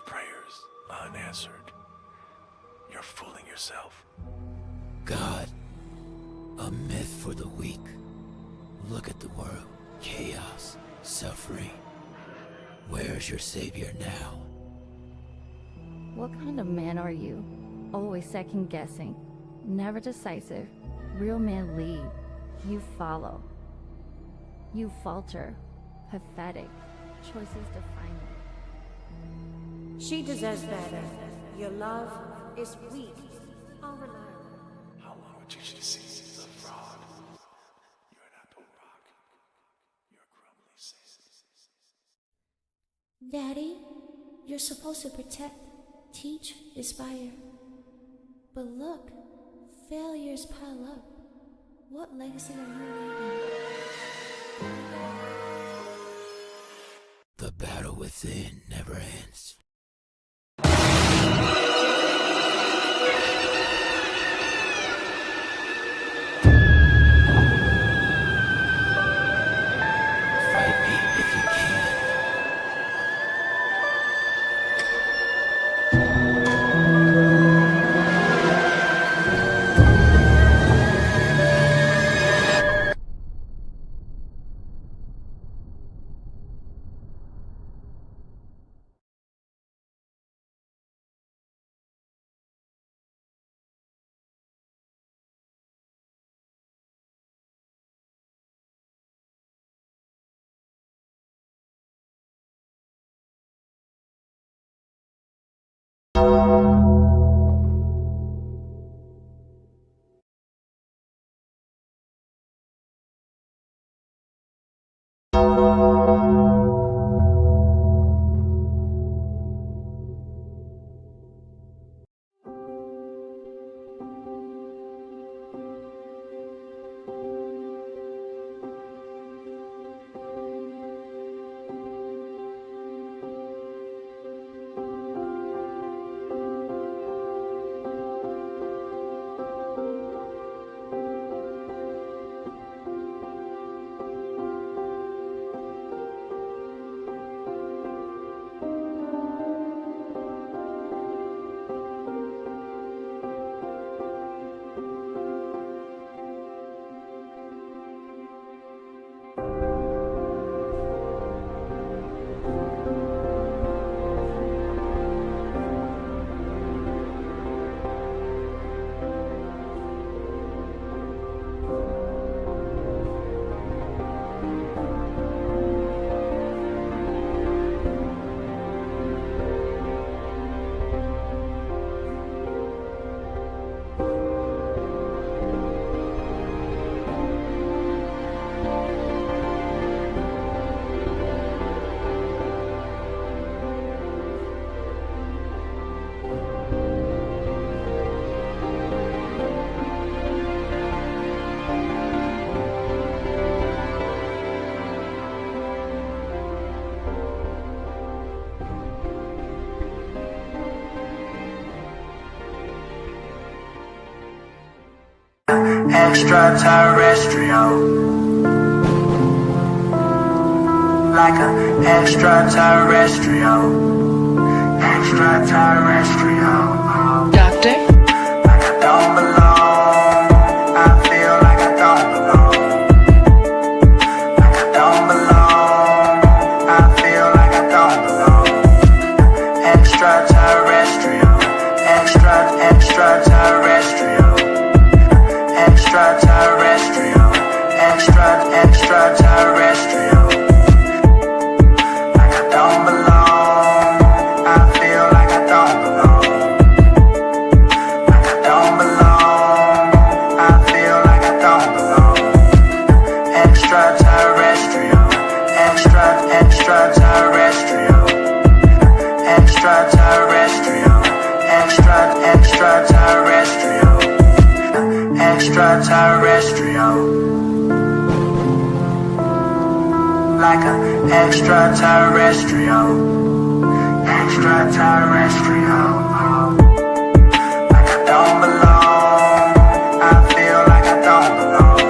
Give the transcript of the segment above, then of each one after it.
prayers unanswered. You're fooling yourself. God, a myth for the weak. Look at the world. Chaos, suffering. Where's your savior now? What kind of man are you? Always second-guessing, never decisive. Real men lead, you follow. You falter, pathetic. Choices define you. She deserves better. Your love is weak, unreliable. How long would teach you to see he's a fraud? You're an apple rock. You're crumbly sand. Daddy, you're supposed to protect, teach, inspire. But look, failures pile up. What legacy are you leaving? The battle within never ends. Fight me if you can. Extraterrestrial, like an extraterrestrial, extraterrestrial. Doctor? Like I don't belong, I feel like I don't belong. Like I don't belong, I feel like I don't belong. Extraterrestrial, extraterrestrial. Extraterrestrial, extraterrestrial. Like I don't belong, I feel like I don't belong. Like I don't belong, I feel like I don't belong. Extraterrestrial, extraterrestrial. Extraterrestrial, extraterrestrial. Extraterrestrial, like an extraterrestrial, extraterrestrial. Like I don't belong, I feel like I don't belong.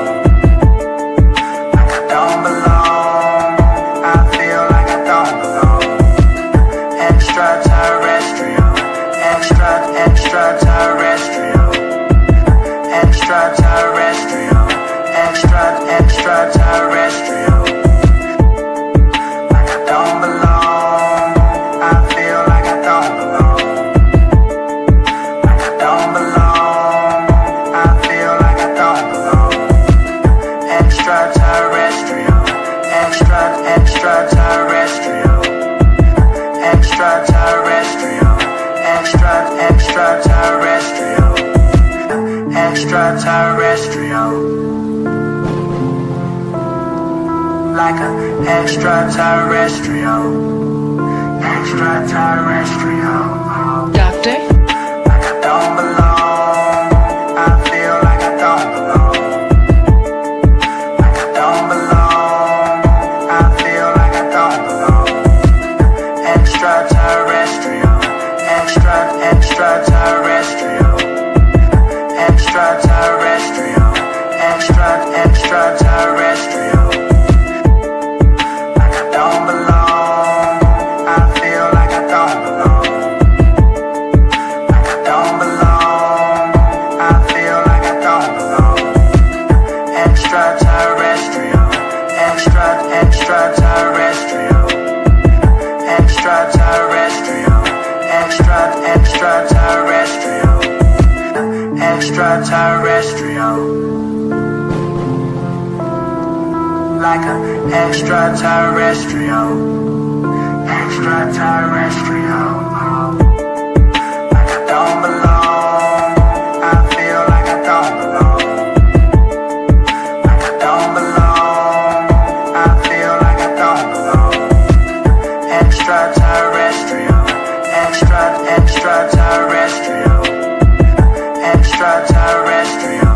Like I don't belong, I feel like I don't belong. Extraterrestrial. Like an extraterrestrial. Doctor? Like I don't belong. I feel like I don't belong. Like I don't belong. I feel like I don't belong. Extraterrestrial. Extraterrestrial. Extraterrestrial. Extraterrestrial. Like I don't belong. I feel like I don't belong. Like I don't belong. I feel like I don't belong. Extraterrestrial. Extraterrestrial. Extraterrestrial. Extraterrestrial. Extraterrestrial. Like an extraterrestrial. Extraterrestrial. Like I don't belong. I feel like I don't belong. Like I don't belong. I feel like I don't belong. Extraterrestrial. Extraterrestrial. Extraterrestrial.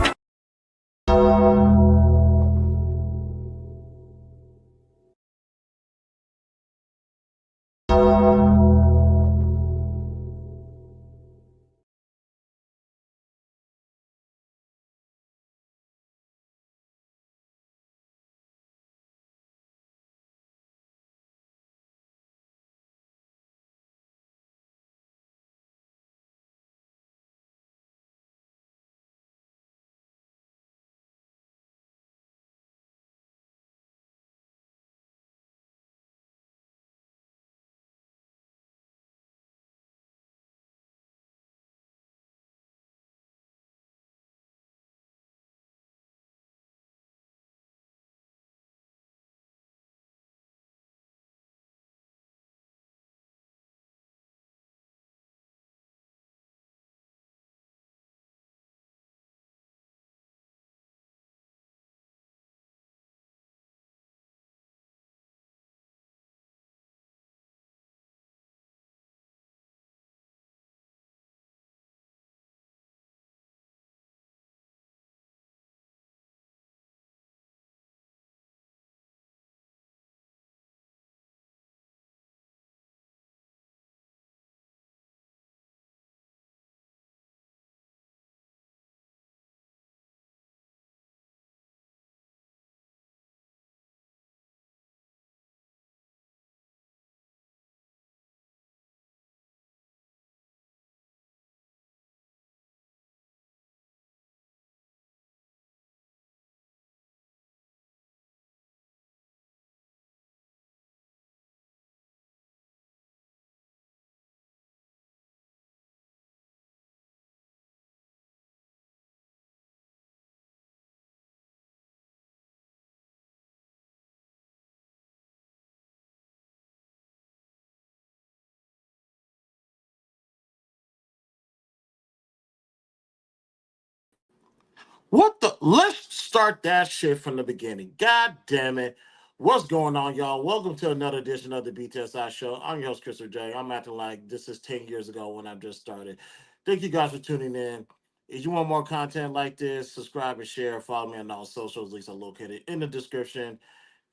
What the? Let's start that shit from the beginning. God damn it. What's going on, y'all? Welcome to another edition of the BTSI show. I'm your host, Christopher J. I'm acting like this is 10 years ago when I just started. Thank you guys for tuning in. If you want more content like this, subscribe and share. Follow me on all socials. Links are located in the description.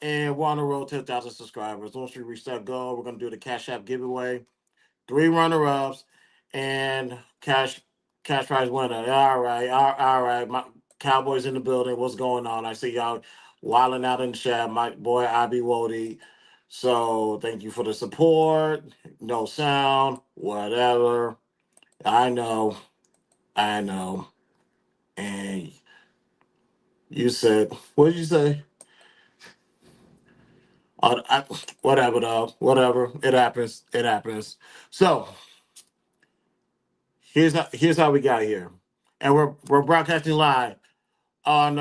And we're on the road to 1,000 subscribers. Once we reach that goal, we're going to do the Cash App giveaway. 3 runner-ups, and cash prize winner. All right, all right. My Cowboys in the building. What's going on? I see y'all wilding out in the chat. My boy Abby Wody. So thank you for the support. No sound, whatever. I know, I know. And you said, what did you say? Whatever, though. Whatever. It happens. It happens. So here's how we got here, and we're broadcasting live on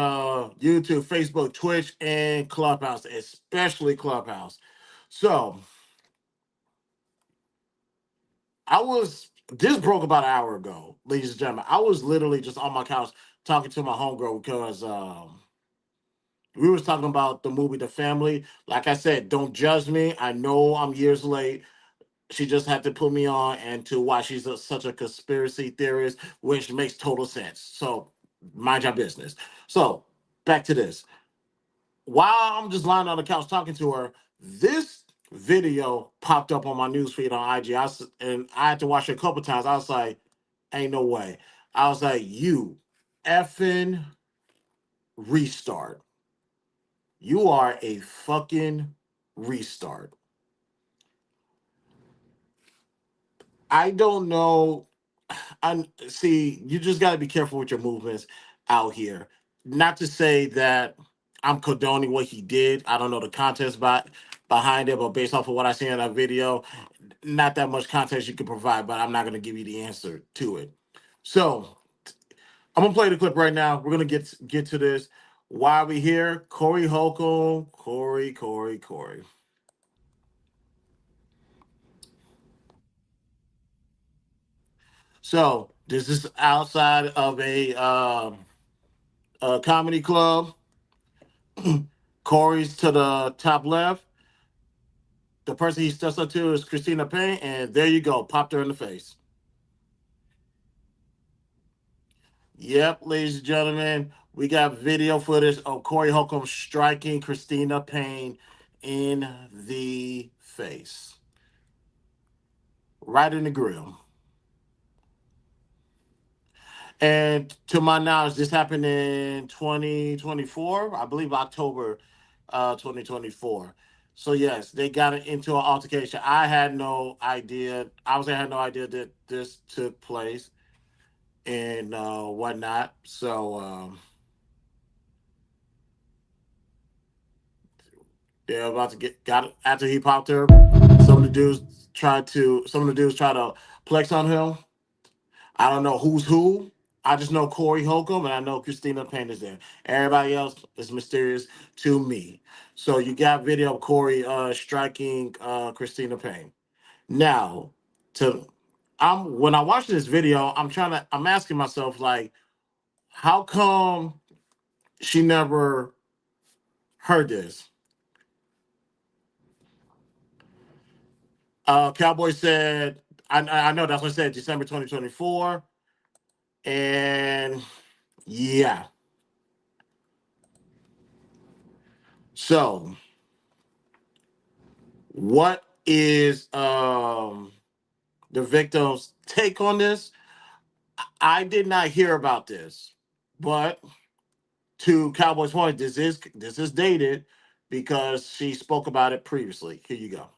YouTube, Facebook, Twitch, and Clubhouse, especially Clubhouse. So I was this broke about an hour ago, ladies and gentlemen. I was literally just on my couch talking to my homegirl because we was talking about the movie The Family. Like I said, don't judge me. I know I'm years late. She just had to put me on and to why she's such a conspiracy theorist, which makes total sense. So mind your business. So back to this. While I'm just lying on the couch talking to her, this video popped up on my newsfeed on IG. And I had to watch it a couple times. I was like, ain't no way. I was like, you effing restart. You are a fucking restart. I don't know. I see. You just got to be careful with your movements out here. Not to say that I'm condoning what he did. I don't know the context behind it, but based off of what I see in that video, not that much context you can provide. But I'm not going to give you the answer to it. So I'm gonna play the clip right now. We're gonna get to this. Why are we here? Corey Holcomb. Corey. So this is outside of a comedy club. Corey's to the top left. The person he steps up to is Christina Payne, and there you go, popped her in the face. Yep, ladies and gentlemen, we got video footage of Corey Holcomb striking Christina Payne in the face, right in the grill. And to my knowledge, this happened in 2024, I believe October 2024. So yes, they got into an altercation. I had no idea. I had no idea that this took place and whatnot. So they're about to got after he popped her. Some of the dudes tried to flex on him. I don't know who's who. I just know Corey Holcomb and I know Christina Payne is there. Everybody else is mysterious to me. So you got video of Corey striking Christina Payne. Now, to when I watch this video, I'm asking myself, like, how come she never heard this? Cowboy said, I know that's what I said, December 2024. And yeah. So what is the victim's take on this? I did not hear about this, but to Cowboy's point, this is dated because she spoke about it previously. Here you go.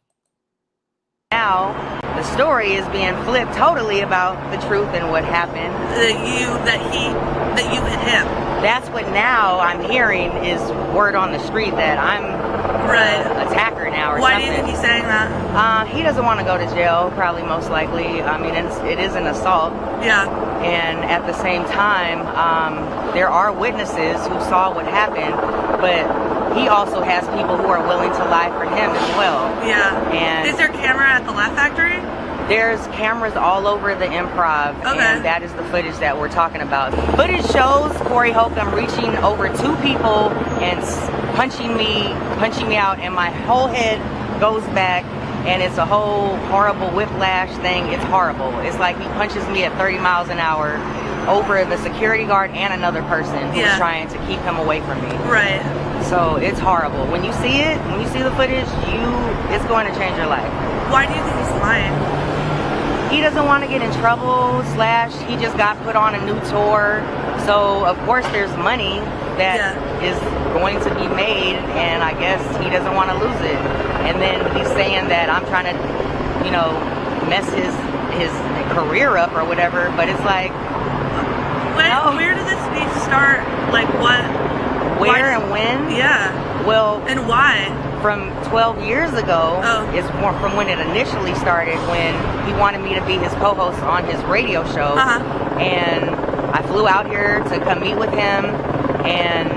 Now the story is being flipped totally about the truth and what happened. That you hit him. That's what now I'm hearing is word on the street that I'm an attacker now or something. Why do you think he's saying that? He doesn't want to go to jail, probably most likely. I mean, it is an assault. Yeah. And at the same time, there are witnesses who saw what happened, but he also has people who are willing to lie for him as well. Yeah. And is there camera at the Laugh Factory? There's cameras all over the Improv, okay. And that is the footage that we're talking about. Footage shows Corey Holcomb reaching over two people and punching me out, and my whole head goes back, and it's a whole horrible whiplash thing. It's horrible. It's like he punches me at 30 miles an hour over the security guard and another person who's trying to keep him away from me. Right. So it's horrible. When you see it, when you see the footage, it's going to change your life. Why do you think he's lying? He doesn't want to get in trouble, / he just got put on a new tour. So of course there's money that is going to be made, and I guess he doesn't want to lose it. And then he's saying that I'm trying to, mess his career up or whatever, but it's like, where did this beef start? Like what? Where and when? Yeah. Well, and why? From 12 years ago is more from when it initially started, when he wanted me to be his co-host on his radio show. And I flew out here to come meet with him, and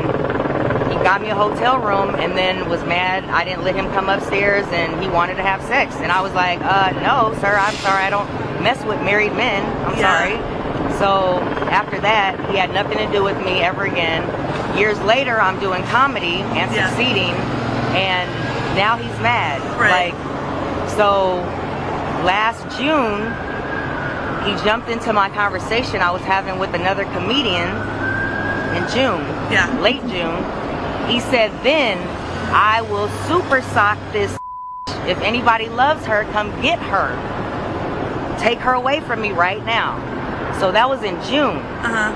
he got me a hotel room and then was mad I didn't let him come upstairs, and he wanted to have sex. And I was like, no, sir, I'm sorry, I don't mess with married men. I'm sorry. So after that, he had nothing to do with me ever again. Years later, I'm doing comedy and succeeding, and now he's mad. Right. Like, so last June, he jumped into my conversation I was having with another comedian in June, late June. He said, then I will super sock this. If anybody loves her, come get her. Take her away from me right now. So that was in June.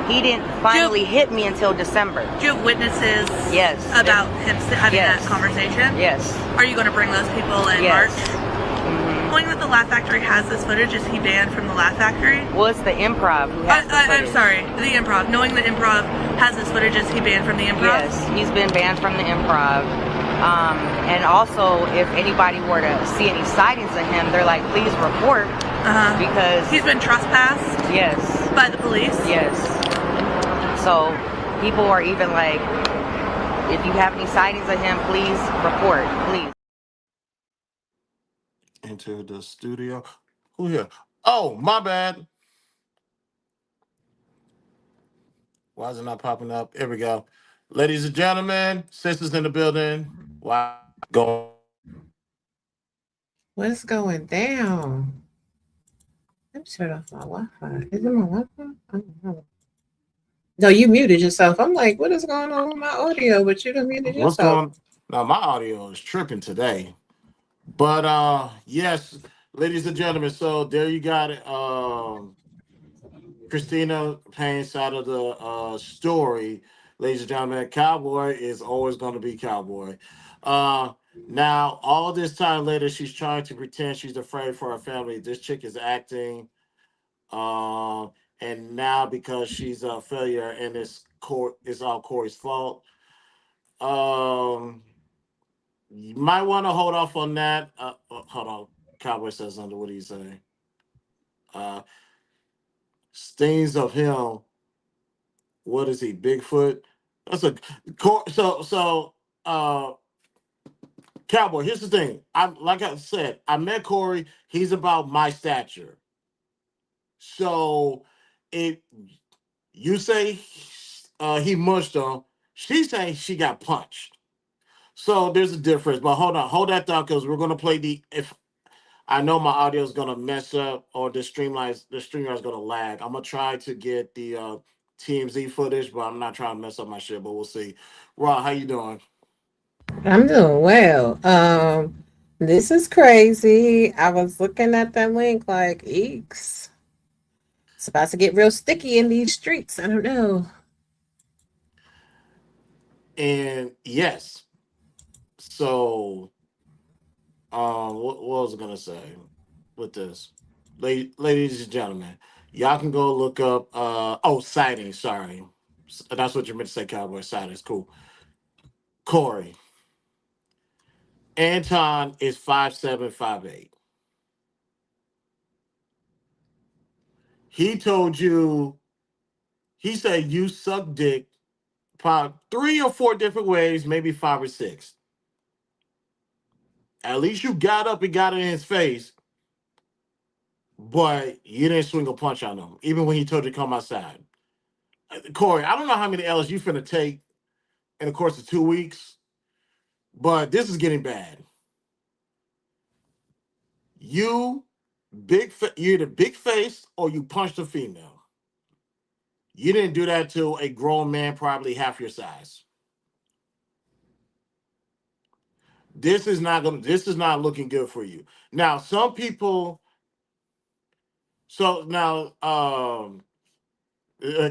He didn't finally hit me until December. Do you have witnesses yes. about him having that conversation? Yes. Are you going to bring those people in March? Knowing that the Laugh Factory has this footage, is he banned from the Laugh Factory? Well, it's the Improv who has the footage. I'm sorry, the Improv. Knowing that Improv has this footage, is he banned from the Improv? Yes, he's been banned from the Improv. And also, if anybody were to see any sightings of him, they're like, please report. Because he's been trespassed? Yes. By the police? Yes. So people are even like, if you have any sightings of him, please report, please. Into the studio. Who here? Oh, my bad. Why is it not popping up? Here we go. Ladies and gentlemen, sisters in the building. Why going? What's going down? Let me turn off my Wi-Fi. Is it my Wi-Fi? I don't know. No, you muted yourself. I'm like, what is going on with my audio? But you done muted yourself. What's going? Now my audio is tripping today. But yes, ladies and gentlemen. So there you got it. Christina Payne's side of the story, ladies and gentlemen. Cowboy is always going to be Cowboy. Now, all this time later, she's trying to pretend she's afraid for her family. This chick is acting. And now because she's a failure and it's all Corey's fault. You might want to hold off on that. Hold on. Cowboy says under what he's saying. Stains of him. What is he? Bigfoot? That's a Cowboy. Here's the thing. Like I said, I met Corey. He's about my stature. So if you say he mushed her, she's saying she got punched. So there's a difference. But hold that thought because we're gonna play if I know my audio is gonna mess up or the streamline's gonna lag. I'm gonna try to get the TMZ footage, but I'm not trying to mess up my shit. But we'll see. Raw, how you doing? I'm doing well. This is crazy. I was looking at that link like, eeks. It's about to get real sticky in these streets. I don't know. And yes. So what was I gonna say with this? Ladies and gentlemen, y'all can go look up sightings, sorry. That's what you meant to say, Cowboy. Sightings, cool. Corey. Anton is 5'7", 5'8". He told you, he said you suck dick probably 3 or 4 different ways, maybe 5 or 6. At least you got up and got it in his face, but you didn't swing a punch on him, even when he told you to come outside. Corey, I don't know how many L's you finna take in the course of 2 weeks, but this is getting bad. You either big face or you punched a female. You didn't do that to a grown man, probably half your size. This is not looking good for you. Now, some people. So now,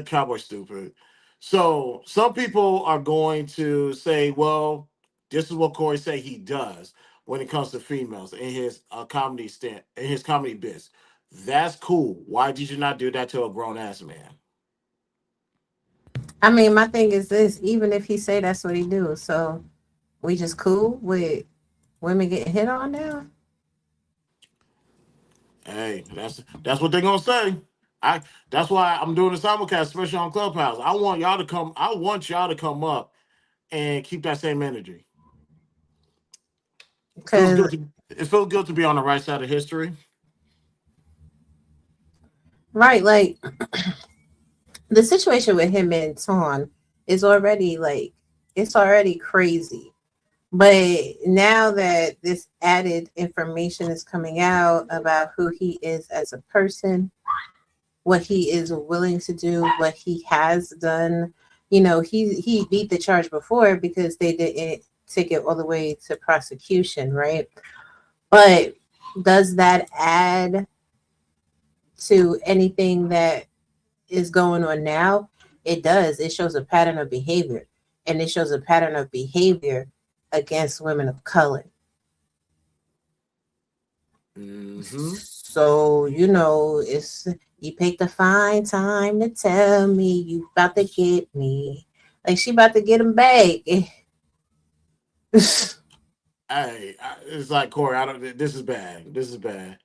Cowboy stupid. So some people are going to say, well, this is what Corey said he does when it comes to females in his in his comedy bits. That's cool. Why did you not do that to a grown ass man? I mean, my thing is this, even if he say that's what he do, so we just cool with women getting hit on now? Hey, that's what they're gonna say. That's why I'm doing the simulcast, especially on Clubhouse. I want y'all to come up and keep that same energy. It feels good to be on the right side of history. Right, like the situation with him and Ton is already like it's already crazy. But now that this added information is coming out about who he is as a person, what he is willing to do, what he has done, he beat the charge before because they didn't take it all the way to prosecution, right? But does that add to anything that is going on now? It does. It shows a pattern of behavior, and it shows a pattern of behavior against women of color. Mm-hmm. So, it's you picked a fine time to tell me you about to get me. Like she about to get him back. It's like Corey. I don't. This is bad. This is bad.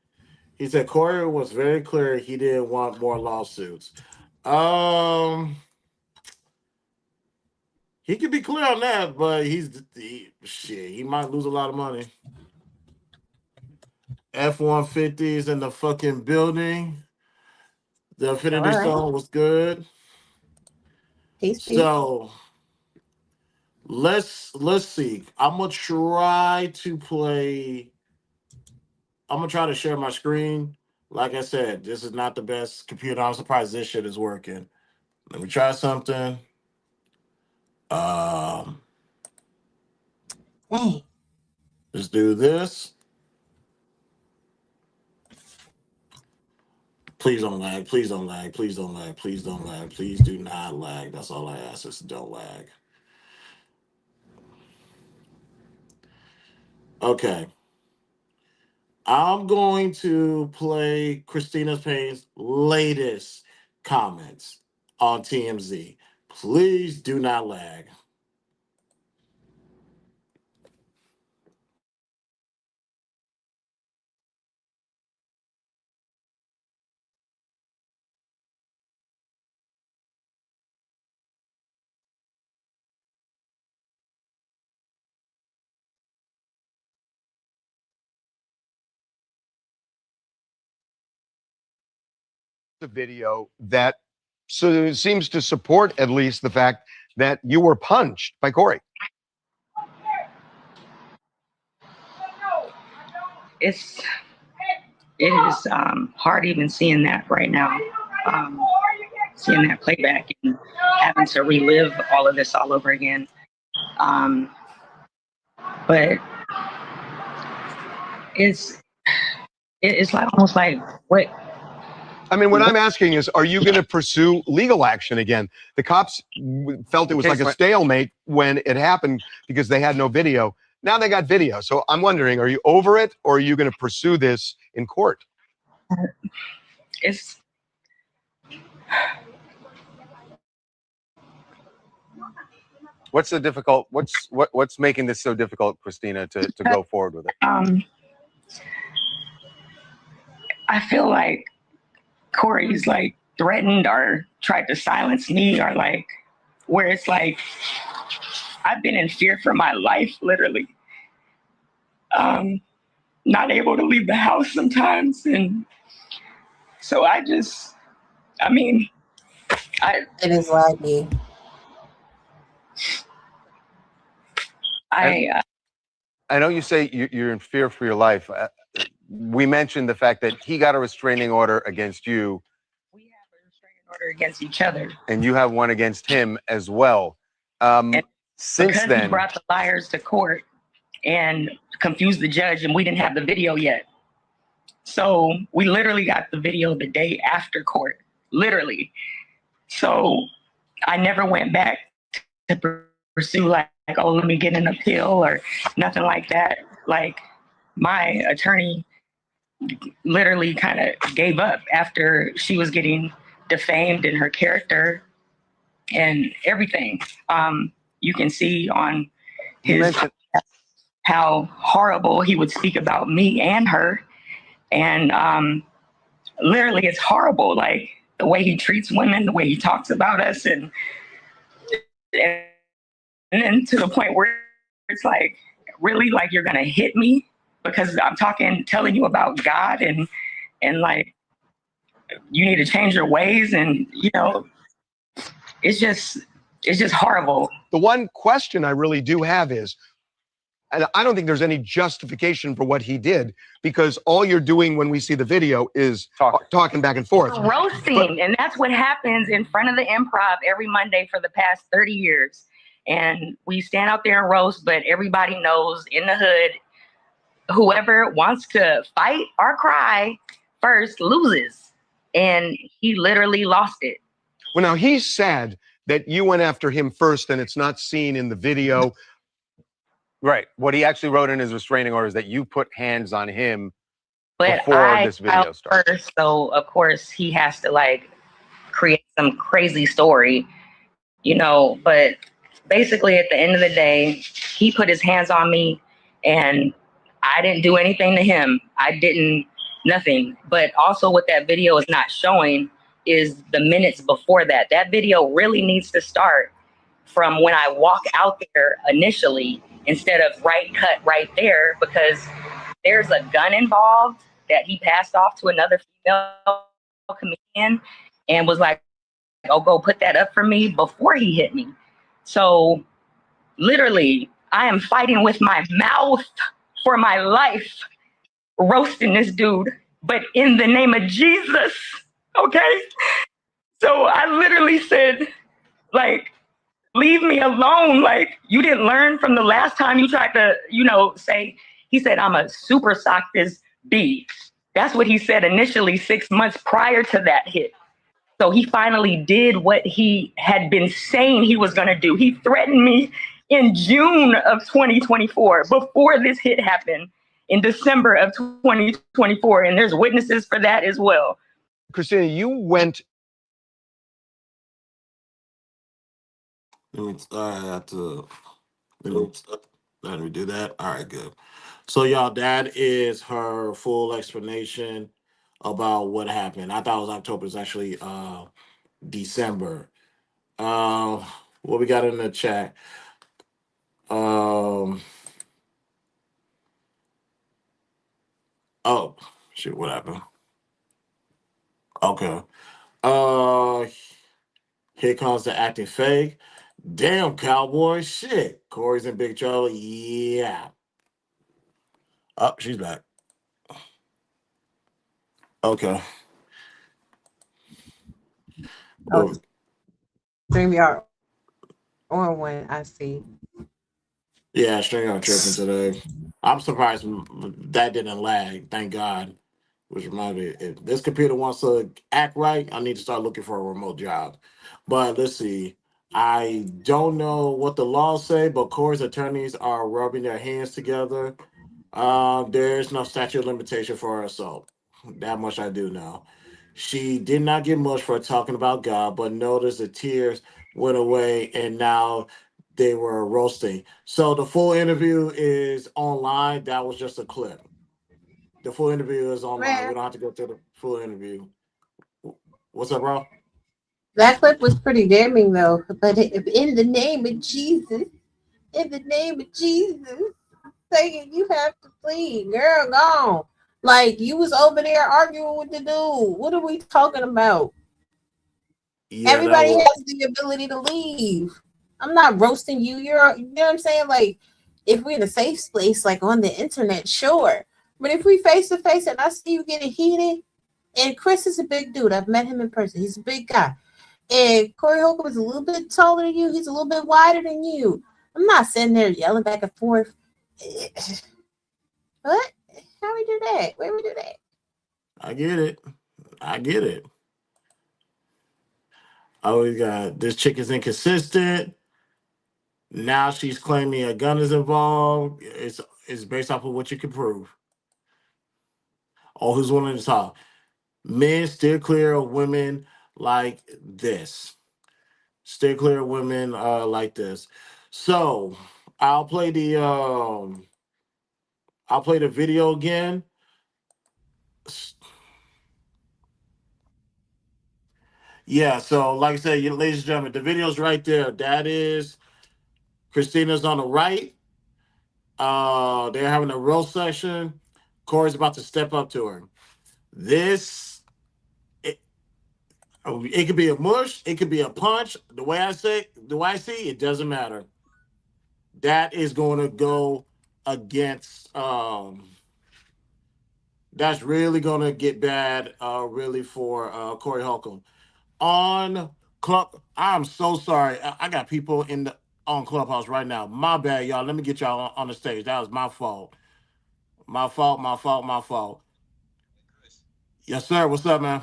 He said Corey was very clear he didn't want more lawsuits. Um, he could be clear on that, but shit. He might lose a lot of money. F-150s in the fucking building. The All Infinity right. Stone was good. Peace, peace. So let's see. I'm gonna try to share my screen. Like I said, this is not the best computer. I'm surprised this shit is working. Let me try something. Um, Dang. let's do this. Please don't lag. Please don't lag. Please don't lag. Please don't lag. Please do not lag. That's all I ask is don't lag. Okay. I'm going to play Christina Payne's latest comments on TMZ. Please do not lag. The video that seems to support at least the fact that you were punched by Corey. It is hard even seeing that right now, seeing that playback and having to relive all of this all over again. But it's like almost like what. I mean, what I'm asking is, are you going to pursue legal action again? The cops felt it was like a stalemate when it happened because they had no video. Now they got video. So I'm wondering, are you over it or are you going to pursue this in court? It's What's the difficult? What's making this so difficult, Christina, to go forward with it? I feel like Corey's like threatened or tried to silence me, or like where it's like I've been in fear for my life, literally. Not able to leave the house sometimes, and so it is laggy. I know you say you're in fear for your life. We mentioned the fact that he got a restraining order against you. We have a restraining order against each other. And you have one against him as well. Since because then, he brought the liars to court and confused the judge, and we didn't have the video yet. So we literally got the video the day after court, literally. So I never went back to pursue like, oh, let me get an appeal or nothing like that. Like my attorney literally kind of gave up after she was getting defamed in her character and everything. You can see on his how horrible he would speak about me and her. And literally it's horrible, like the way he treats women, the way he talks about us, and then to the point where it's like, really, like you're gonna hit me because I'm telling you about God and like you need to change your ways, and it's just horrible. The one question I really do have is, and I don't think there's any justification for what he did, because all you're doing when we see the video is talking back and forth. Roasting, and that's what happens in front of the Improv every Monday for the past 30 years. And we stand out there and roast, but everybody knows in the hood, whoever wants to fight or cry first loses. And he literally lost it. Well, now he said that you went after him first and it's not seen in the video. Right. What he actually wrote in his restraining order is that you put hands on him but before this video started. First, so of course he has to create some crazy story, but basically at the end of the day, he put his hands on me and I didn't do anything to him. Nothing. But also what that video is not showing is the minutes before that. That video really needs to start from when I walk out there initially instead of cut right there, because there's a gun involved that he passed off to another female comedian and was like, oh, go put that up for me before he hit me. So literally, I am fighting with my mouth for my life, roasting this dude, but in the name of Jesus, okay? So I literally said, leave me alone. You didn't learn from the last time you tried to, say, he said, I'm a super sock this B. That's what he said initially 6 months prior to that hit. So he finally did what he had been saying he was going to do. He threatened me in June of 2024, before this hit happened in December of 2024. And there's witnesses for that as well. Christina, you went. Let me do that. All right, good. So, y'all, that is her full explanation about what happened. I thought it was October. It's actually December. What we got in the chat? Oh, shoot, what happened? Okay. Here comes the acting fake. Damn, cowboy, shit. Corey's in big trouble. Yeah. Oh, she's back. Okay. Oh, StreamYard on when I see. Yeah, StreamYard tripping today. I'm surprised that didn't lag. Thank God. Which reminds me, if this computer wants to act right, I need to start looking for a remote job. But let's see. I don't know what the laws say, but Corey's attorneys are rubbing their hands together. There's no statute of limitation for assault. That much I do know. She did not get much for talking about God, but notice the tears went away and now they were roasting. So the full interview is online. That was just a clip. The full interview is online. We don't have to go to the full interview. What's up, bro? That clip was pretty damning, though. But in the name of Jesus, saying you have to plead, girl, gone. You was over there arguing with the dude. What are we talking about? Yeah, everybody has the ability to leave. I'm not roasting you. You know what I'm saying? If we're in a safe place, on the internet, sure. But if we face to face and I see you getting heated, and Chris is a big dude. I've met him in person. He's a big guy. And Corey Holcomb is a little bit taller than you. He's a little bit wider than you. I'm not sitting there yelling back and forth. What? How we do that? Where we do that? I get it. Oh, we got this chick is inconsistent. Now she's claiming a gun is involved. It's based off of what you can prove. Oh, who's willing to talk? Men steer clear of women like this. Steer clear of women like this. So I'll play the video again. Yeah, so like I said, ladies and gentlemen, the video's right there. That is Christina's on the right. They're having a roast session. Corey's about to step up to her. This It could be a mush. It could be a punch. The way I see, it doesn't matter. That is going to go against. That's really going to get bad. Really for Corey Holcomb on club. I'm so sorry. I got people in the on Clubhouse right now. My bad, y'all. Let me get y'all on the stage. That was my fault. My fault. My fault. My fault. Yes, sir. What's up, man?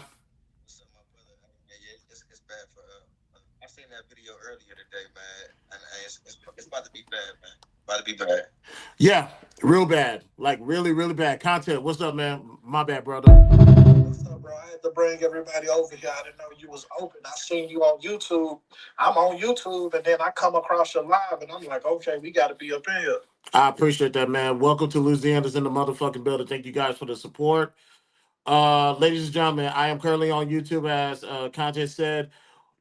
Yeah, real bad. Like really, really bad. Content. What's up, man? My bad, brother. What's up, bro? I had to bring everybody over here. I didn't know you was open. I seen you on YouTube. I'm on YouTube, and then I come across your live, and I'm like, okay, we got to be up in here. I appreciate that, man. Welcome to Louisiana's in the motherfucking building. Thank you guys for the support. Ladies and gentlemen, I am currently on YouTube as Content said.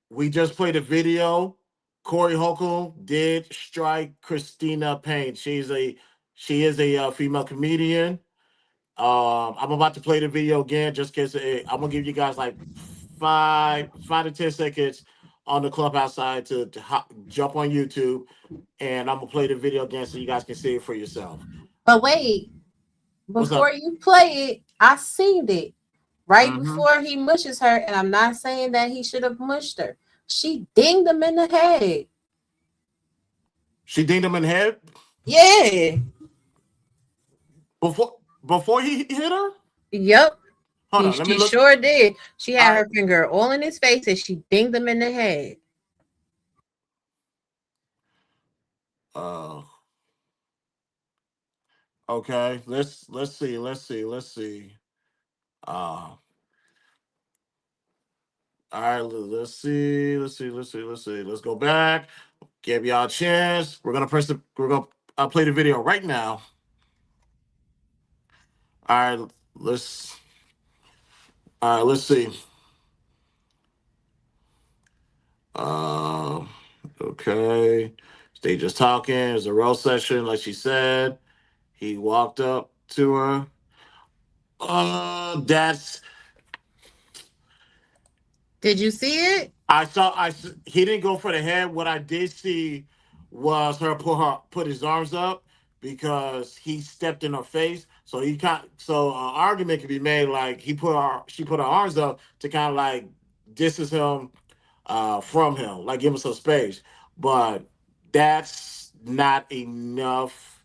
We just played a video. Corey Holcomb did strike Christina Payne. She is a female comedian. I'm about to play the video again, just because I'm gonna give you guys like 5 to 10 seconds on the clubhouse side to jump on YouTube, and I'm gonna play the video again so you guys can see it for yourself. But wait, before you play it, I seen it right before he mushes her, and I'm not saying that he should have mushed her. She dinged him in the head. She dinged him in the head? Yeah. Before he hit her? Yep. Hold on, let me look. Sure did. She had her finger all in his face and she dinged him in the head. Okay, let's see. All right, let's see. Let's go back. Give y'all a chance. We're gonna play the video right now. All right, let's see. Okay. They just talking. It's a roast session, like she said. He walked up to her. Did you see it? He didn't go for the head. What I did see was put his arms up because he stepped in her face. So an argument could be made like she put her arms up to kind of like distance him from him, like give him some space. But that's not enough.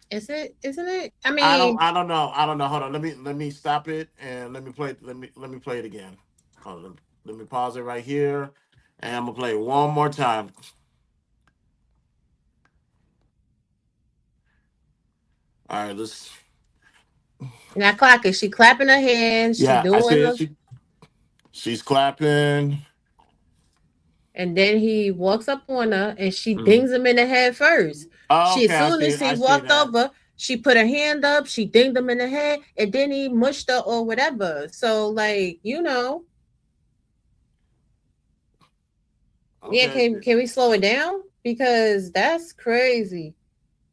Isn't it? I mean, I don't know. Hold on. Let me stop it and let me play it again. Hold on. Let me pause it right here, and I'm gonna play it one more time. All right, let's. Now clock it. She clapping her hands. Yeah, I see it. She's clapping. And then he walks up on her and she dings him in the head first. As soon as he walked over, she put her hand up, she dinged him in the head, and then he mushed her or whatever. So, like, Okay. Yeah, can we slow it down? Because that's crazy.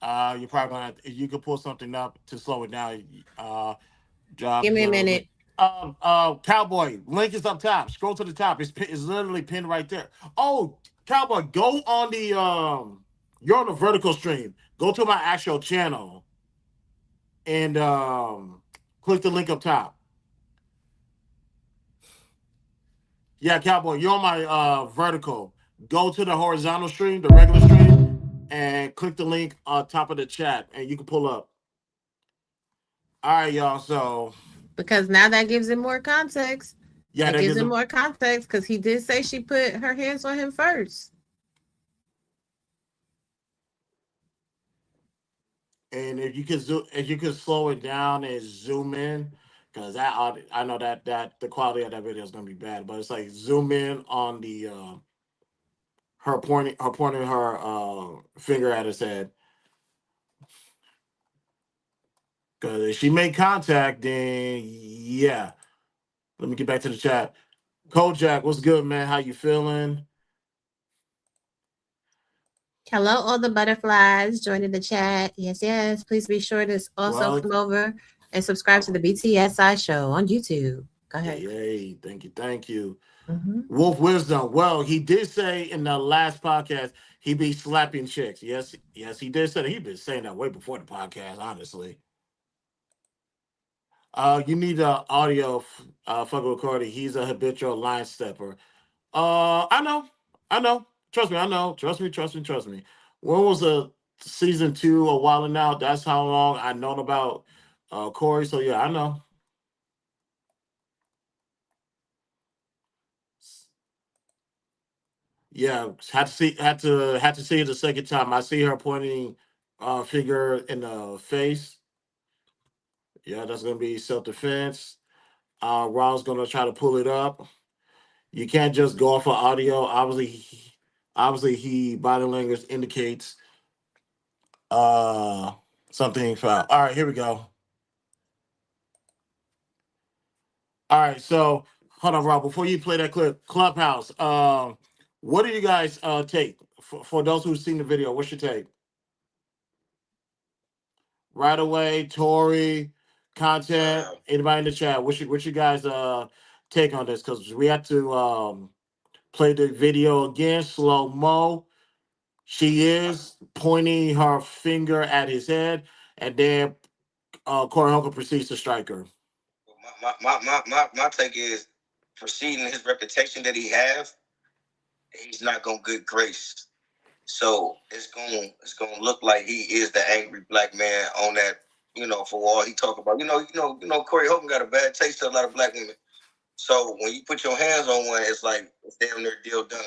You're probably gonna you could pull something up to slow it down. Give me a minute. Cowboy, link is up top. Scroll to the top. It's literally pinned right there. Oh, Cowboy, go on the you're on the vertical stream. Go to my actual channel and click the link up top. Yeah, Cowboy, you're on my vertical. Go to the horizontal stream, the regular stream, and click the link on top of the chat, and you can pull up. All right, y'all. So because now that gives it more context. Yeah, that gives it more context because he did say she put her hands on him first. And if you could slow it down and zoom in, because I know that the quality of that video is gonna be bad, but it's like zoom in on the her pointing her finger at his head. Because if she made contact, then yeah. Let me get back to the chat. Kojak, what's good, man? How you feeling? Hello, all the butterflies joining the chat. Yes. Please be sure to also come over and subscribe to the BTSI show on YouTube. Go ahead. Yay. Thank you. Wolf Wisdom. Well, he did say in the last podcast he be slapping chicks. Yes, yes, he did say that. He'd been saying that way before the podcast, honestly. You need audio, fucking recording. He's a habitual line stepper. I know. Trust me, I know. Trust me. When was season 2 a while now? That's how long I known about Corey. So yeah, I know. Yeah, had to see it the second time. I see her pointing finger in the face. Yeah, that's gonna be self defense. Ron's gonna try to pull it up. You can't just go off of audio. Obviously, he body language indicates uh something foul. All right, here we go. All right, so hold on, Rob. Before you play that clip, Clubhouse. What do you guys take for those who've seen the video? What's your take? Right away, Tori, content. Anybody in the chat? What's your guys take on this? Because we have to play the video again, slow mo. She is pointing her finger at his head, and then Corey Holcomb proceeds to strike her. My take is, preceding his reputation that he have, he's not gonna good grace. So it's gonna look like he is the angry black man on that. For all he talk about. Corey Holcomb got a bad taste to a lot of black women. So when you put your hands on one, it's like it's damn near deal done.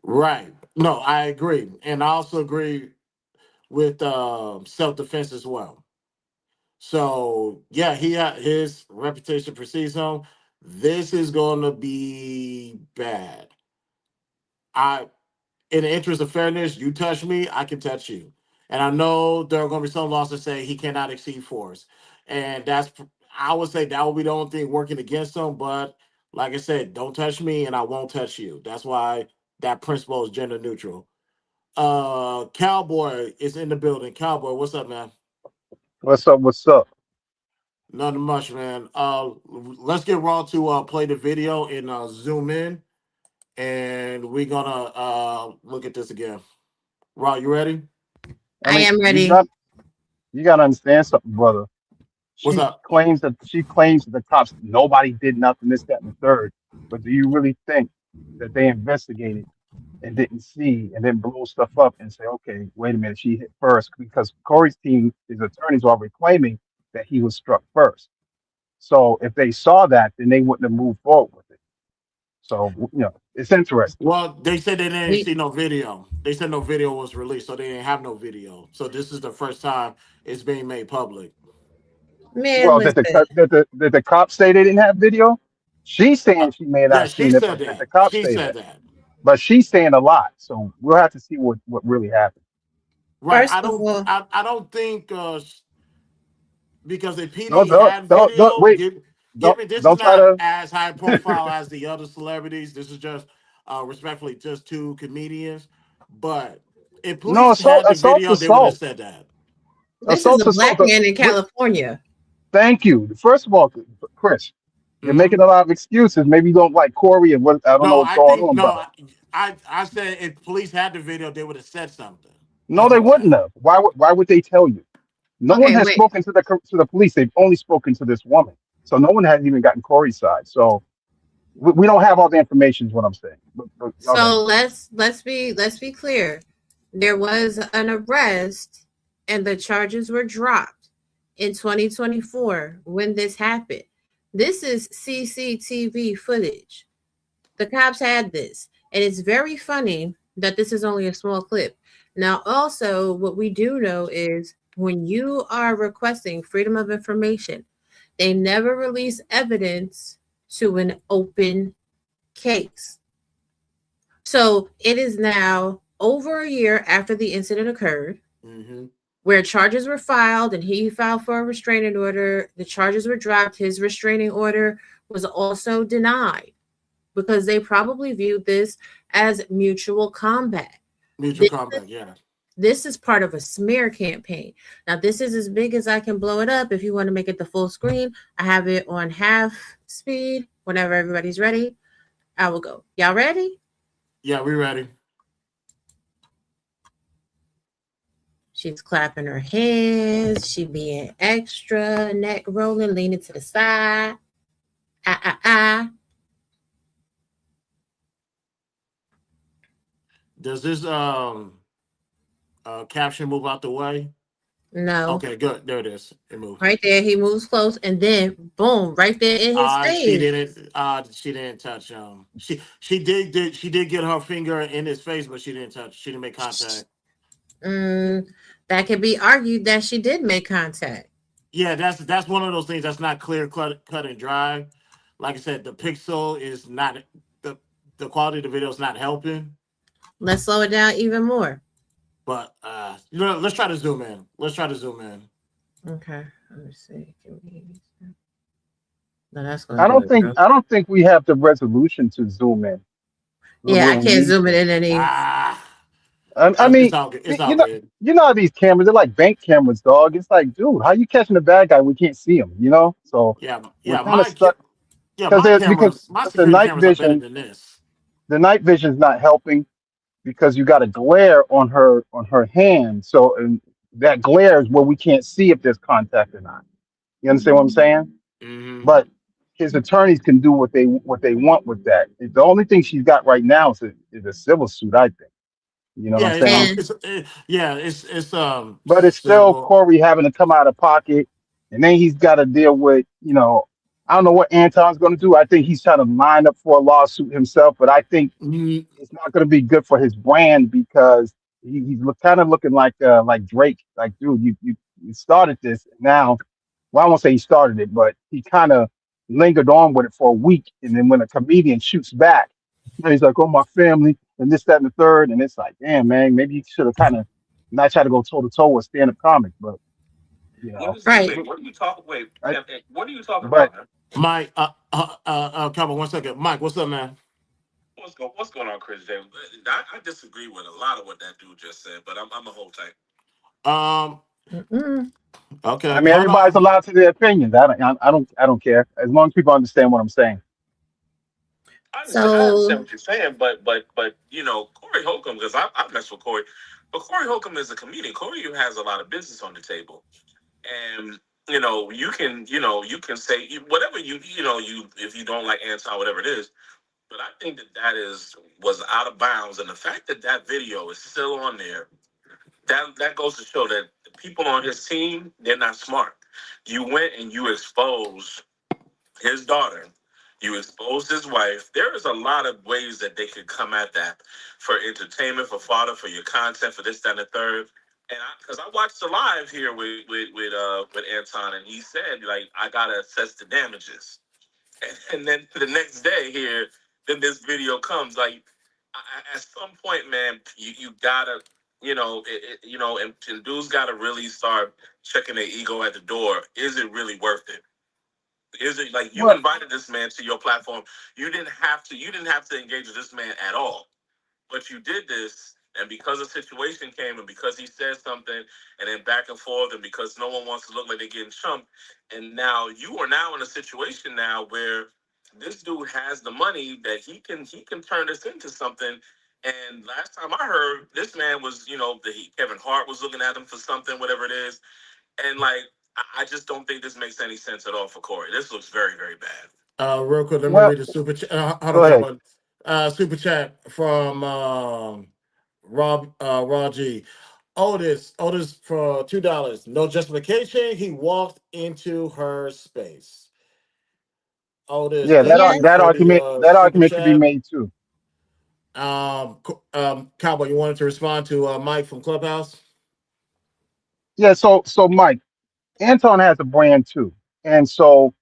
Right. No, I agree, and I also agree with self defense as well. So yeah, he had his reputation precedes him. This is going to be bad. In the interest of fairness, you touch me, I can touch you. And I know there are going to be some laws that say he cannot exceed force, and I would say that would be the only thing working against him. But like I said, don't touch me, and I won't touch you. That's why that principle is gender neutral. Cowboy is in the building. Cowboy, what's up, man? What's up? What's up? Nothing much, man. Let's get Raw to play the video and zoom in, and we're gonna look at this again. Raw, you ready? I am You ready. gotta understand something, brother. What's She up? claims that the cops, nobody did nothing, this, that, and the third. But do you really think that they investigated and didn't see and then blow stuff up and say, okay, wait a minute, she hit first? Because Corey's team, his attorneys, are claiming that he was struck first. So if they saw that, then they wouldn't have moved forward with it. So it's interesting. Well, they said they didn't see no video. They said no video was released, so they didn't have no video. So this is the first time it's being made public. Man, Well, listen. did the cops say they didn't have video? She's saying she may Yeah, not she seen it, said but did the that. cops She say said that? that. But she's saying a lot, so we'll have to see what really happened. Right. First of all, I don't think because the No, PD had don't video. wait. Give me. This is Don't try not to. as high profile as the other celebrities. This is just respectfully just two comedians. But if No, police had the assault's video, they would have assault. said that. this is Assault's a black assault. man in California. Thank you. First of all, Chris, you're Mm-hmm. making a lot of excuses. Maybe you don't like Corey and what I don't know No, what's I going think on, no. brother. I said if police had the video, they would have said something. No, That's they what I'm wouldn't saying. have. Why would they tell you? No one Okay, has wait. spoken to the police. They've only spoken to this woman. So no one has even gotten Corey's side. So we don't have all the information is what I'm saying. But y'all got it. So let's be clear. There was an arrest and the charges were dropped in 2024 when this happened. This is CCTV footage. The cops had this, and it's very funny that this is only a small clip. Now, also, what we do know is when you are requesting freedom of information, they never release evidence to an open case. So it is now over a year after the incident occurred, where charges were filed and he filed for a restraining order. The charges were dropped. His restraining order was also denied because they probably viewed this as mutual combat. Mutual combat, yeah. This is part of a smear campaign. Now, this is as big as I can blow it up. If you want to make it the full screen, I have it on half speed. Whenever everybody's ready, I will go. Y'all ready? Yeah, we ready. She's clapping her hands. She being extra, neck rolling, leaning to the side. Ah, ah, ah. Does this caption move out the way? No. Okay, good. There it is. It moved. Right there, he moves close, and then boom, right there in his She face. didn't. She didn't touch. She did get her finger in his face, but she didn't touch. She didn't make contact. Mm, that could be argued that she did make contact. Yeah, that's one of those things that's not clear cut and dry. Like I said, the pixel is not the the quality of the video is not helping. Let's slow it down even more. But let's try to zoom in. Let's try to zoom in. Okay, let me see. No, that's gonna I do don't it, think bro. I don't think we have the resolution to zoom in. Yeah, We I don't can't need zoom it to. in any. I It's mean, all good. It's all you know, good. you know how these cameras, they're like bank cameras, dog. It's like, dude, how you catching the bad guy? We can't see him, you know. So Yeah, we're yeah. kind of stuck because My the security night cameras are better vision, than this. the night vision's not helping because you got a glare on her hand. So and that glare is where we can't see if there's contact or not. You understand what I'm saying? Hmm. But his attorneys can do what they want with that. The only thing she's got right now is a civil suit, I think. You know what I'm Yeah, saying? it's But it's still civil. Corey having to come out of pocket, and then he's got to deal with, I don't know what Anton's going to do. I think he's trying to line up for a lawsuit himself, but I think Mhm. it's not going to be good for his brand because he's kind of looking like Drake. Like, dude, you started this now. Well, I won't say he started it, but he kind of lingered on with it for a week, and then when a comedian shoots back, he's like, "Oh, my family," and this, that, and the third, and it's like, damn, man, maybe you should have kind of not try to go toe to toe with stand up comics, but you know, Right. Wait, what are you talking? Wait, I, what are you talking but about, man? Mike, come on, 1 second. Mike, what's up, man? What's going on, Chris James? I disagree with a lot of what that dude just said, but I'm a whole tight. Um, Mm-mm. I okay, mean, hold everybody's on. allowed to their opinions. I don't care as long as people understand what I'm saying. I So understand what you're saying, but Corey Holcomb, because I mess with Corey, but Corey Holcomb is a comedian. Corey has a lot of business on the table, and you can say whatever you if you don't like Anton, whatever it is. But I think that was out of bounds, and the fact that that video is still on there, that goes to show that the people on his team, they're not smart. You went and you exposed his daughter. You exposed his wife. There is a lot of ways that they could come at that for entertainment, for fodder, for your content, for this, that, and the third. And because I watched the live here with Anton, and he said like I gotta assess the damages, and then the next day here, then this video comes like at some point, man, you gotta and dudes gotta really start checking their ego at the door. Is it really worth it? Is it like you What? invited this man to your platform? You didn't have to engage with this man at all, but you did this, and because a situation came, and because he said something, and then back and forth, and because no one wants to look like they're getting chumped, and now you are now in a situation now where this dude has the money that he can turn this into something. And last time I heard, this man was, Kevin Hart was looking at him for something, whatever it is, and like I just don't think this makes any sense at all for Corey. This looks very, very bad. Real quick, let me Well, read the super chat. Hold on, go ahead. Cowboy. Super chat from Raw G. Otis for $2. No justification. He walked into her space. Otis, Yeah, thank yes, you that for the argument that super argument could be chat. made too. Cowboy, you wanted to respond to Mike from Clubhouse? Yeah, so Mike, Anton has a brand too, and so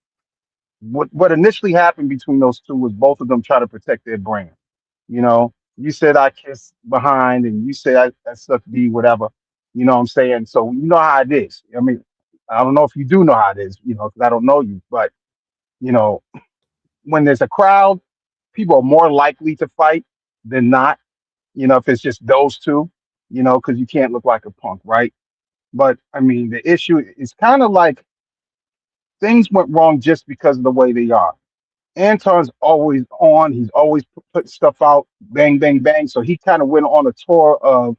what initially happened between those two was both of them try to protect their brand. You said I kiss behind, and you say I suck D, whatever. You know what I'm saying? So you know how it is. I mean, I don't know if you do know how it is, because I don't know you, but you know, when there's a crowd, people are more likely to fight than not. If it's just those two, because you can't look like a punk, right? But I mean, the issue is kind of like things went wrong just because of the way they are. Anton's always on. He's always putting stuff out, bang, bang, bang. So he kind of went on a tour of,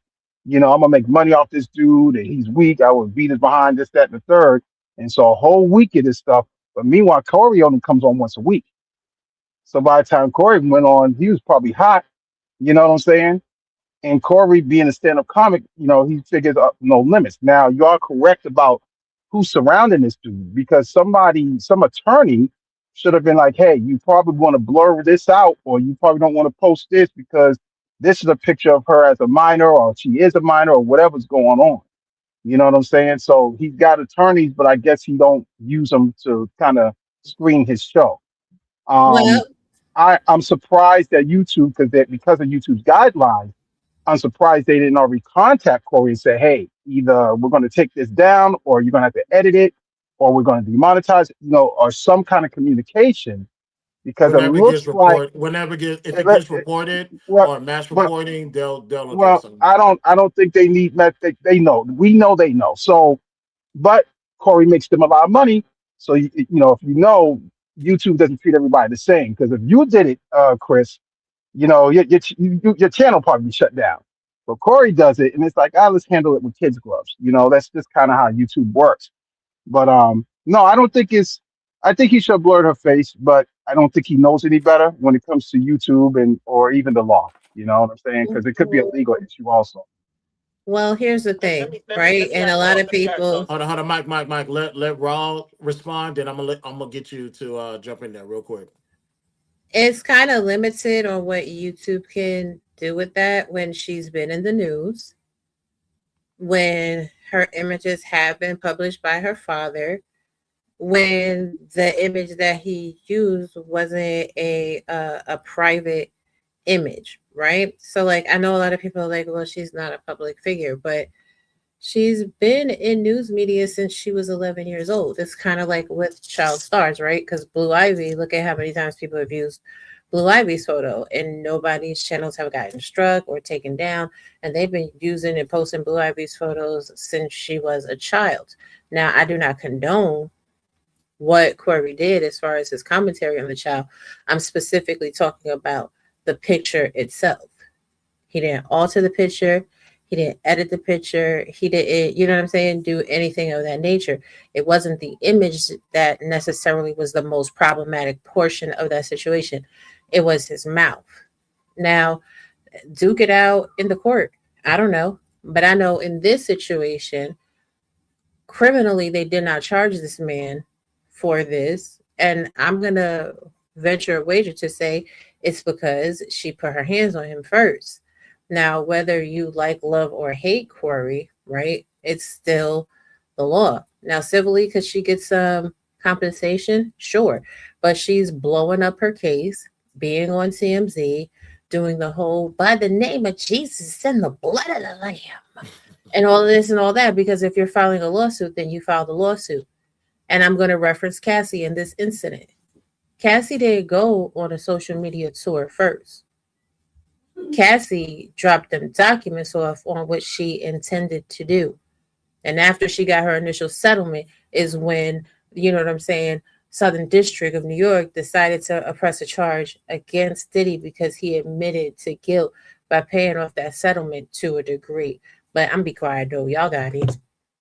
I'm gonna make money off this dude, and he's weak. I would beat his behind, this, that, and the third. And so a whole week of this stuff. But meanwhile, Corey only comes on once a week. So by the time Corey went on, he was probably hot. You know what I'm saying? And Corey, being a stand-up comic, he figures no limits. Now, you are correct about who's surrounding this dude because some attorney should have been like, hey, you probably want to blur this out, or you probably don't want to post this because this is a picture of her as a minor, or she is a minor, or whatever's going on. You know what I'm saying? So he's got attorneys, but I guess he don't use them to kind of screen his show. Well, I'm surprised that YouTube, because of YouTube's guidelines, I'm surprised they didn't already contact Corey and say, hey, either we're going to take this down, or you're going to have to edit it, or we're going to demonetize it, or some kind of communication, because it Whenever it gets looks like reported, if it gets reported well, or mass but reporting, they'll address well, them. I don't think they need they know. We know they know. So, but Corey makes them a lot of money. So if YouTube doesn't treat everybody the same. Because if you did it, Chris, your channel probably be shut down. But Corey does it, and it's like, let's handle it with kids gloves. That's just kind of how YouTube works. But no, I don't think it's. I think he should have blurred her face, but I don't think he knows any better when it comes to YouTube or even the law. You know what I'm saying? Because it could be a legal issue also. well, here's the thing, right? And a lot of people. Hold on, Mike. Let Raw respond, then I'm gonna get you to jump in there real quick. It's kind of limited on what YouTube can do with that when she's been in the news, when her images have been published by her father, when the image that he used wasn't a private image, right? So like I know a lot of people are like, well, she's not a public figure, but she's been in news media since she was 11 years old. It's kind of like with child stars, right? Because Blue Ivy, look at how many times people have used Blue Ivy's photo, and nobody's channels have gotten struck or taken down. And they've been using and posting Blue Ivy's photos since she was a child. Now, I do not condone what Corey did as far as his commentary on the child. I'm specifically talking about the picture itself. He didn't alter the picture. He didn't edit the picture. He didn't, you know what I'm saying, do anything of that nature. It wasn't the image that necessarily was the most problematic portion of that situation. It was his mouth. Now, duke it out in the court. I don't know. But I know in this situation, criminally, they did not charge this man for this. And I'm going to venture a wager to say it's because she put her hands on him first. Now, whether you like, love, or hate Corey, right, it's still the law. Now, civilly, because she gets some compensation, sure. But she's blowing up her case, being on TMZ, doing the whole by the name of Jesus and the blood of the Lamb and all this and all that. Because if you're filing a lawsuit, then you file the lawsuit. And I'm going to reference Cassie in this incident. Cassie didn't go on a social media tour first. Cassie dropped them documents off on what she intended to do. And after she got her initial settlement is when, you know what I'm saying, Southern District of New York decided to press a charge against Diddy because he admitted to guilt by paying off that settlement to a degree. But I'm be quiet though. Y'all got it.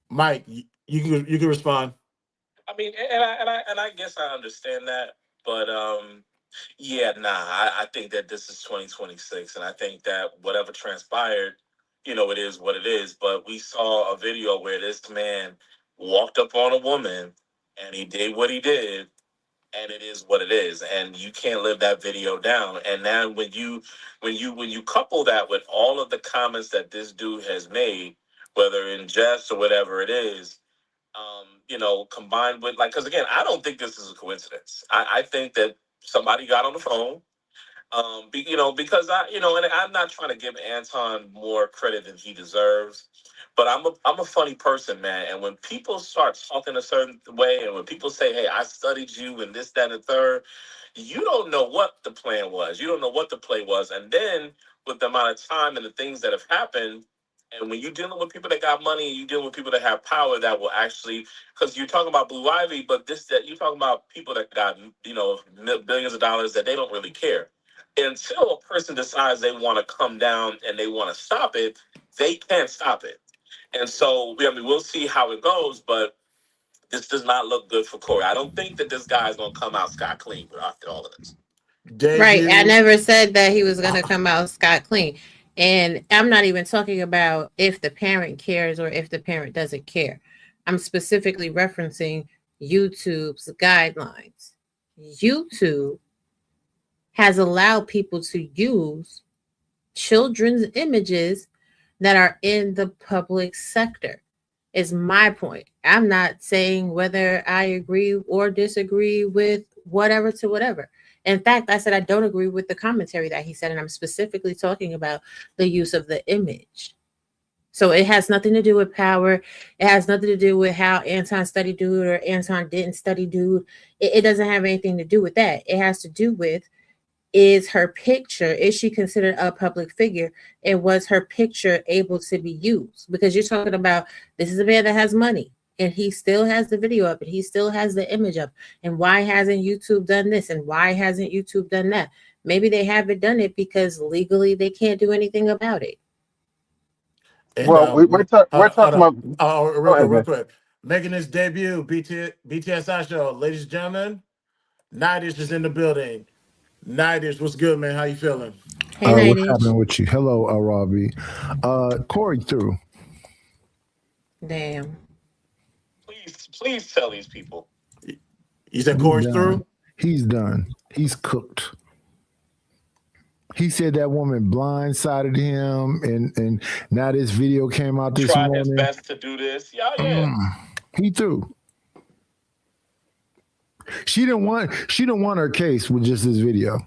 Mike, you can respond. I mean, and I guess I understand that, but yeah, nah, I think that this is 2026, and I think that whatever transpired, it is what it is. But we saw a video where this man walked up on a woman, and he did what he did, and it is what it is, and you can't live that video down. And now when you couple that with all of the comments that this dude has made, whether in jest or whatever it is, combined with because again, I don't think this is a coincidence. I think that somebody got on the phone, because and I'm not trying to give Anton more credit than he deserves, but I'm a funny person, man. And when people start talking a certain way, and when people say, "Hey, I studied you," and this, that, and the third, you don't know what the plan was. You don't know what the play was, and then with the amount of time and the things that have happened, And when you're dealing with people that got money and you're dealing with people that have power that will actually, because you're talking about Blue Ivy, but you're talking about people that got, billions of dollars that they don't really care. Until a person decides they want to come down and they want to stop it, they can't stop it. And so, we'll see how it goes, but this does not look good for Corey. I don't think that this guy is going to come out scot clean after all of this. Right. I Debut. never said that he was going to come out scot clean. And I'm not even talking about if the parent cares or if the parent doesn't care. I'm specifically referencing YouTube's guidelines. YouTube has allowed people to use children's images that are in the public sector, is my point. I'm not saying whether I agree or disagree with whatever to whatever. In fact, I said I don't agree with the commentary that he said, and I'm specifically talking about the use of the image. So it has nothing to do with power. It has nothing to do with how Anton studied dude or Anton didn't study dude. It doesn't have anything to do with that. It has to do with, is her picture, is she considered a public figure, and was her picture able to be used? Because you're talking about, this is a man that has money and he still has the video up and he still has the image up, and why hasn't YouTube done this and why hasn't YouTube done that? Maybe they haven't done it because legally they can't do anything about it. And Well, we're talking about. Go ahead, real man. quick, making his debut, BTSI show, ladies and gentlemen, Nidish is in the building. Nidish, what's good, man? How you feeling? Hey, What's Nidish. happening with you? Hello, Robbie. Corey through. Damn. Please tell these people. You said Corey's done. through? He's done. He's cooked. He said that woman blindsided him, and now this video came out this morning. Tried his best to do this. Yeah. He threw. She didn't want her case with just this video.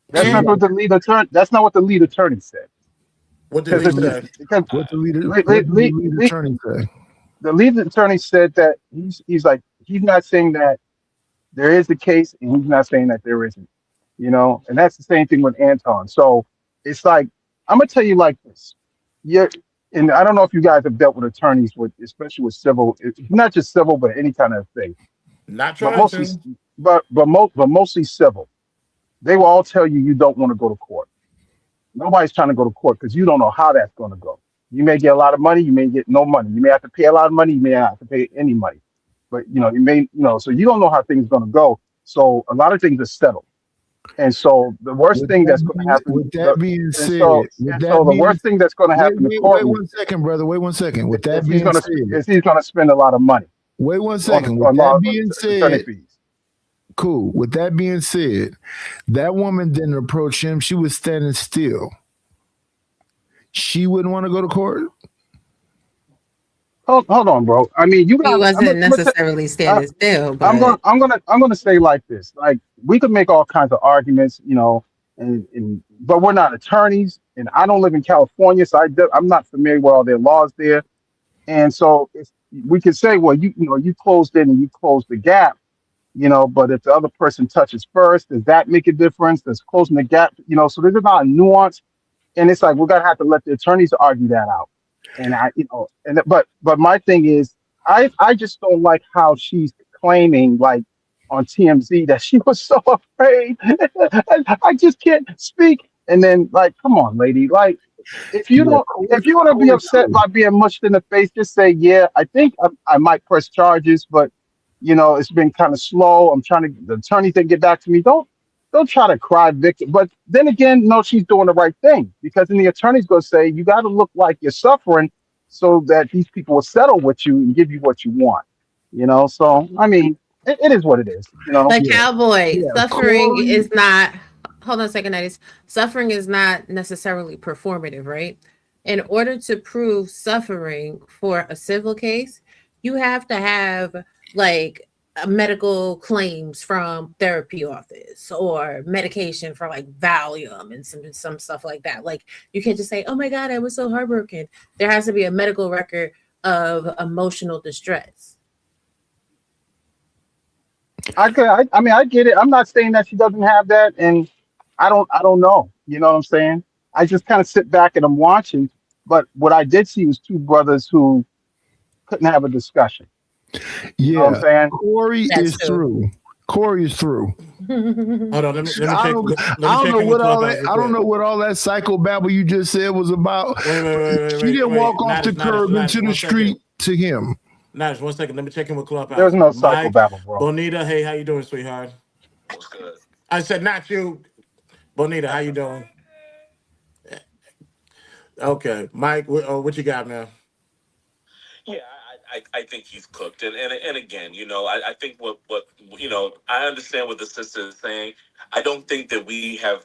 That's not what the lead attorney. That's not what the lead attorney said. What did he say? What the lead attorney say? The lead attorney said that he's not saying that there is a case, and he's not saying that there isn't. And that's the same thing with Anton. So it's like, I'm gonna tell you like this. And I don't know if you guys have dealt with attorneys especially with civil, not just civil, but any kind of thing. Not But trying mostly, to. but mostly civil. They will all tell you don't want to go to court. Nobody's trying to go to court because you don't know how that's going to go. You may get a lot of money, you may get no money. You may have to pay a lot of money, you may not have to pay any money. But you may, so you don't know how things are going to go. So a lot of things are settled. And so the worst thing that's going to happen. With that being said, the worst thing that's going to happen in court. Wait 1 second, brother. Wait 1 second. With that being said, he's going to spend a lot of money. Wait 1 second. With that being said, cool. With that being said, that woman didn't approach him. She was standing still. She wouldn't want to go to court. Hold on, bro. I mean, He wasn't necessarily standing still. But I'm gonna say like this. Like, we could make all kinds of arguments, but we're not attorneys, and I don't live in California, so I'm not familiar with all their laws there. And so we could say, well, you closed in and you closed the gap, but if the other person touches first, does that make a difference? Does closing the gap, so there's a lot of nuance, and it's like we're gonna have to let the attorneys argue that out. And but my thing is, I just don't like how she's claiming, like on TMZ, that she was so afraid. I just can't speak. And then, like, come on, lady, like, if you want to be upset by being mushed in the face, just say, yeah, I think I might press charges, but it's been kind of slow. I'm trying to, the attorney to get back to me. Don't try to cry victim. But then again, no, she's doing the right thing, because then the attorney's going to say, you got to look like you're suffering so that these people will settle with you and give you what you want. So, I mean, it is what it is. The cowboy, suffering is not, hold on a second, Nidish. Suffering is not necessarily performative, right? In order to prove suffering for a civil case, you have to have like medical claims from therapy office or medication for like Valium and some stuff like that. Like, you can't just say, oh my God, I was so heartbroken. There has to be a medical record of emotional distress. I mean, I get it. I'm not saying that she doesn't have that, and I don't know. You know what I'm saying? I just kind of sit back and I'm watching. But what I did see was two brothers who couldn't have a discussion. You know what I'm Yeah, saying? Corey is through. Corey is through. Hold on, let me I check. don't, Let I me don't check know in with what all Clubhouse that. real I don't quick. know what all that psychobabble you just said was about. She didn't Wait. walk off the curb into the 1 street second. to him. Naj, 1 second. Let me check in with There's Clubhouse. no Mike, psychobabble, bro. Bonita, hey, how you doing, sweetheart? What's good? I said not you, Bonita. How you doing? Okay, Mike, what you got, man? Yeah, I think he's cooked, and again, I think what I understand what the sister is saying. I don't think that we have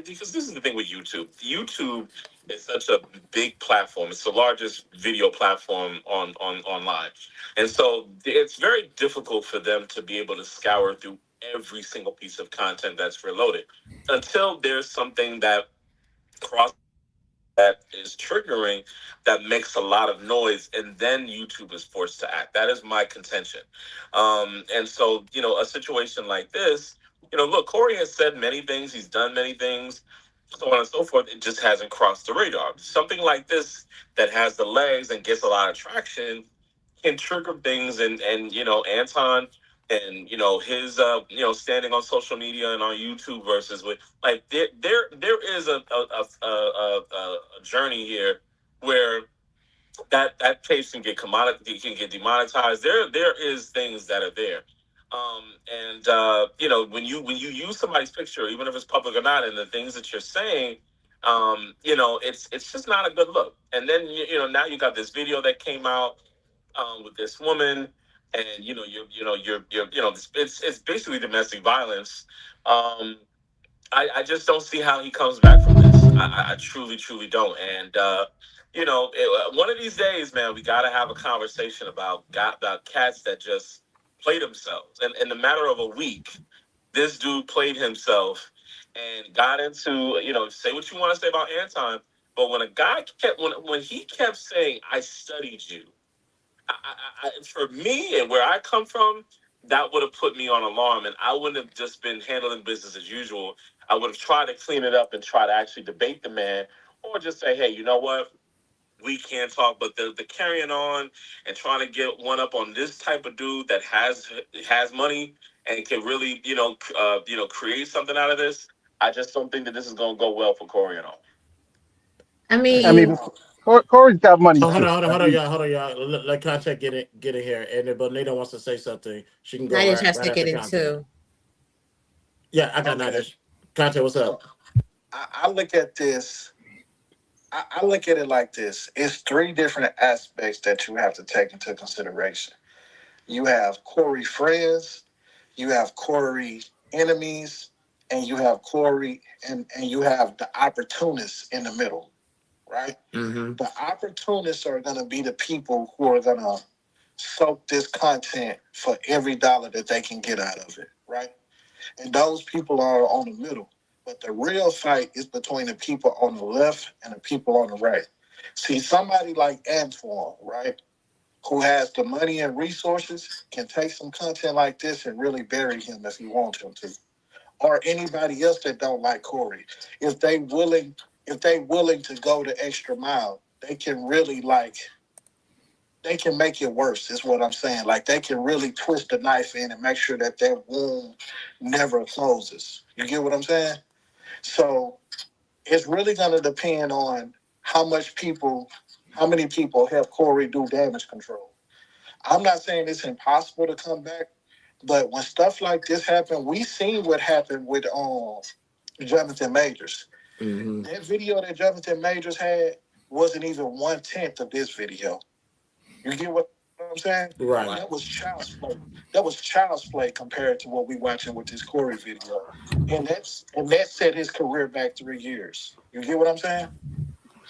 because this is the thing with YouTube. YouTube is such a big platform. It's the largest video platform on online, and so it's very difficult for them to be able to scour through every single piece of content that's reloaded until there's something that cross that is triggering that makes a lot of noise, and then YouTube is forced to act. That is my contention. And so, a situation like this, look, Corey has said many things, he's done many things, so on and so forth. It just hasn't crossed the radar. Something like this that has the legs and gets a lot of traction can trigger things, and Anton and his standing on social media and on YouTube versus with like there is a journey here where that page can get can get demonetized. There is things that are there. And when you use somebody's picture, even if it's public or not, and the things that you're saying, it's just not a good look. And then now you got this video that came out with this woman, and it's basically domestic violence. I just don't see how he comes back from this. I truly, truly don't. And one of these days, man, we got to have a conversation about cats that just play themselves. And in the matter of a week, this dude played himself and got into say what you want to say about Anton, but when a guy kept when he kept saying, "I studied you," for me and where I come from, that would have put me on alarm, and I wouldn't have just been handling business as usual. I would have tried to clean it up and try to actually debate the man, or just say, "Hey, you know what? We can't talk." But the carrying on and trying to get one up on this type of dude that has money and can really create something out of this. I just don't think that this is going to go well for Corey at all. I I mean, mean, Corey's got money Oh, hold too. on, I mean, hold on, y'all. Let Contact get in here, and if Bonita wants to say something, she can go Nadia right tries to after get in Contact. too. Yeah, I got Nadia. Contact, what's up? I look at this. I look at it like this. It's three different aspects that you have to take into consideration. You have Corey friends, you have Corey enemies, and you have Corey and you have the opportunists in the middle, right? Mm-hmm. The opportunists are going to be the people who are going to soak this content for every dollar that they can get out of it, right? And those people are on the middle. But the real fight is between the people on the left and the people on the right. See, somebody like Antoine, right, who has the money and resources, can take some content like this and really bury him if he wants him to. Or anybody else that don't like Corey. If they willing to go the extra mile, they can really they can make it worse, is what I'm saying. Like they can really twist the knife in and make sure that wound never closes. You get what I'm saying? So it's really gonna depend on how many people help Corey do damage control. I'm not saying it's impossible to come back, but when stuff like this happen, we seen what happened with Jonathan Majors. Mm-hmm. That video that Jonathan Majors had wasn't even 1/10 of this video. You get what I'm saying? Right. That was child's play. That was child's play compared to what we watching with this Corey video, and that set his career back 3 years. You get what I'm saying?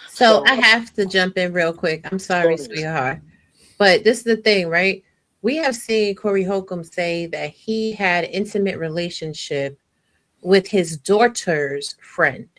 So I have to jump in real quick. I'm sorry, sweetheart. But this is the thing, right? We have seen Corey Holcomb say that he had intimate relationship with his daughter's friend.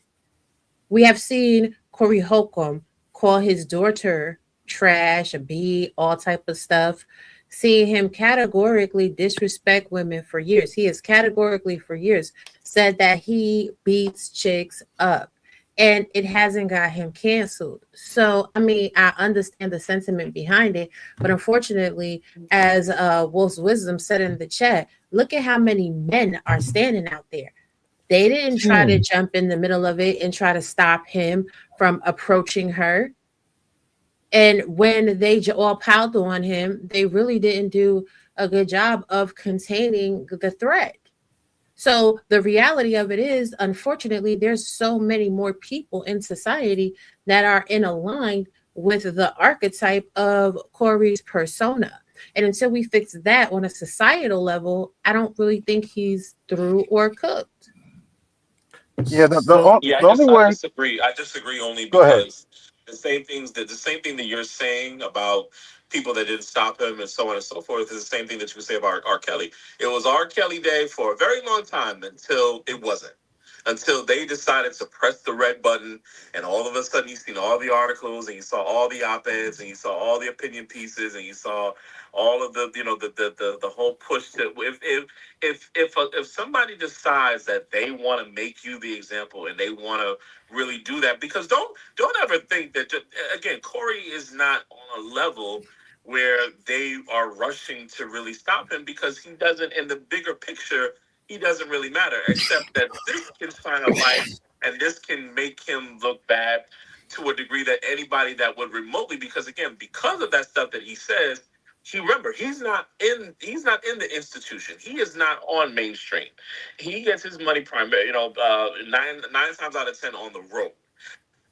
We have seen Corey Holcomb call his daughter trash, a B, all type of stuff. Seeing him categorically disrespect women for years. He has categorically for years said that he beats chicks up. and it hasn't got him canceled. So, I mean, I understand the sentiment behind it, but unfortunately, as Wolf's Wisdom said in the chat, look at how many men are standing out there. They didn't try to jump in the middle of it and try to stop him from approaching her. And when they all piled on him, they really didn't do a good job of containing the threat. So the reality of it is, unfortunately, there's so many more people in society that are in aligned with the archetype of Corey's persona. And until we fix that on a societal level, I don't really think he's through or cooked. Yeah, Yeah, the only I way. disagree. I disagree only Go ahead. because the same thing that you're saying about people that didn't stop him and so on and so forth is the same thing that you say about R. Kelly. It was R. Kelly Day for a very long time until it wasn't. Until they decided to press the red button, and all of a sudden you seen all the articles, and you saw all the op-eds, and you saw all the opinion pieces, and you saw all of the the whole push to if somebody decides that they want to make you the example and they want to really do that, because don't ever think that again, Corey is not on a level where they are rushing to really stop him, because he doesn't, in the bigger picture, he doesn't really matter, except that this can shine a light and this can make him look bad to a degree that anybody that would remotely, because again, because of that stuff that he says, remember, he's not in the institution. He is not on mainstream. He gets his money primarily, nine times out of 10 on the road.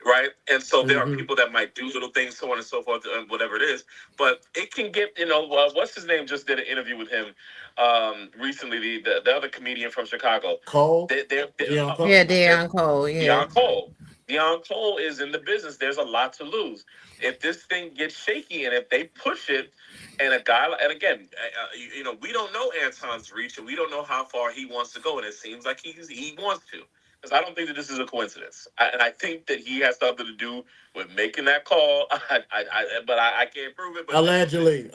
Right. And so there are people that might do little things, so on and so forth, whatever it is. But it can get, what's his name just did an interview with him recently, the other comedian from Chicago. Cole? Deion Cole? Yeah, Deion Cole. Yeah. Deion Cole. Deion Cole is in the business. There's a lot to lose. If this thing gets shaky and if they push it, and a guy, and again, we don't know Anton's reach, and we don't know how far he wants to go, and it seems like he wants to. Because I don't think that this is a coincidence, and I think that he has something to do with making that call. But I can't prove it. But allegedly,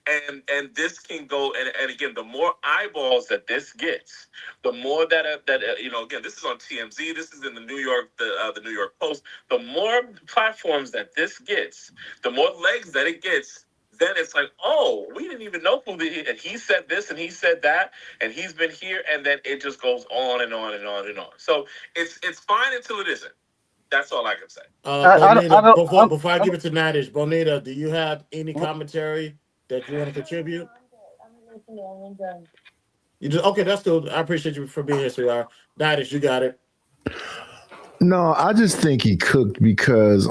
and this can go, and again, the more eyeballs that this gets, the more that again, this is on TMZ, this is in the New York Post. The more platforms that this gets, the more legs that it gets, then it's like, oh, we didn't even know who and he said this and he said that and he's been here, and then it just goes on and on and on and on. So it's fine until it isn't. That's all I can say. Bonita, before I give it to Nadish, Bonita, do you have any commentary that you want to contribute? You just okay? That's cool. I appreciate you for being here, sweetheart. Nadish, you got it. No, I just think he cooked because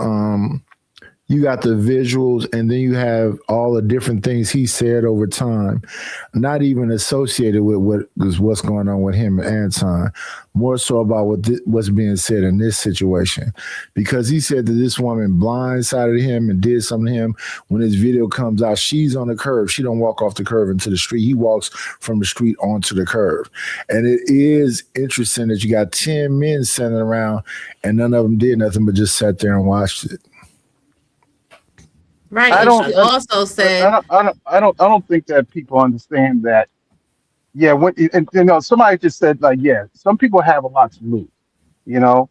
you got the visuals, and then you have all the different things he said over time, not even associated with what's going on with him and Anton, more so about what's being said in this situation. Because he said that this woman blindsided him and did something to him. When his video comes out, she's on the curb. She don't walk off the curb into the street. He walks from the street onto the curb. And it is interesting that you got 10 men sitting around and none of them did nothing but just sat there and watched it. Right. I And don't. she also said, I don't think that people understand that. Yeah, somebody just said like, yeah, some people have a lot to lose, you know.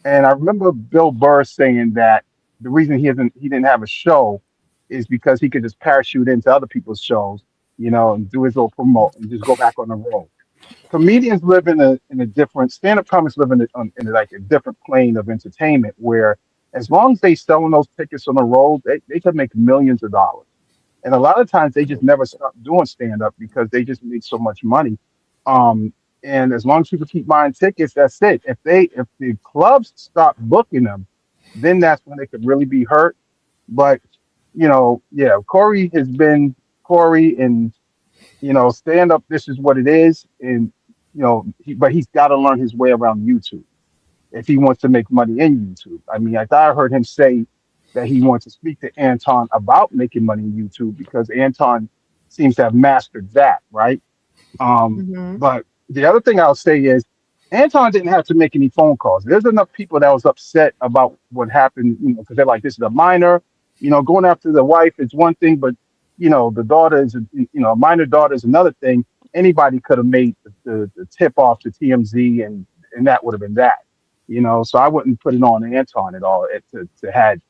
And I remember Bill Burr saying that the reason he didn't have a show is because he could just parachute into other people's shows, and do his little promote and just go back on the road. Comedians live in a different stand-up comics live in like a different plane of entertainment where as long as they selling those tickets on the road, they could make millions of dollars. And a lot of times they just never stop doing stand-up because they just make so much money. And as long as people keep buying tickets, that's it. If the clubs stop booking them, then that's when they could really be hurt. But yeah, Corey has been Corey, and stand up. This is what it is, and but he's got to learn his way around YouTube if he wants to make money in YouTube. I mean, I thought I heard him say that he wants to speak to Anton about making money in YouTube because Anton seems to have mastered that, right? But the other thing I'll say is Anton didn't have to make any phone calls. There's enough people that was upset about what happened, because they're like, this is a minor, going after the wife is one thing, but the daughter is, a minor daughter is another thing. Anybody could have made the tip off to TMZ, and and that would have been that. So I wouldn't put it on Anton at all to had,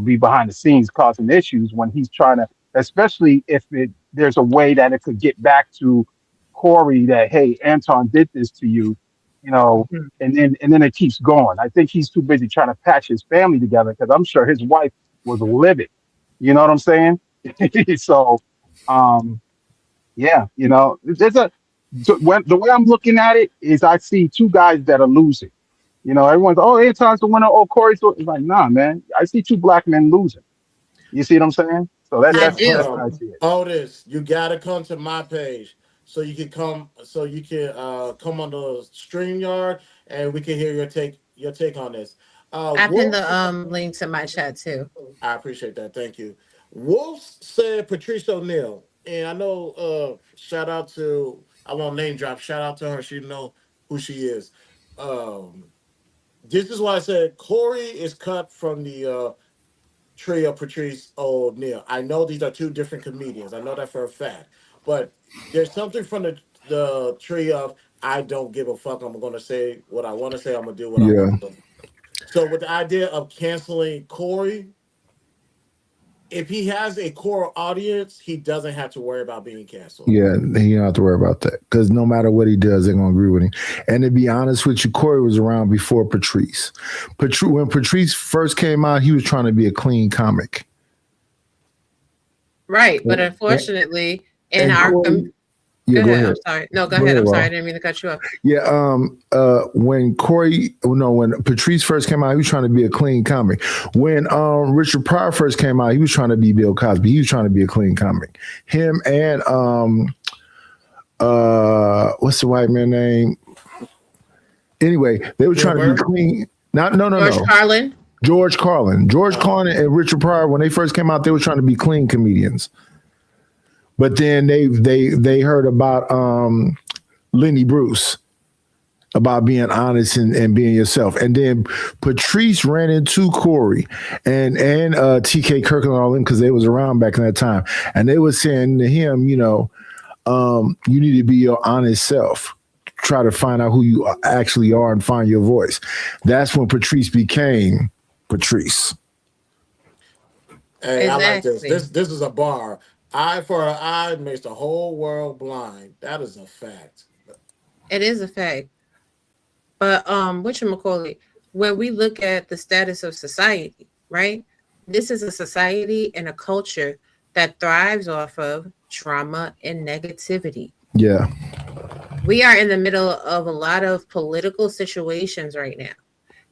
be behind the scenes causing issues when he's trying to, especially if there's a way that it could get back to Corey that, hey, Anton did this to you, and then it keeps going. I think he's too busy trying to patch his family together because I'm sure his wife was livid. You know what I'm saying? So, yeah, there's the way I'm looking at it is I see two guys that are losing. Everyone's, oh, Anton's the winner. Oh, Corey's the, it's like, nah, man. I see two black men losing. You see what I'm saying? So that's how I see it. Otis, you gotta come to my page so you can come on the StreamYard and we can hear your take on this. I pinned Wolf, the link to my chat too. I appreciate that. Thank you. Wolf said Patrice O'Neal, and I know. Shout out to I won't name drop. Shout out to her. She know who she is. Um, this is why I said Corey is cut from the tree of Patrice O'Neal. I know these are two different comedians. I know that for a fact. But there's something from the tree of I don't give a fuck. I'm gonna say what I want to say. I'm gonna do what I Yeah. want to do. So with the idea of canceling Corey, if he has a core audience, he doesn't have to worry about being canceled. Yeah, you don't have to worry about that because no matter what he does, they're gonna agree with him. And to be honest with you, Corey was around before Patrice. When Patrice first came out, he was trying to be a clean comic. Right, but unfortunately, in our Corey, go go ahead. ahead. I'm sorry. No, go ahead. I'm sorry. I didn't mean to cut you off. Yeah, when Patrice first came out, he was trying to be a clean comic. When Richard Pryor first came out, he was trying to be Bill Cosby. He was trying to be a clean comic. Him and what's the white man name? Anyway, they were trying to be clean. George Carlin and Richard Pryor, when they first came out, they were trying to be clean comedians. But then they heard about Lenny Bruce, about being honest and being yourself. And then Patrice ran into Corey and TK Kirkland and all them because they was around back in that time. And they were saying to him, you need to be your honest self. Try to find out who you actually are and find your voice. That's when Patrice became Patrice. Hey, I like this. This is a bar. Eye for an eye makes the whole world blind. That is a fact. It is a fact. But whatchamacallit, when we look at the status of society, right? This is a society and a culture that thrives off of trauma and negativity. Yeah. We are in the middle of a lot of political situations right now.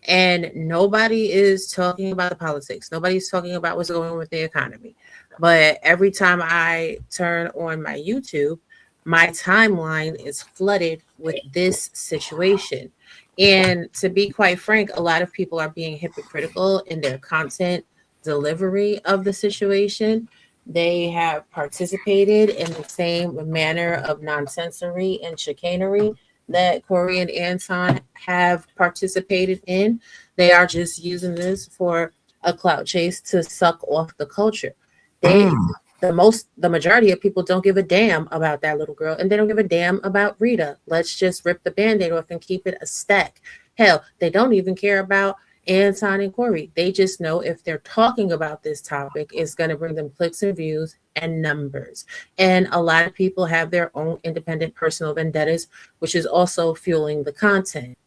And nobody is talking about the politics. Nobody's talking about what's going on with the economy. But every time I turn on my YouTube, my timeline is flooded with this situation. And to be quite frank, a lot of people are being hypocritical in their content delivery of the situation. They have participated in the same manner of nonsensory and chicanery that Corey and Anton have participated in. They are just using this for a clout chase to suck off the culture. The majority of people don't give a damn about that little girl, and they don't give a damn about Rita. Let's just rip the Band-Aid off and keep it a stack. Hell, they don't even care about Anton and Corey. They just know if they're talking about this topic, it's going to bring them clicks and views and numbers. And a lot of people have their own independent personal vendettas, which is also fueling the content.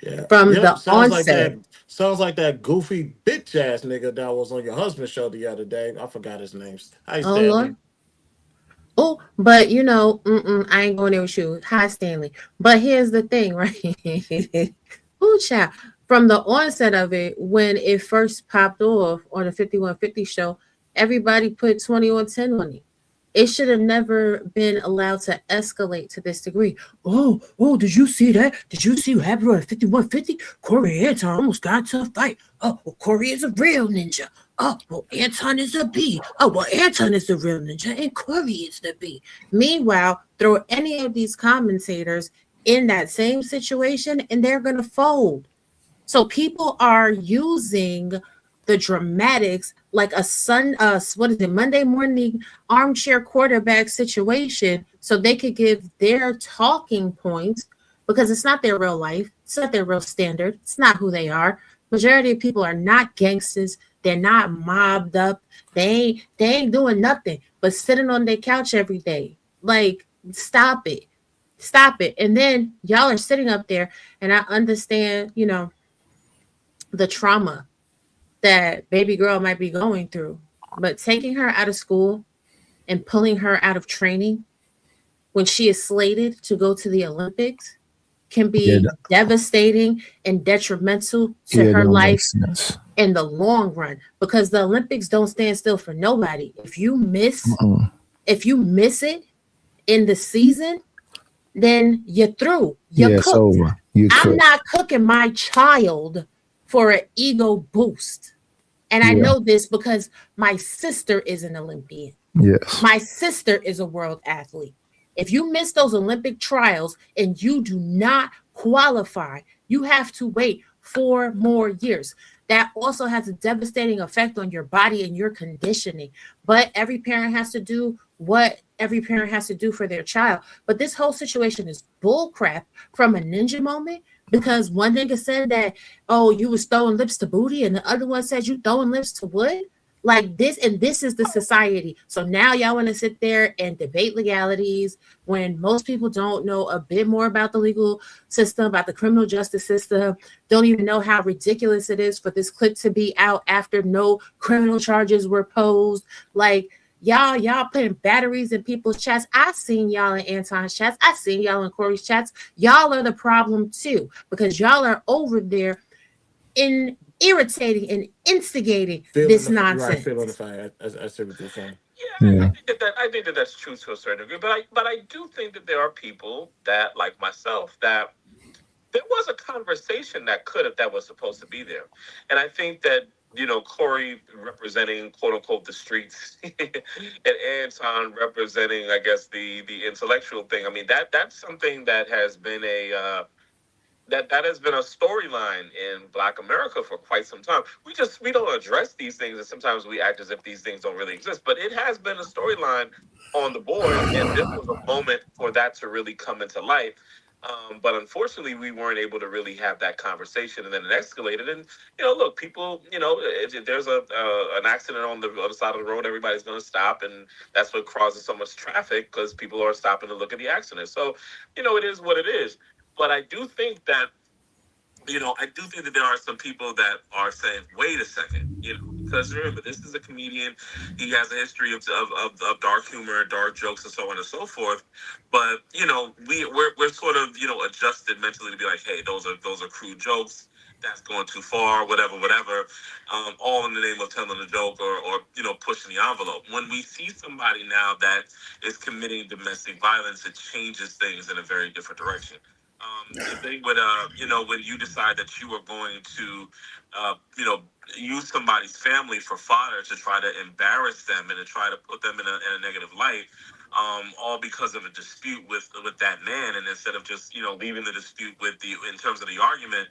Yeah. From the onset. Sounds like that goofy bitch ass nigga that was on your husband's show the other day. I forgot his name. Hi, Stanley. Lord. Oh, but I ain't going there with you. Hi, Stanley. But here's the thing, right? Ooh, child. From the onset of it, when it first popped off on the 5150 show, everybody put 20 on 10 on it. It should have never been allowed to escalate to this degree. Oh, did you see that? Did you see what happened on 5150? Corey and Anton almost got into a fight. Oh, well, Corey is a real ninja. Oh, well, Anton is a B. Oh, well, Anton is the real ninja and Corey is the B. Meanwhile, throw any of these commentators in that same situation and they're going to fold. So people are using the dramatics like a Monday morning armchair quarterback situation so they could give their talking points because it's not their real life. It's not their real standard. It's not who they are. Majority of people are not gangsters. They're not mobbed up. They ain't doing nothing but sitting on their couch every day. Like, stop it. Stop it. And then y'all are sitting up there, and I understand, the trauma that baby girl might be going through. But taking her out of school and pulling her out of training when she is slated to go to the Olympics can be devastating and detrimental to her life in the long run, because the Olympics don't stand still for nobody. If you miss it in the season, then you're through. You're it's cooked. over. I'm not cooking my child for an ego boost. And I know this because my sister is an Olympian. Yes. My sister is a world athlete. If you miss those Olympic trials and you do not qualify, you have to wait 4 more years. That also has a devastating effect on your body and your conditioning. But every parent has to do what every parent has to do for their child. But this whole situation is bullcrap from a ninja moment, because one nigga said that, oh, you was throwing lips to booty, and the other one said you throwing lips to wood. Like this, and this is the society. So now y'all want to sit there and debate legalities when most people don't know a bit more about the legal system, about the criminal justice system, don't even know how ridiculous it is for this clip to be out after no criminal charges were posed. Like, y'all putting batteries in people's chats. I seen y'all in Anton's chats. I seen y'all in Corey's chats. Y'all are the problem too, because y'all are over there in irritating and instigating this nonsense. Right, feeling the fire. I see what you're saying. Yeah, I think that that's true to a certain degree, but I do think that there are people that, like myself, that there was a conversation that was supposed to be there, and I think that Corey representing quote unquote the streets, and Anton representing, I guess, the intellectual thing. I mean, that's something that has been that has been a storyline in Black America for quite some time. We don't address these things, and sometimes we act as if these things don't really exist. But it has been a storyline on the board, and this was a moment for that to really come into light. But unfortunately, we weren't able to really have that conversation, and then it escalated. And look, people, if there's an accident on the other side of the road, everybody's going to stop, and that's what causes so much traffic, because people are stopping to look at the accident. So, it is what it is. But I do think that there are some people that are saying, wait a second, because remember, this is a comedian. He has a history of dark humor, dark jokes, and so on and so forth. But, we're sort of, adjusted mentally to be like, hey, those are crude jokes. That's going too far, whatever. All in the name of telling a joke or pushing the envelope. When we see somebody now that is committing domestic violence, it changes things in a very different direction. The thing with when you decide that you are going to use somebody's family for fodder to try to embarrass them and to try to put them in a negative light, all because of a dispute with that man, and instead of just leaving the dispute in terms of the argument,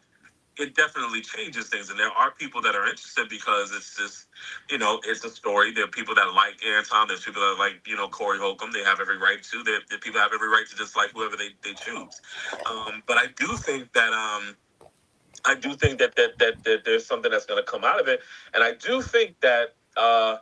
it definitely changes things. And there are people that are interested because it's just, it's a story. There are people that like Anton. There's people that like, Corey Holcomb. They have every right to. There people have every right to dislike whoever they choose. But I do think that that there's something that's going to come out of it. And I do think that, I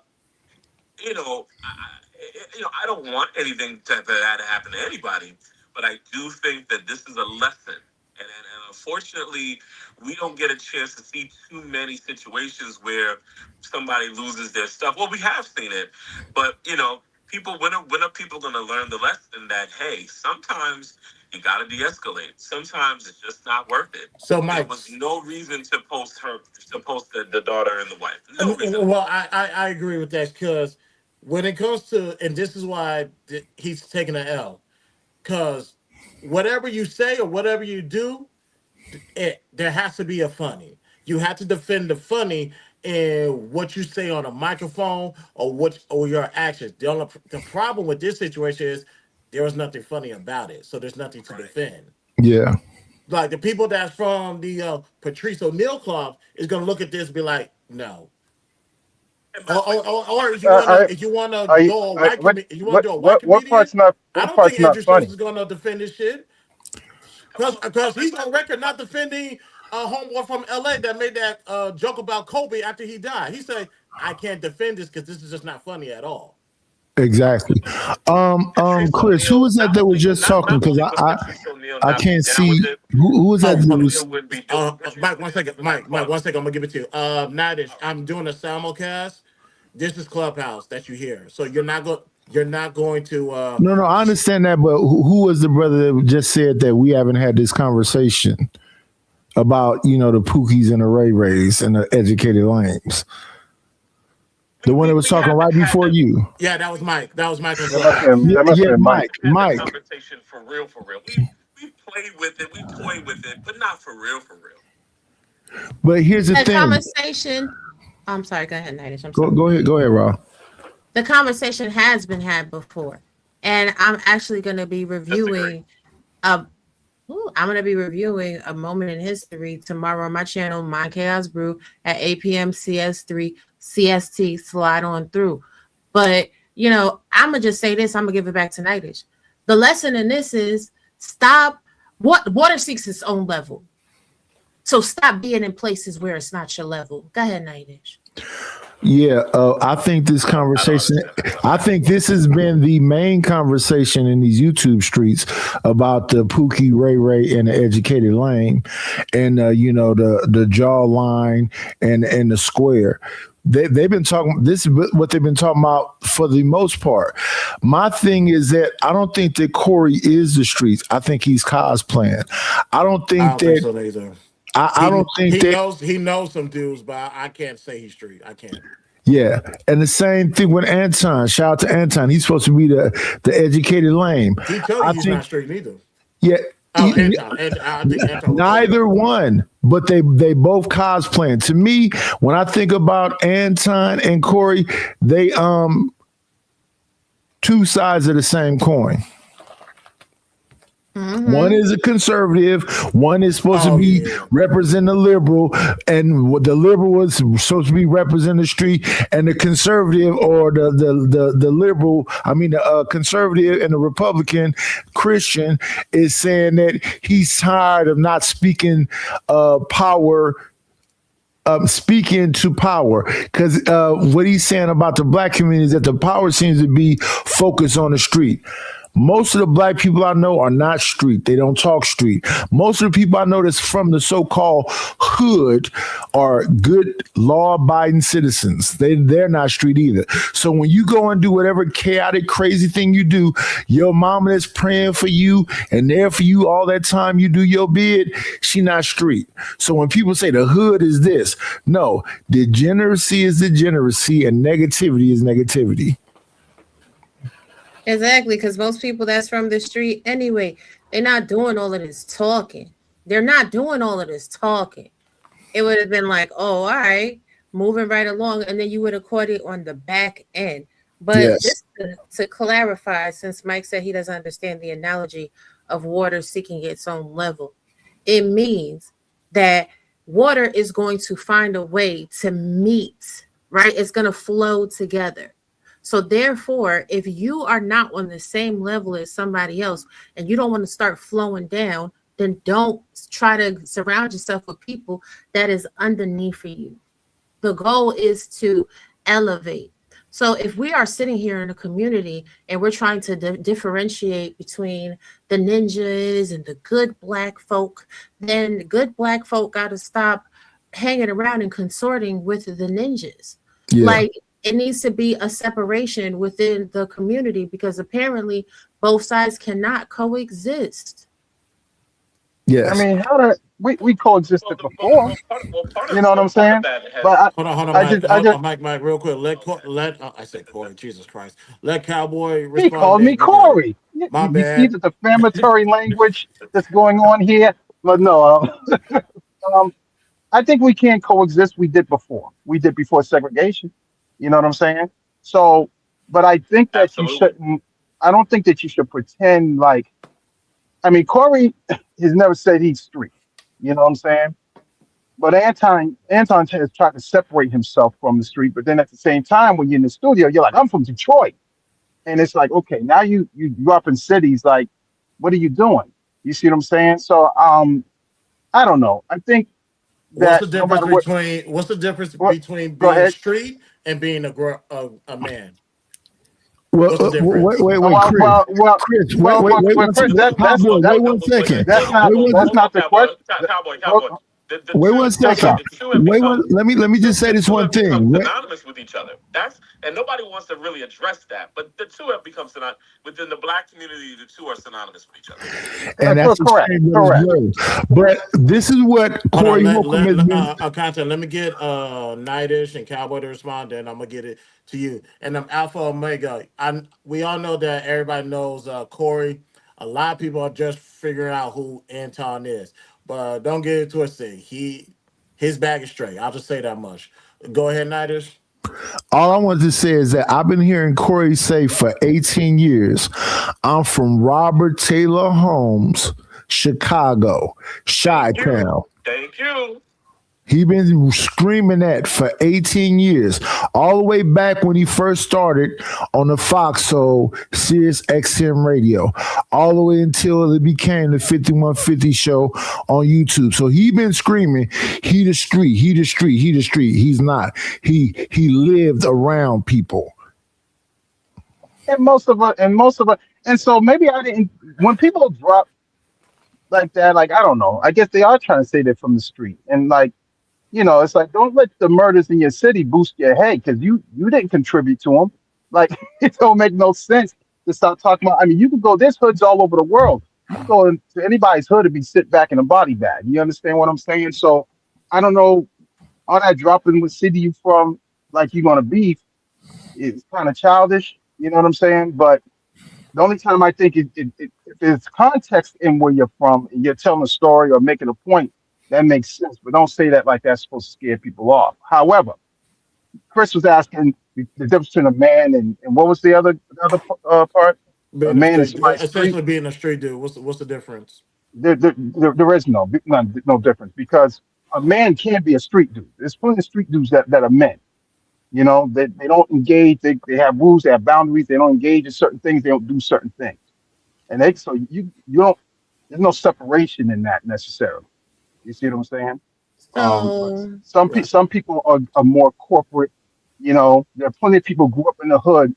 don't want anything to happen to anybody, but I do think that this is a lesson. And unfortunately, we don't get a chance to see too many situations where somebody loses their stuff. Well, we have seen it, but people, when are people going to learn the lesson that, hey, sometimes you got to de-escalate. Sometimes it's just not worth it. So, Mike, there was no reason to post the daughter and the wife. No reason. Well, I agree with that, because when it comes to, and this is why he's taking an L, because whatever you say or whatever you do, there has to be a funny. You have to defend the funny in what you say on a microphone or your actions. The problem with this situation is there was nothing funny about it, so there's nothing to defend. Yeah. Like the people that's from the Patrice O'Neal Club is gonna look at this and be like, no. Or if you wanna go a white comedian, what part's not I don't think Andrew funny? Schultz is gonna defend this shit. Because he's on record not defending a homeboy from LA that made that joke about Kobe after he died. He said, "I can't defend this because this is just not funny at all." Exactly. Chris, who was that was just talking? Because I can't see who was that. Mike, 1 second. Mike, 1 second. I'm gonna give it to you. Nadish, I'm doing a simulcast. This is Clubhouse that you hear, so you're not going. You're not going to. No, I understand that, but who was the brother that just said that we haven't had this conversation about the Pookies and the Ray Rays and the educated lames? The one that was talking right before you. Yeah, that was Mike. That was Mike. Yeah, Mike. Conversation for real. We played with it, we toyed with it, but not for real. But here's the thing. Conversation. I'm sorry. Go ahead, Nadish. Go ahead, Rob. The conversation has been had before, and I'm actually going to be reviewing. I'm going to be reviewing a moment in history tomorrow on my channel, My Chaos Brew, at 8 p.m. CS3 CST. Slide on through. But I'm gonna just say this. I'm gonna give it back to Nightdish. The lesson in this is stop. Water seeks its own level. So stop being in places where it's not your level. Go ahead, Nightdish. Yeah, I think this conversation, I think this has been the main conversation in these YouTube streets about the Pookie, Ray, and the educated lane, and the jawline and the square. They've been talking. This is what they've been talking about for the most part. My thing is that I don't think that Corey is the streets. I think he's cosplaying. I don't think so either. I don't think he knows some dudes, but I can't say he's street. I can't. Yeah, and the same thing with Anton. Shout out to Anton. He's supposed to be the educated lame. He told you he's not straight neither. Yeah. Anton Neither one, but they both cosplaying. To me, when I think about Anton and Corey, they two sides of the same coin. Mm-hmm. One is a conservative, one is supposed to be represent the liberal, and the liberal was supposed to be represent the street, and the conservative or the liberal, the conservative and the Republican Christian is saying that he's tired of not speaking power. Speaking to power, because what he's saying about the black community is that the power seems to be focused on the street. Most of the black people I know are not street. They don't talk street. Most of the people I know that's from the so-called hood are good law-abiding citizens. They're not street either. So when you go and do whatever chaotic, crazy thing you do, your mama that's praying for you and there for you all that time you do your bid, she not street. So when people say the hood is this, no, degeneracy is degeneracy and negativity is negativity. Exactly, because most people that's from the street anyway, they're not doing all of this talking. They're not doing all of this talking. It would have been like, oh, all right, moving right along, and then you would have caught it on the back end. But just to clarify, since Mike said he doesn't understand the analogy of water seeking its own level, it means that water is going to find a way to meet, right? It's going to flow together. So therefore, if you are not on the same level as somebody else and you don't want to start flowing down, then don't try to surround yourself with people that is underneath of you. The goal is to elevate. So if we are sitting here in a community and we're trying to differentiate between the ninjas and the good black folk, then the good black folk got to stop hanging around and consorting with the ninjas. Yeah. Like, it needs to be a separation within the community because apparently both sides cannot coexist. Yes. I mean, we coexisted before. You know what I'm saying? But hold on, Mike, real quick. I said Corey, Jesus Christ. Let Cowboy respond. He called me Corey. My you bad. see the defamatory language that's going on here? But no, I think we can coexist. We did before. We did before segregation. You know what I'm saying? So, but I think that you shouldn't, I don't think that you should pretend like, Corey has never said he's street. You know what I'm saying? But Anton has tried to separate himself from the street. But then at the same time, when you're in the studio, you're like, I'm from Detroit. And it's like, okay, now you grew up in cities. Like, what are you doing? You see what I'm saying? So I don't know. I think What's that the no difference matter what, what between go being ahead. street and being a man? Well, What's the difference? wait, Chris. Chris, wait one Chris, second. Wait, Cowboy, wait one second. that's Wait one not the question. Cowboy. The Wait two, one okay, second. the two have Wait become one. Let me just say this two one have become thing. synonymous with each other. And nobody wants to really address that. But the two have become synonymous within the black community. The two are synonymous with each other. And that's a Correct. shame that it's low. But this is what Hold on, Corey Holcomb has been. content. Let me get Nightish and Cowboy to respond, then I'm gonna get it to you. And Alpha Omega. We all know that everybody knows Corey. A lot of people are just figuring out who Anton is, but don't get it twisted. His bag is straight. I'll just say that much. Go ahead, Nightish. All I wanted to say is that I've been hearing Corey say for 18 years, I'm from Robert Taylor Holmes, Chicago, Chi-Town. Thank you. He been screaming that for 18 years, all the way back when he first started on the Fox Soul Sirius XM radio, all the way until it became the 5150 show on YouTube. So he been screaming, he the street, he the street, he the street. He's not. He lived around people. And most of us, and so maybe I didn't. When people drop like that, like I don't know. I guess they are trying to say they're from the street, and like it's like don't let the murders in your city boost your head because you didn't contribute to them. Like it don't make no sense to start talking about. I mean, you could go. There's hoods all over the world. You can go into anybody's hood and be sit back in a body bag. You understand what I'm saying? So I don't know. All that dropping what city you from, like you're gonna beef, is kind of childish. You know what I'm saying? But the only time I think if there's context in where you're from and you're telling a story or making a point, that makes sense. But don't say that like that's supposed to scare people off. However, Chris was asking the difference between a man and what was the other part? A Being a man and street, somebody's street. essentially being a street dude. What's the difference? There is no difference because a man can be a street dude. There's plenty of street dudes that are men. They don't engage. They have rules. They have boundaries. They don't engage in certain things. They don't do certain things. And so you don't. There's no separation in that necessarily. You see what I'm saying? But So some people are more corporate. There are plenty of people who grew up in the hood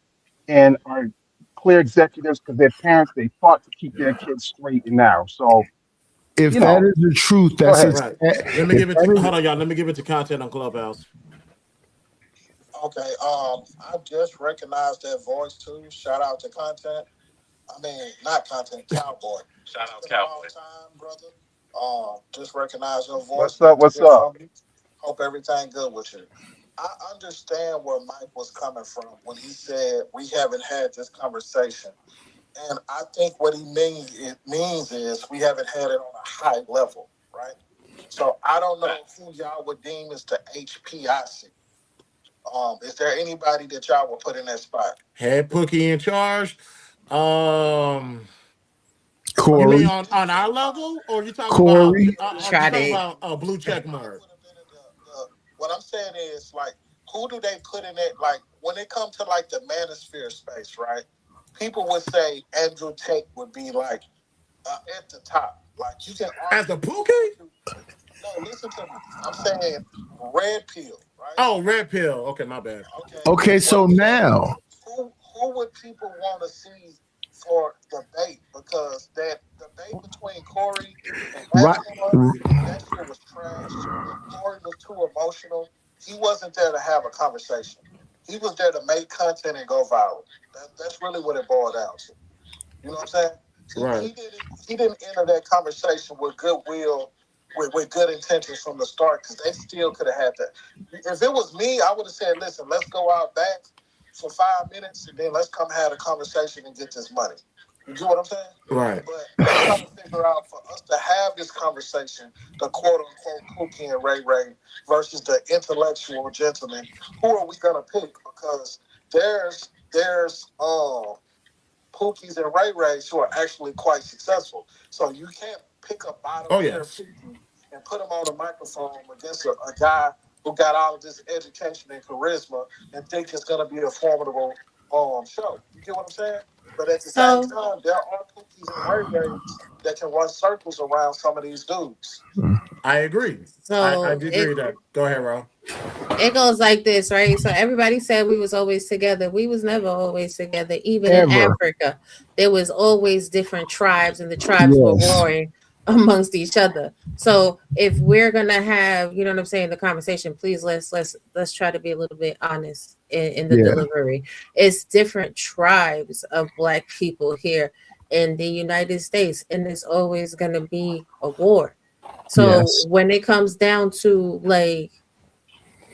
and are clear executives because their parents they fought to keep their kids straight and narrow. So If that is the truth, go that's ahead. Right. Let me give it. Hold on, y'all. Let me give it to content on Clubhouse. Okay, I just recognized that voice too. Shout out to content. I mean, not content, Cowboy. Shout out It's been a long Cowboy. time, brother. Just recognize your voice. What's up? Good to What's hear up? from you. Hope everything good with you. I understand where Mike was coming from when he said we haven't had this conversation. And I think what he means is we haven't had it on a high level, right? So I don't know who y'all would deem as the HPIC. Is there anybody that y'all would put in that spot? Head Pookie in charge. Um, you mean Corey. on our level, or you talking about Corey. blue check mark? What I'm saying is like, who do they put in it? Like when it comes to like the manosphere space, right? People would say Andrew Tate would be like at the top. Like you can as a Pookie. No, listen to me. I'm saying red pill, right? Oh, red pill. Okay, my bad. Okay, so now Who would people want to see for debate? Because that debate between Corey and right, that shit was trash. Corey was too emotional. He wasn't there to have a conversation. He was there to make content and go viral. That's really what it boiled down to. You know what I'm saying? Right. He didn't enter that conversation with goodwill, with good intentions from the start, because they still could have had that. If it was me, I would have said, listen, let's go out back for 5 minutes and then let's come have a conversation and get this money. You get what I'm saying? Right. But I'm trying to figure out for us to have this conversation, the quote unquote Pookie and Ray Ray versus the intellectual gentleman, who are we gonna pick? Because there's Pookies and Ray Rays who are actually quite successful. So you can't pick a bottom tier Pookie and put him on a microphone against a guy who got all of this education and charisma and think it's going to be a formidable show. You get what I'm saying? But at the same So time, there are cookies and Ray Rays that can run circles around some of these dudes. I agree. I so do agree it with that. Go ahead, Ro. it goes like this, right? So everybody said we was always together. We was never always together. Even in Ever. Africa, there was always different tribes, and the tribes were Yes. warring amongst each other. So if we're gonna have, you know what I'm saying, the conversation, please let's try to be a little bit honest in the Yeah. delivery. It's different tribes of black people here in the United States, and there's always gonna be a war. So Yes. when it comes down to like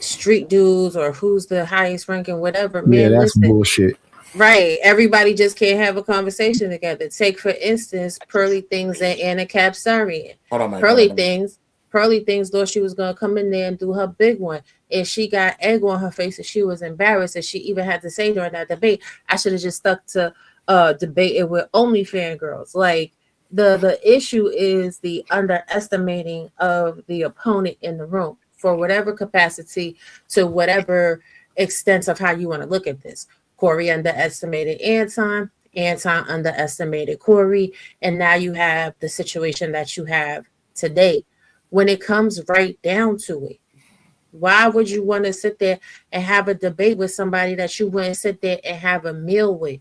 street dudes or who's the highest ranking, whatever, Yeah, man, that's listen. bullshit. Right. Everybody just can't have a conversation together. Take, for instance, Pearly Things and Anna Capsarian. Hold on, Mike. Hold on, Pearly Mike. Things, Pearly Things thought she was gonna come in there and do her big one. And she got egg on her face and she was embarrassed. And she even had to say during that debate, I should have just stuck to debating with only fangirls. Like the issue is the underestimating of the opponent in the room for whatever capacity to whatever extent of how you want to look at this. Corey underestimated Anton. Anton underestimated Corey. And now you have the situation that you have today. When it comes right down to it, why would you want to sit there and have a debate with somebody that you wouldn't sit there and have a meal with?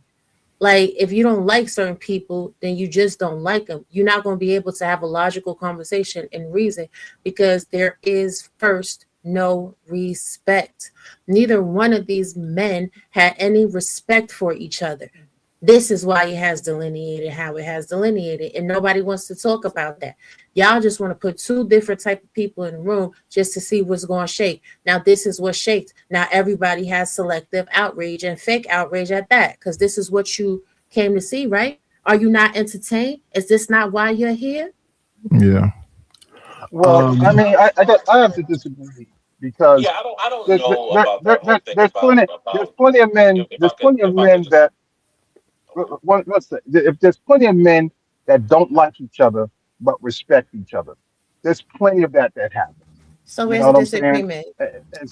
Like, if you don't like certain people, then you just don't like them. You're not going to be able to have a logical conversation and reason because there is first no respect. Neither one of these men had any respect for each other. This is why it has delineated how it has delineated, and nobody wants to talk about that. Y'all just want to put two different type of people in the room just to see what's going to shake. Now this is what shakes. Now everybody has selective outrage and fake outrage at that, because this is what you came to see, right? Are you not entertained? Is this not why you're here? Yeah. Well, I mean, I have to disagree because Yeah, I don't know about that whole thing there's about plenty of men if there's I could plenty of if I could men just that let's say if there's plenty of men that don't like each other but respect each other. There's plenty of that happens. So You know where's the what I'm saying? disagreement? And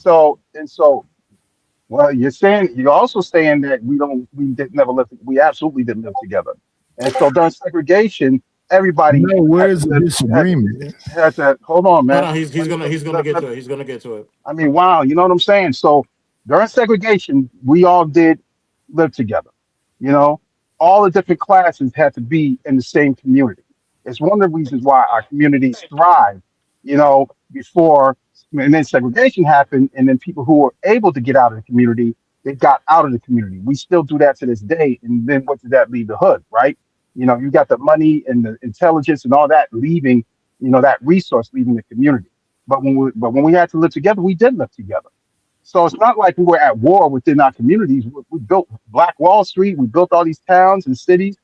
so well, you're also saying that we did never live, we absolutely didn't live together. And so during segregation, everybody No, had to where's the live, disagreement? had to, hold on, Hold man. on. He's gonna get to it. He's gonna get to it. I mean, wow, you know what I'm saying? So during segregation, we all did live together. You know, all the different classes had to be in the same community. It's one of the reasons why our communities thrive, before, and then segregation happened, and then people who were able to get out of the community, they got out of the community. We still do that to this day. And then what did that leave? The hood, right? You got the money and the intelligence and all that leaving, that resource leaving the community. But when we had to live together, we did live together. So it's not like we were at war within our communities. We built Black Wall Street. We built all these towns and cities,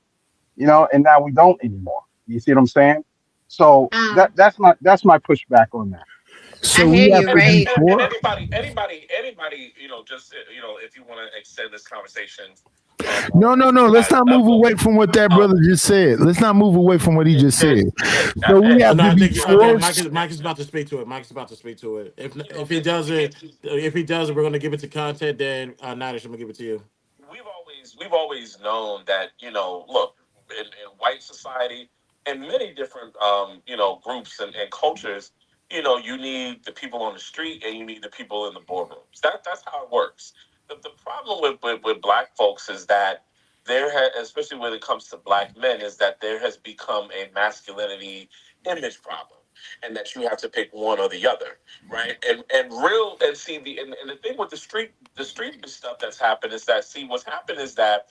and now we don't anymore. You see what I'm saying? So Um, that's my pushback on that. I So hear we have you, to be right? and for. anybody, just if you want to extend this conversation from No, no, no. Let's high not move level, away from what that brother just said. Let's not move away from what he just said. So we hey, have No, to be I think forced. Mike is about to speak to it. Mike's about to speak to it. If he it's, does it, it's if he does it, we're gonna give it to content. Then Nadish, I'm gonna give it to you. we've always known that look in white society and many different groups and cultures, you need the people on the street and you need the people in the boardrooms. That's how it works. The problem with black folks is that especially when it comes to black men, is that there has become a masculinity image problem, and that you have to pick one or the other, right? And see and the thing with the street stuff that's happened is that, see, what's happened is that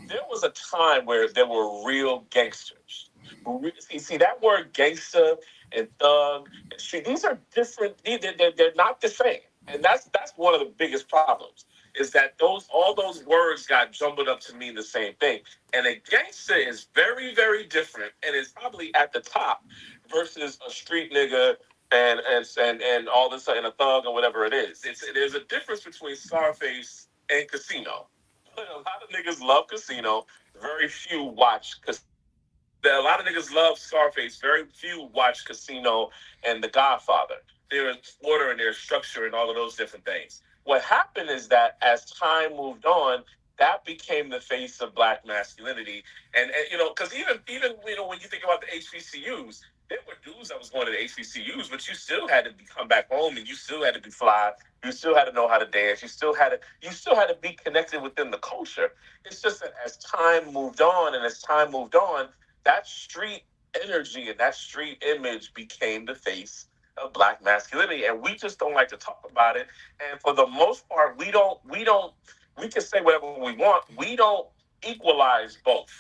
there was a time where there were real gangsters. See that word gangster and thug. See, these are different. They're not the same, and that's one of the biggest problems. Is that all those words got jumbled up to mean the same thing, and a gangster is very, very different, and is probably at the top versus a street nigga and all this and a thug or whatever it is. There's a difference between Scarface and Casino. But a lot of niggas love Casino. Very few watch a lot of niggas love Scarface. Very few watch Casino and The Godfather. There's order and there's structure and all of those different things. What happened is that as time moved on, that became the face of black masculinity. And you know, because even you know when you think about the HBCUs, there were dudes that was going to the HBCUs, but you still had to come back home and you still had to be fly. You still had to know how to dance. You still had to be connected within the culture. It's just that as time moved on and as time moved on, that street energy and that street image became the face of black masculinity, and we just don't like to talk about it. And for the most part, we can say whatever we want. We don't equalize both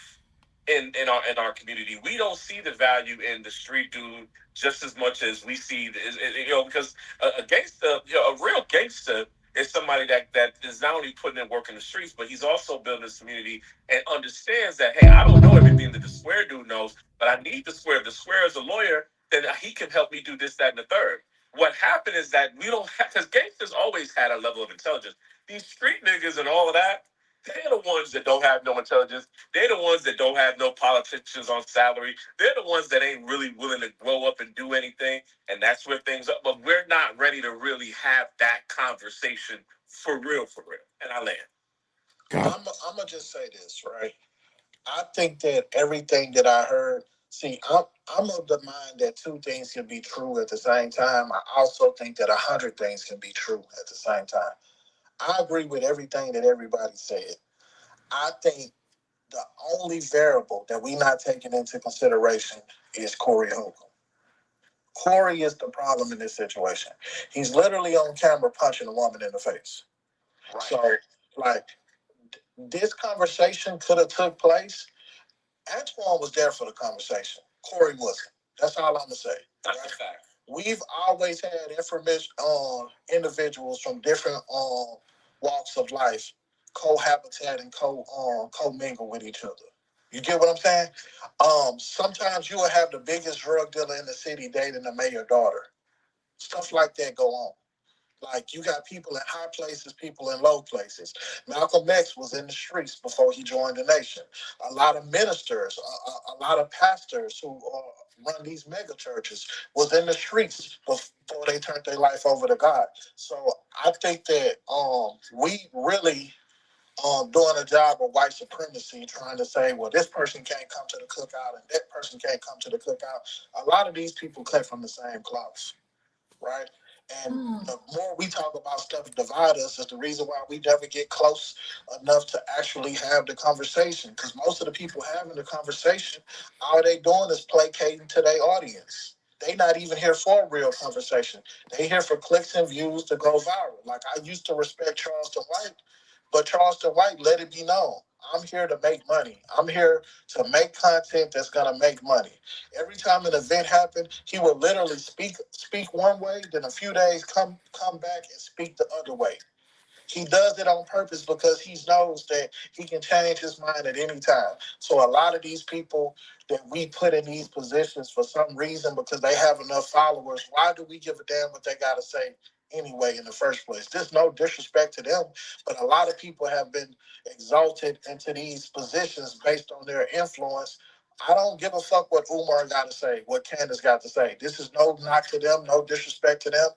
in our community. We don't see the value in the street dude just as much as we see you know, because a gangster, you know, a real gangster is somebody that is not only putting in work in the streets, but he's also building his community and understands that, hey, I don't know everything that the square dude knows, but I need the square. If the square is a lawyer, then he can help me do this, that, and the third. What happened is that we don't have, because gangsters always had a level of intelligence. These street niggas and all of that, they're the ones that don't have no intelligence. They're the ones that don't have no politicians on salary. They're the ones that ain't really willing to grow up and do anything. And that's where things are. But we're not ready to really have that conversation for real, for real. And I land. I'm going to just say this, right? I think that everything that I heard, see, I'm of the mind that two things can be true at the same time. I also think that 100 things can be true at the same time. I agree with everything that everybody said. I think the only variable that we're not taking into consideration is Corey Holcomb. Corey is the problem in this situation. He's literally on camera punching a woman in the face. Right. So, like, this conversation could have took place. Antoine was there for the conversation. Corey wasn't. That's all I'm gonna say. That's a fact. We've always had information on individuals from different walks of life cohabitat and co-mingle with each other. You get what I'm saying? Sometimes you will have the biggest drug dealer in the city dating the mayor's daughter. Stuff like that go on. Like, you got people in high places, people in low places. Malcolm X was in the streets before he joined the nation. A lot of ministers, a lot of pastors who run these mega churches was in the streets before they turned their life over to God. So I think that we really doing a job of white supremacy, trying to say, well, this person can't come to the cookout and that person can't come to the cookout. A lot of these people cut from the same cloth, right? And the more we talk about stuff divide us is the reason why we never get close enough to actually have the conversation. Because most of the people having the conversation, all they doing is placating to their audience. They not even here for a real conversation. They here for clicks and views to go viral. Like, I used to respect Charleston White, but Charleston White let it be known. I'm here to make money. I'm here to make content that's gonna make money. Every time an event happened, he would literally speak one way, then a few days come back and speak the other way. He does it on purpose because he knows that he can change his mind at any time. So a lot of these people that we put in these positions for some reason because they have enough followers, why do we give a damn what they got to say anyway in the first place? There's no disrespect to them, but a lot of people have been exalted into these positions based on their influence. I don't give a fuck what Umar got to say, what Candace got to say. This is no knock to them, no disrespect to them.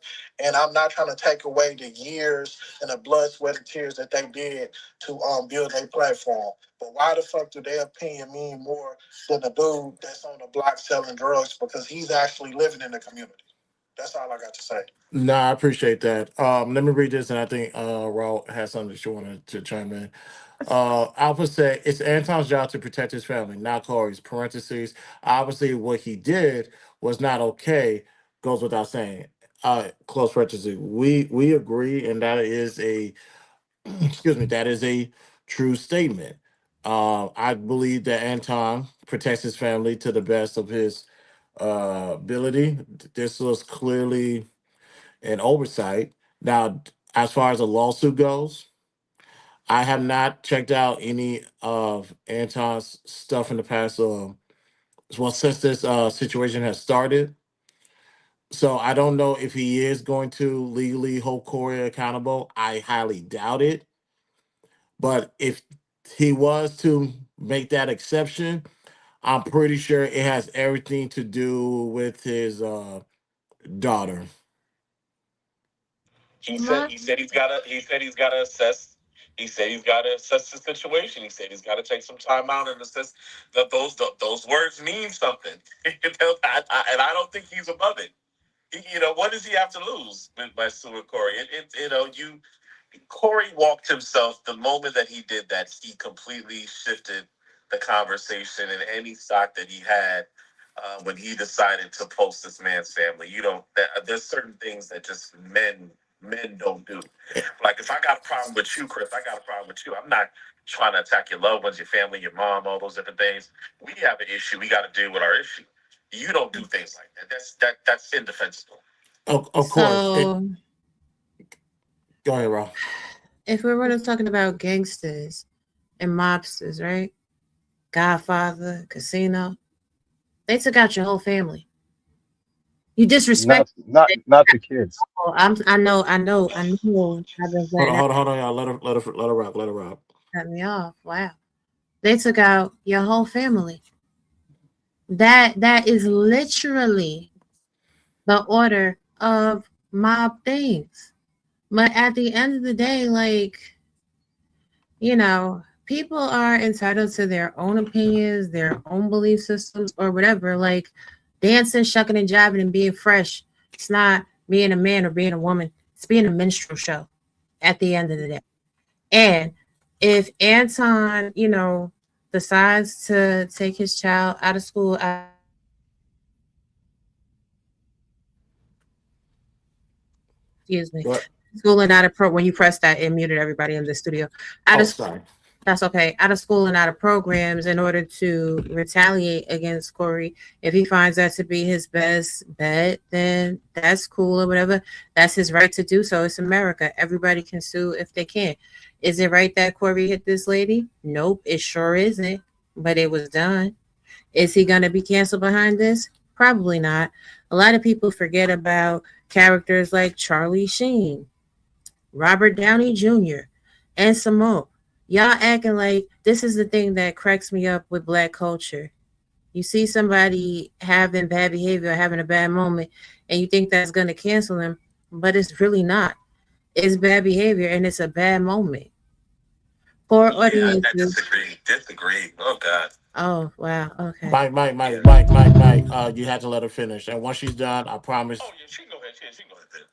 And I'm not trying to take away the years and the blood, sweat, and tears that they did to build a platform. But why the fuck do their opinion mean more than the dude that's on the block selling drugs because he's actually living in the community? That's all I got to say. No, I appreciate that. Let me read this, and I think Raul has something that you wanted to chime in. Alpha said it's Anton's job to protect his family, not Corey's. Parentheses. Obviously, what he did was not okay. Goes without saying. Close parentheses. We agree, and that is a excuse me. That is a true statement. I believe that Anton protects his family to the best of his ability. This was clearly an oversight. Now, as far as a lawsuit goes, I have not checked out any of Anton's stuff in the past. Well, since this situation has started, so I don't know if he is going to legally hold Corey accountable. I highly doubt it. But if he was to make that exception, I'm pretty sure it has everything to do with his daughter. He said he's got to assess He said he's got to assess the situation. He said he's got to take some time out and assess that those words mean something. And I don't think he's above it. What does he have to lose by suing Corey? Corey walked himself the moment that he did that. He completely shifted the conversation and any stock that he had when he decided to post this man's family. There's certain things that just men don't do. Like if I got a problem with you, Chris, I got a problem with you. I'm not trying to attack your loved ones, your family, your mom, all those different things. We have an issue. We got to deal with our issue. You don't do things like that. That's indefensible. Of course. Go ahead, Rob. If we were talking about gangsters and mobsters, right? Godfather, Casino, they took out your whole family. You disrespect. Not the kids. I know. I've been Hold on, y'all. Let her rock. Cut me off. Wow. They took out your whole family. That is literally the order of mob things. But at the end of the day, people are entitled to their own opinions, their own belief systems, or whatever. Like dancing, shucking, and jiving and being fresh. It's not being a man or being a woman. It's being a minstrel show at the end of the day. And if Anton, decides to take his child out of school, excuse me, school and out of when you press that, it muted everybody in the studio. Sorry. That's okay. Out of school and out of programs in order to retaliate against Corey. If he finds that to be his best bet, then that's cool or whatever. That's his right to do so. It's America. Everybody can sue if they can. Is it right that Corey hit this lady? Nope, it sure isn't. But it was done. Is he going to be canceled behind this? Probably not. A lot of people forget about characters like Charlie Sheen, Robert Downey Jr., and Simone. Y'all acting like this is the thing that cracks me up with Black culture. You see somebody having bad behavior or having a bad moment, and you think that's going to cancel them, but it's really not. It's bad behavior, and it's a bad moment. For audiences. I disagree. Oh, God. Oh, wow. Okay. Mike. You had to let her finish. And once she's done, I promise. Oh, yeah, she can go ahead. She can go ahead.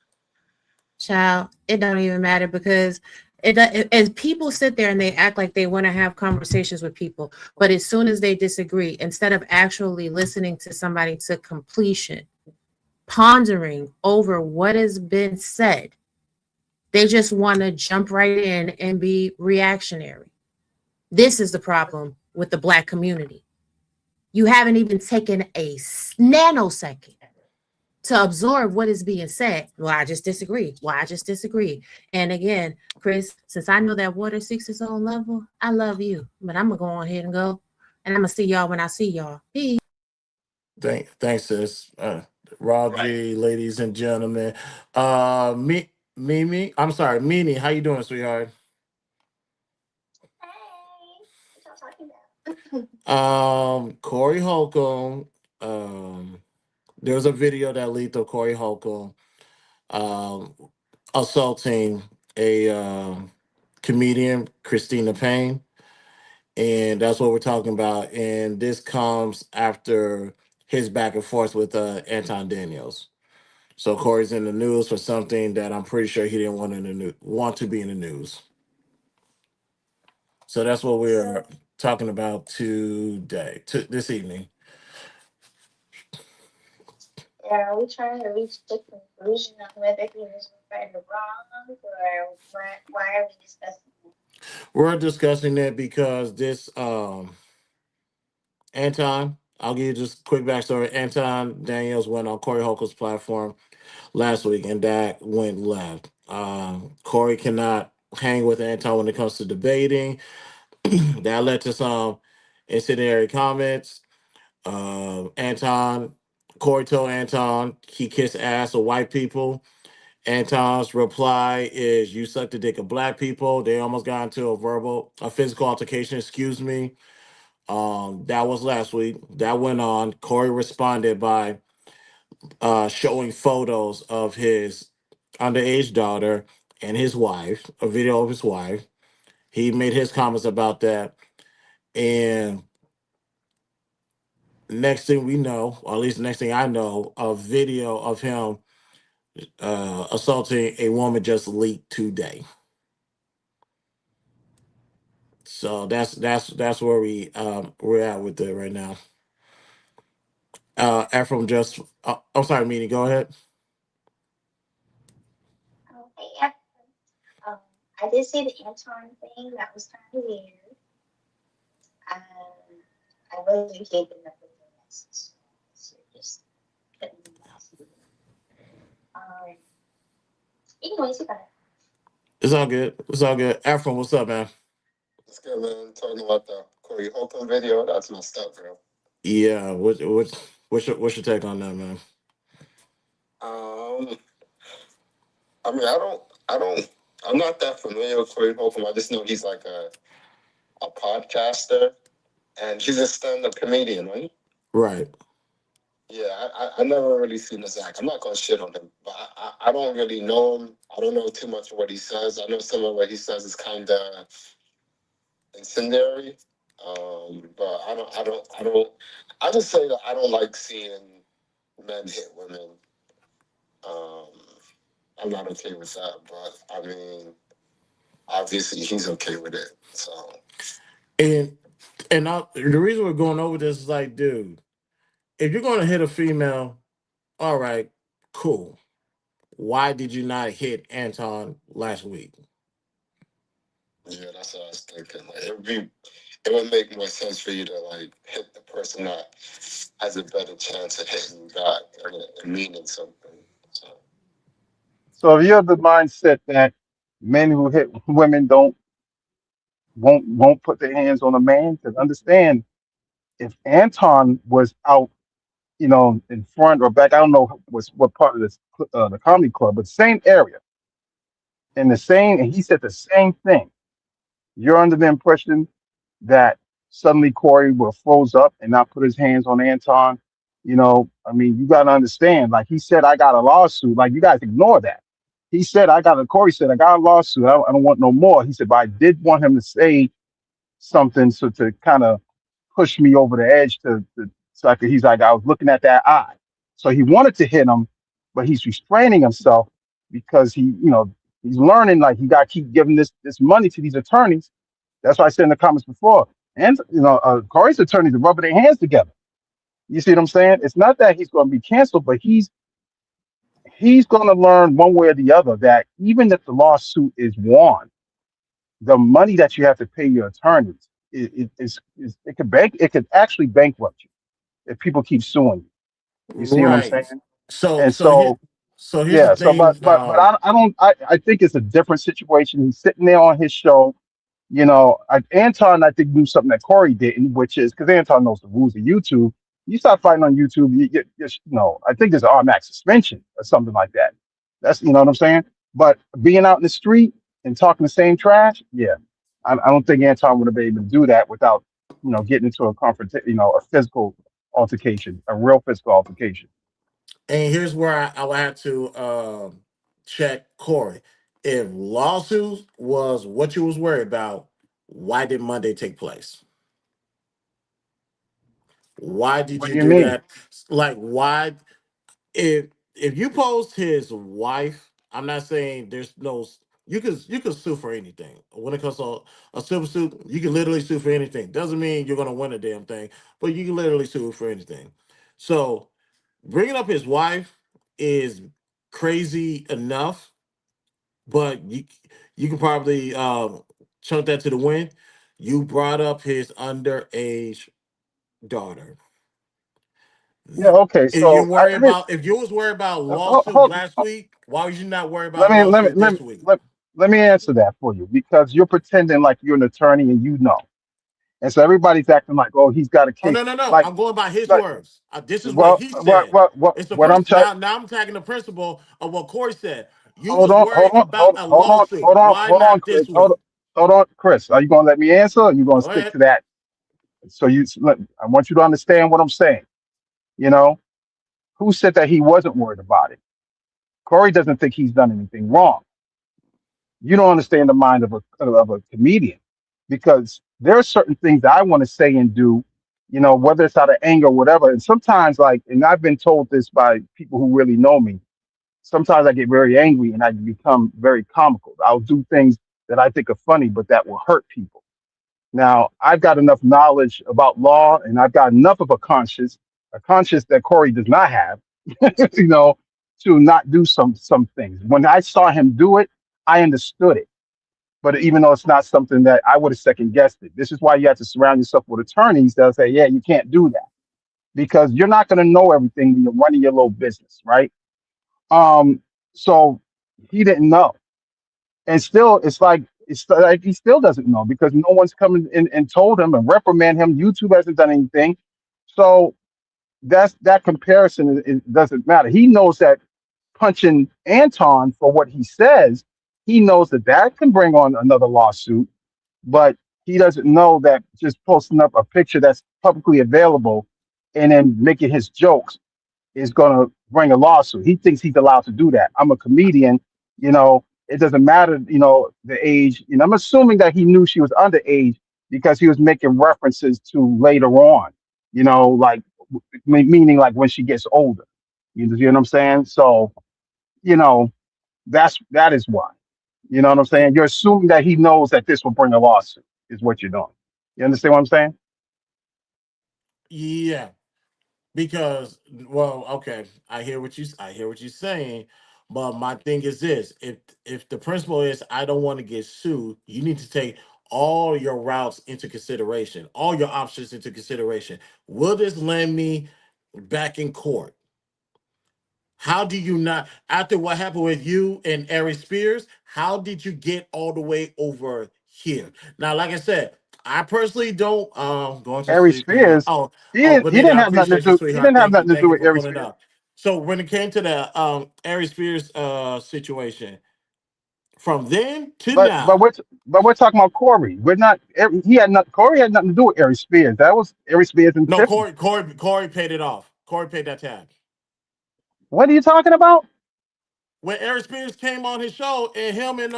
Child, it don't even matter because as people sit there and they act like they want to have conversations with people, but as soon as they disagree, instead of actually listening to somebody to completion, pondering over what has been said, they just want to jump right in and be reactionary. This is the problem with the Black community. You haven't even taken a nanosecond to absorb what is being said. Well, I just disagree. And again, Chris, since I know that water seeks its own level, I love you. But I'm going to go ahead and go. And I'm going to see y'all when I see y'all. Peace. Thanks, sis. Rob G, ladies and gentlemen. Mimi, I'm sorry, Mimi, how you doing, sweetheart? Corey Holcomb. There was a video that leaked of Corey Holcomb assaulting a comedian, Christina Payne. And that's what we're talking about. And this comes after his back and forth with Anton Daniels. So Corey's in the news for something that I'm pretty sure he didn't want to be in the news. So that's what we're talking about this evening. Are we trying to reach the conclusion of whether he was right or wrong, or why are we discussing it? We're discussing it because this Anton, I'll give you just a quick backstory. Anton Daniels went on Corey Holcomb's platform last week, and that went left. Corey cannot hang with Anton when it comes to debating. That led to some incendiary comments. Corey told Anton he kissed ass of white people. Anton's reply is, "You suck the dick of Black people." They almost got into a physical altercation. Excuse me. That was last week. That went on. Corey responded by showing photos of his underage daughter and his wife, a video of his wife, He made his comments about that, and next thing we know, or at least the next thing I know, a video of him assaulting a woman just leaked today. So that's where we're at with it right now. Ephraim just, I'm sorry, Meanie, go ahead. Okay, yeah. Um, I did see the Anton thing. That was kind of weird. Um, I really do hate the number of messages. So just putting them back. Anyways, you got it. It's all good. It's all good. Ephraim, what's up, man? What's good, man? Talking about the Corey Holcomb video. That's messed up, bro. Yeah, what's your take on that, man? Um, I mean, I'm not that familiar with Corey Holcomb. I just know he's like a podcaster, and he's a stand-up comedian, right? Right. Yeah, I never really seen his act. I'm not gonna shit on him, but I don't really know him. I don't know too much of what he says. I know some of what he says is kind of incendiary. But I just say that I don't like seeing men hit women. Um, I'm not okay with that, but I mean, obviously he's okay with it. So And the reason we're going over this is like, dude, if you're going to hit a female, all right, cool. Why did you not hit Anton last week? yeah, that's what I was thinking. Like it would make more sense for you to like hit the person that has a better chance of hitting you back and meaning something. So if you have the mindset that men who hit women won't put their hands on a man, because understand if Anton was out, in front or back, I don't know what part of this the comedy club, but same area and he said the same thing. You're under the impression that suddenly Corey will froze up and not put his hands on Anton. I mean, you got to understand. Like he said, I got a lawsuit. Like you guys ignore that. He said, Corey said, I got a lawsuit. I don't want no more. He said, but I did want him to say something so to kind of push me over the edge so he's like, I was looking at that eye. So he wanted to hit him, but he's restraining himself because he's learning like he got to keep giving this money to these attorneys. That's why I said in the comments before. And Corey's attorneys are rubbing their hands together. You see what I'm saying? It's not that he's going to be canceled, but he's going to learn one way or the other that even if the lawsuit is won, the money that you have to pay your attorneys it could actually bankrupt you if people keep suing you. You see what I'm Right. saying? So And so here, so here's the yeah, so thing. but I think it's a different situation. He's sitting there on his show. Anton, I think, knew something that Corey didn't, which is because Anton knows the rules of YouTube. You start fighting on YouTube, I think there's an automatic suspension or something like that. That's, you know what I'm saying? But being out in the street and talking the same trash, yeah, I don't think Anton would have been able to do that without, getting into a a physical altercation, a real physical altercation. and here's where I would have to check Corey. If lawsuits was what you was worried about, why did Monday take place? Why did What you do you do mean? that? Like why if you post his wife, I'm not saying there's no you can sue for anything. When it comes to a civil suit, you can literally sue for anything. Doesn't mean you're gonna win a damn thing, but you can literally sue for anything. So bringing up his wife is crazy enough, but you can probably chunk that to the wind. You brought up his underage daughter. Yeah, okay. So If you was worried about lawsuit hold, last week, why was you not worried let about me let me lawsuit let this me week? let me answer that for you because you're pretending like you're an attorney and you know, and so everybody's acting like, oh, he's got a Oh case. no! Like, I'm going by his like words. This is what he said. It's the what I'm trying. now I'm tagging the principle of what Corey said. You Hold was on, hold worried on, about a lawsuit. Why hold on, not Chris. this week? Hold on, Chris. Are you gonna let me answer? Or are you gonna Go stick ahead. to that? So I want you to understand what I'm saying. You know, who said that he wasn't worried about it? Corey doesn't think he's done anything wrong. You don't understand the mind of a comedian. because there are certain things that I want to say and do, whether it's out of anger or whatever. And sometimes, like, and I've been told this by people who really know me, sometimes I get very angry and I become very comical. I'll do things that I think are funny, but that will hurt people. Now, I've got enough knowledge about law and I've got enough of a conscience that Corey does not have, you know, to not do some things. When I saw him do it, I understood it. But even though it's not something that I would have second guessed it, this is why you have to surround yourself with attorneys that say, yeah, you can't do that because you're not going to know everything when you're running your little business, right? So he didn't know, and still, it's like he still doesn't know because no one's coming in and told him and reprimand him. YouTube hasn't done anything, so that comparison it doesn't matter. He knows that punching Anton for what he says, he knows that that can bring on another lawsuit, but he doesn't know that just posting up a picture that's publicly available and then making his jokes is going to bring a lawsuit. He thinks he's allowed to do that. I'm a comedian, it doesn't matter, the age. I'm assuming that he knew she was underage because he was making references to later on, like meaning like when she gets older. You know what I'm saying? So, you know, that is why. You know what I'm saying? You're assuming that he knows that this will bring a lawsuit, is what you're doing. You understand what I'm saying? Yeah, because well, okay, I hear what you're saying, but my thing is this: if the principle is I don't want to get sued, you need to take all your routes into consideration, all your options into consideration. Will this land me back in court? How do you not, after what happened with you and Ari Spears, how did you get all the way over here? Now, like I said, I personally don't going to Harry sleep. Spears, Oh, Benita, I he appreciate you, sweetheart. didn't have nothing to Thank do you with for Harry pulling Spears. up. So when it came to the Ari Spears situation, from then to But but now, we're but we're talking about Corey. We're not. He had not. Corey had nothing to do with Harry Spears. That was Harry Spears and no, Tiffany. Corey paid it off. Corey paid that tab. What are you talking about? When Ari Spears came on his show and him and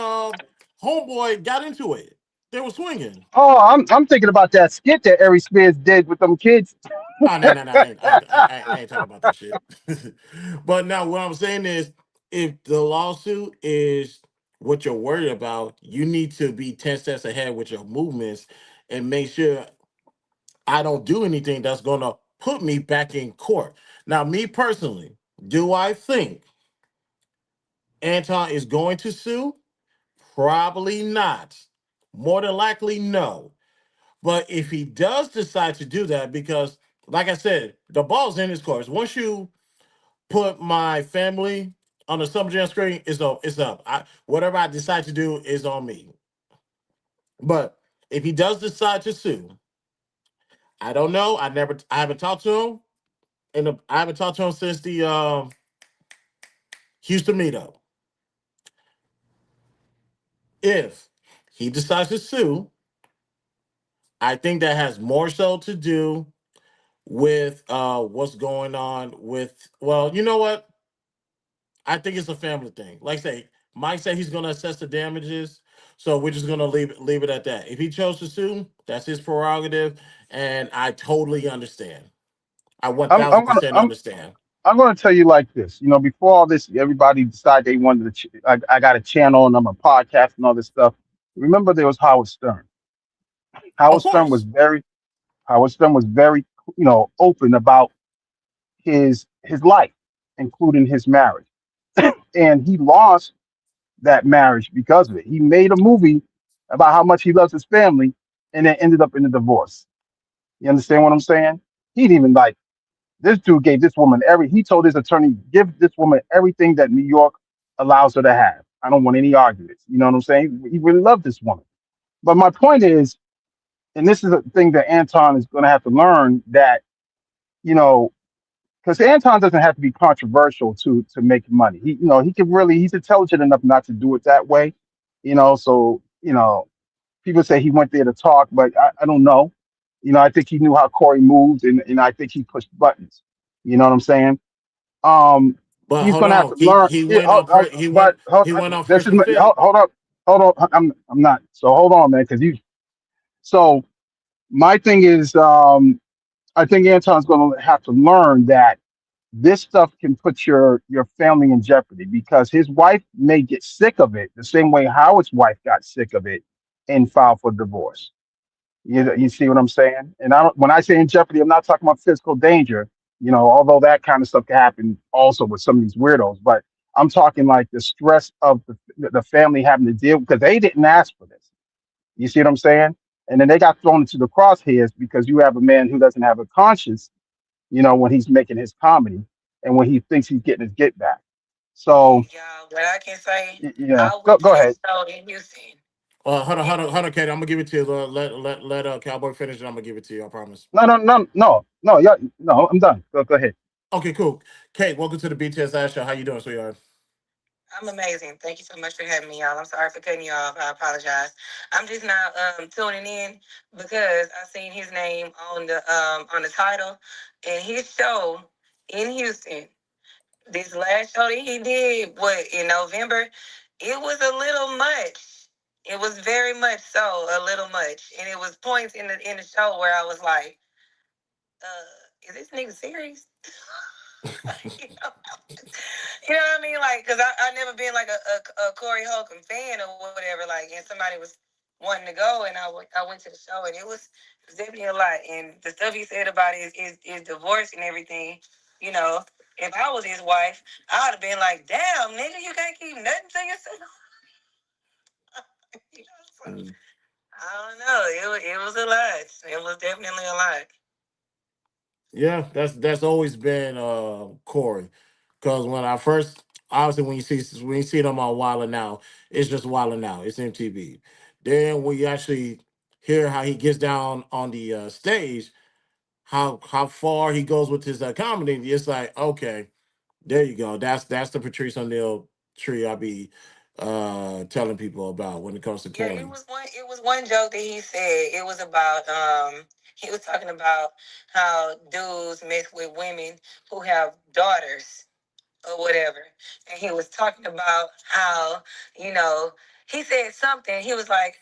Homeboy got into it. They were swinging. Oh, I'm thinking about that skit that Harry Spears did with them kids. Oh no, no, no! I ain't talking about that shit. But now what I'm saying is, if the lawsuit is what you're worried about, you need to be 10 steps ahead with your movements and make sure I don't do anything that's gonna put me back in court. Now, me personally, do I think Anton is going to sue? Probably not. More than likely, no. But if he does decide to do that, because like I said, the ball's in his court. Once you put my family on the subject screen, it's up. Whatever I decide to do is on me. But if he does decide to sue, I don't know. I haven't talked to him, and I haven't talked to him since the Houston meetup. If he decides to sue, I think that has more so to do with what's going on with. Well, you know what? I think it's a family thing. Like I say, Mike said he's going to assess the damages, so we're just going to leave it at that. If he chose to sue, that's his prerogative, and I totally understand. I one I'm I'm thousand gonna percent I'm understand. I'm gonna tell you like this. Before all this, everybody decided they wanted to. I got a channel and I'm a podcast and all this stuff. Remember, there was Howard Stern. Of Howard Stern was course, very Howard Stern was very open about his life, including his marriage, and he lost that marriage because of it. He made a movie about how much he loves his family, and then ended up in a divorce. You understand what I'm saying? He didn't even like this dude gave this woman he told his attorney, give this woman everything that New York allows her to have. I don't want any arguments. You know what I'm saying? He really loved this woman. But my point is, and this is a thing that Anton is going to have to learn that, you know, because Anton doesn't have to be controversial to make money. He can really he's intelligent enough not to do it that way. So people say he went there to talk, but I don't know. I think he knew how Corey moved, and I think he pushed buttons. You know what I'm saying? but He's hold gonna have to on. learn. He went on. But hold, He went on this first is and fifth. hold up. I'm not. So hold on, man, because you. So my thing is, I think Anton's going to have to learn that this stuff can put your family in jeopardy because his wife may get sick of it the same way Howard's wife got sick of it and filed for divorce. You see what I'm saying? And when I say in jeopardy, I'm not talking about physical danger. Although that kind of stuff can happen also with some of these weirdos, but I'm talking like the stress of the family having to deal because they didn't ask for this. You see what I'm saying? And then they got thrown into the crosshairs because you have a man who doesn't have a conscience, when he's making his comedy and when he thinks he's getting his get back. So, What I can say, yeah, I go went to go this ahead. show in Houston. Hold on, Kate. I'm gonna give it to you. Let Cowboy finish, and I'm gonna give it to you. I promise. No, no, no, no, no, yeah, no. I'm done. Go ahead. Okay, cool. Kate, welcome to the BTSI show. How you doing, sweetheart? I'm amazing. Thank you so much for having me, y'all. I'm sorry for cutting you off. I apologize. I'm just now tuning in because I seen his name on the title and his show in Houston. This last show that he did, in November, it was a little much. It was very much so a little much, and it was points in the show where I was like, "Is this nigga serious?" You know what I mean? Like, cause I never been like a Corey Holcomb fan or whatever. Like, and somebody was wanting to go, and I went to the show, and it was definitely a lot. And the stuff he said about his divorce and everything. You know, if I was his wife, I would have been like, damn, nigga, you can't keep nothing to yourself. You know, so, I don't know. It was a lot. It was definitely a lot. Yeah, that's always been Corey, because when I first obviously when you see them on Wild 'N Out, it's just Wild 'N Out. It's MTV. Then when you actually hear how he gets down on the stage, how far he goes with his comedy, it's like okay, there you go. That's the Patrice O'Neal tree I be telling people about when it comes to Yeah, Corey. it was one joke that he said. It was about he was talking about how dudes mess with women who have daughters or whatever. And he was talking about how, you know, he said something. He was like,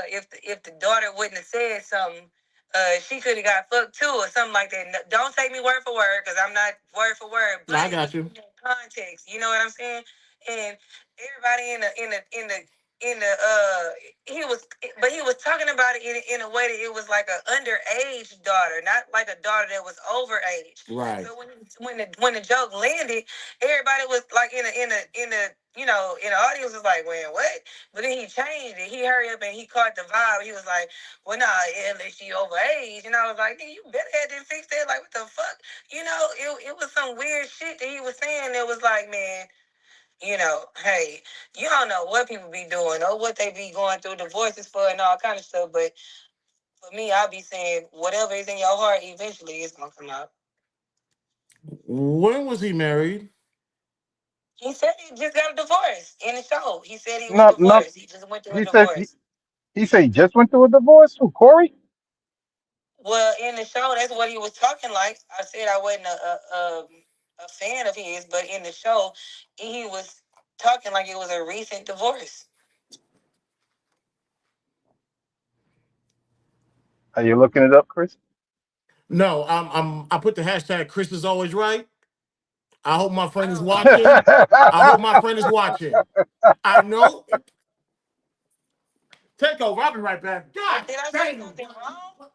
if the daughter wouldn't have said something, she could have got fucked too or something like that. Don't take me word for word because I'm not word for word, No, but I it was got you. in context. You know what I'm saying? And everybody in the but he was talking about it in a way that it was like an underage daughter, not like a daughter that was overage. Right. So when the joke landed, everybody was like in the audience was like, "Man, what?" But then he changed it. He hurried up and he caught the vibe. He was like, "Well, nah, yeah, like she overage," and I was like, "Nigga, you better had to fix that. Like, what the fuck?" It was some weird shit that he was saying. That was like, man. Hey, you don't know what people be doing or what they be going through divorces for and all kind of stuff. But for me, I'll be saying whatever is in your heart, eventually it's gonna come out. When was he married? He said he just got a divorce in the show. He said he was No, no. divorced. He just went through a He said he, divorce. he said he just went through a divorce. Who, Corey? Well, in the show, that's what he was talking like. I said I wasn't a fan of his, but in the show, he was talking like it was a recent divorce. Are you looking it up, Chris? No, I put the hashtag Chris is always right. I hope my friend is watching. I hope my friend is watching. I know. Take over. I'll be right back. God Did I say damn. something wrong?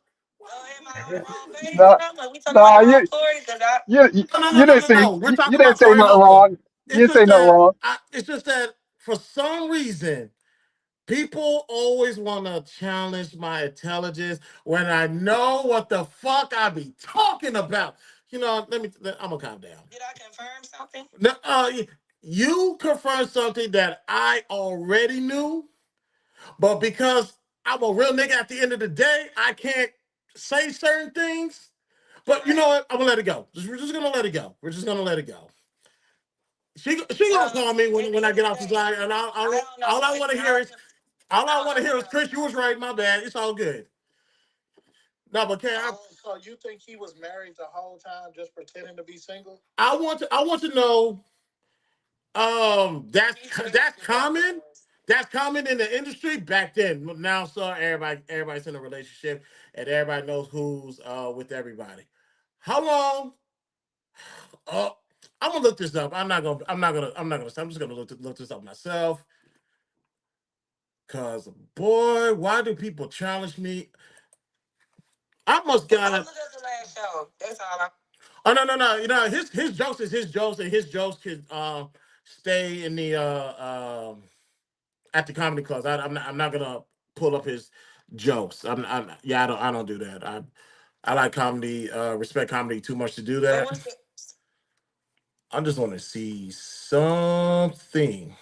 Am I on the wrong page or No, something? Like, we talking about no, the wrong story? Because I you, No, no, no, you no, didn't no, say no. We're you talking didn't about say Corey nothing Holcomb. wrong. You It's didn't say just nothing that. wrong. It's just that for some reason, people always want to challenge my intelligence when I know what the fuck I be talking about. I'm gonna calm down. did I confirm something? No, you confirmed something that I already knew, but because I'm a real nigga at the end of the day, I can't say certain things. But you know what? I'm gonna let it go. We're just gonna let it go. We're just gonna let it go. She gonna call me when I get off the side, and all I want to hear is Chris, you was right. My bad. It's all good. No, but So you think he was married the whole time, just pretending to be single? I want to know. That's common. That's common in the industry back then. Now, sir, everybody's in a relationship, and everybody knows who's with everybody. How long? Oh, I'm gonna look this up. I'm not gonna. I'm not gonna. I'm not gonna. I'm just gonna look this up myself. Cause boy, why do people challenge me? I must got it. The last show. That's all. Oh no, no, no. You know his jokes is his jokes, and his jokes could stay in the at the comedy clubs. I'm not gonna pull up his jokes. Yeah, I don't do that. I like comedy, respect comedy too much to do that. I just want to see something.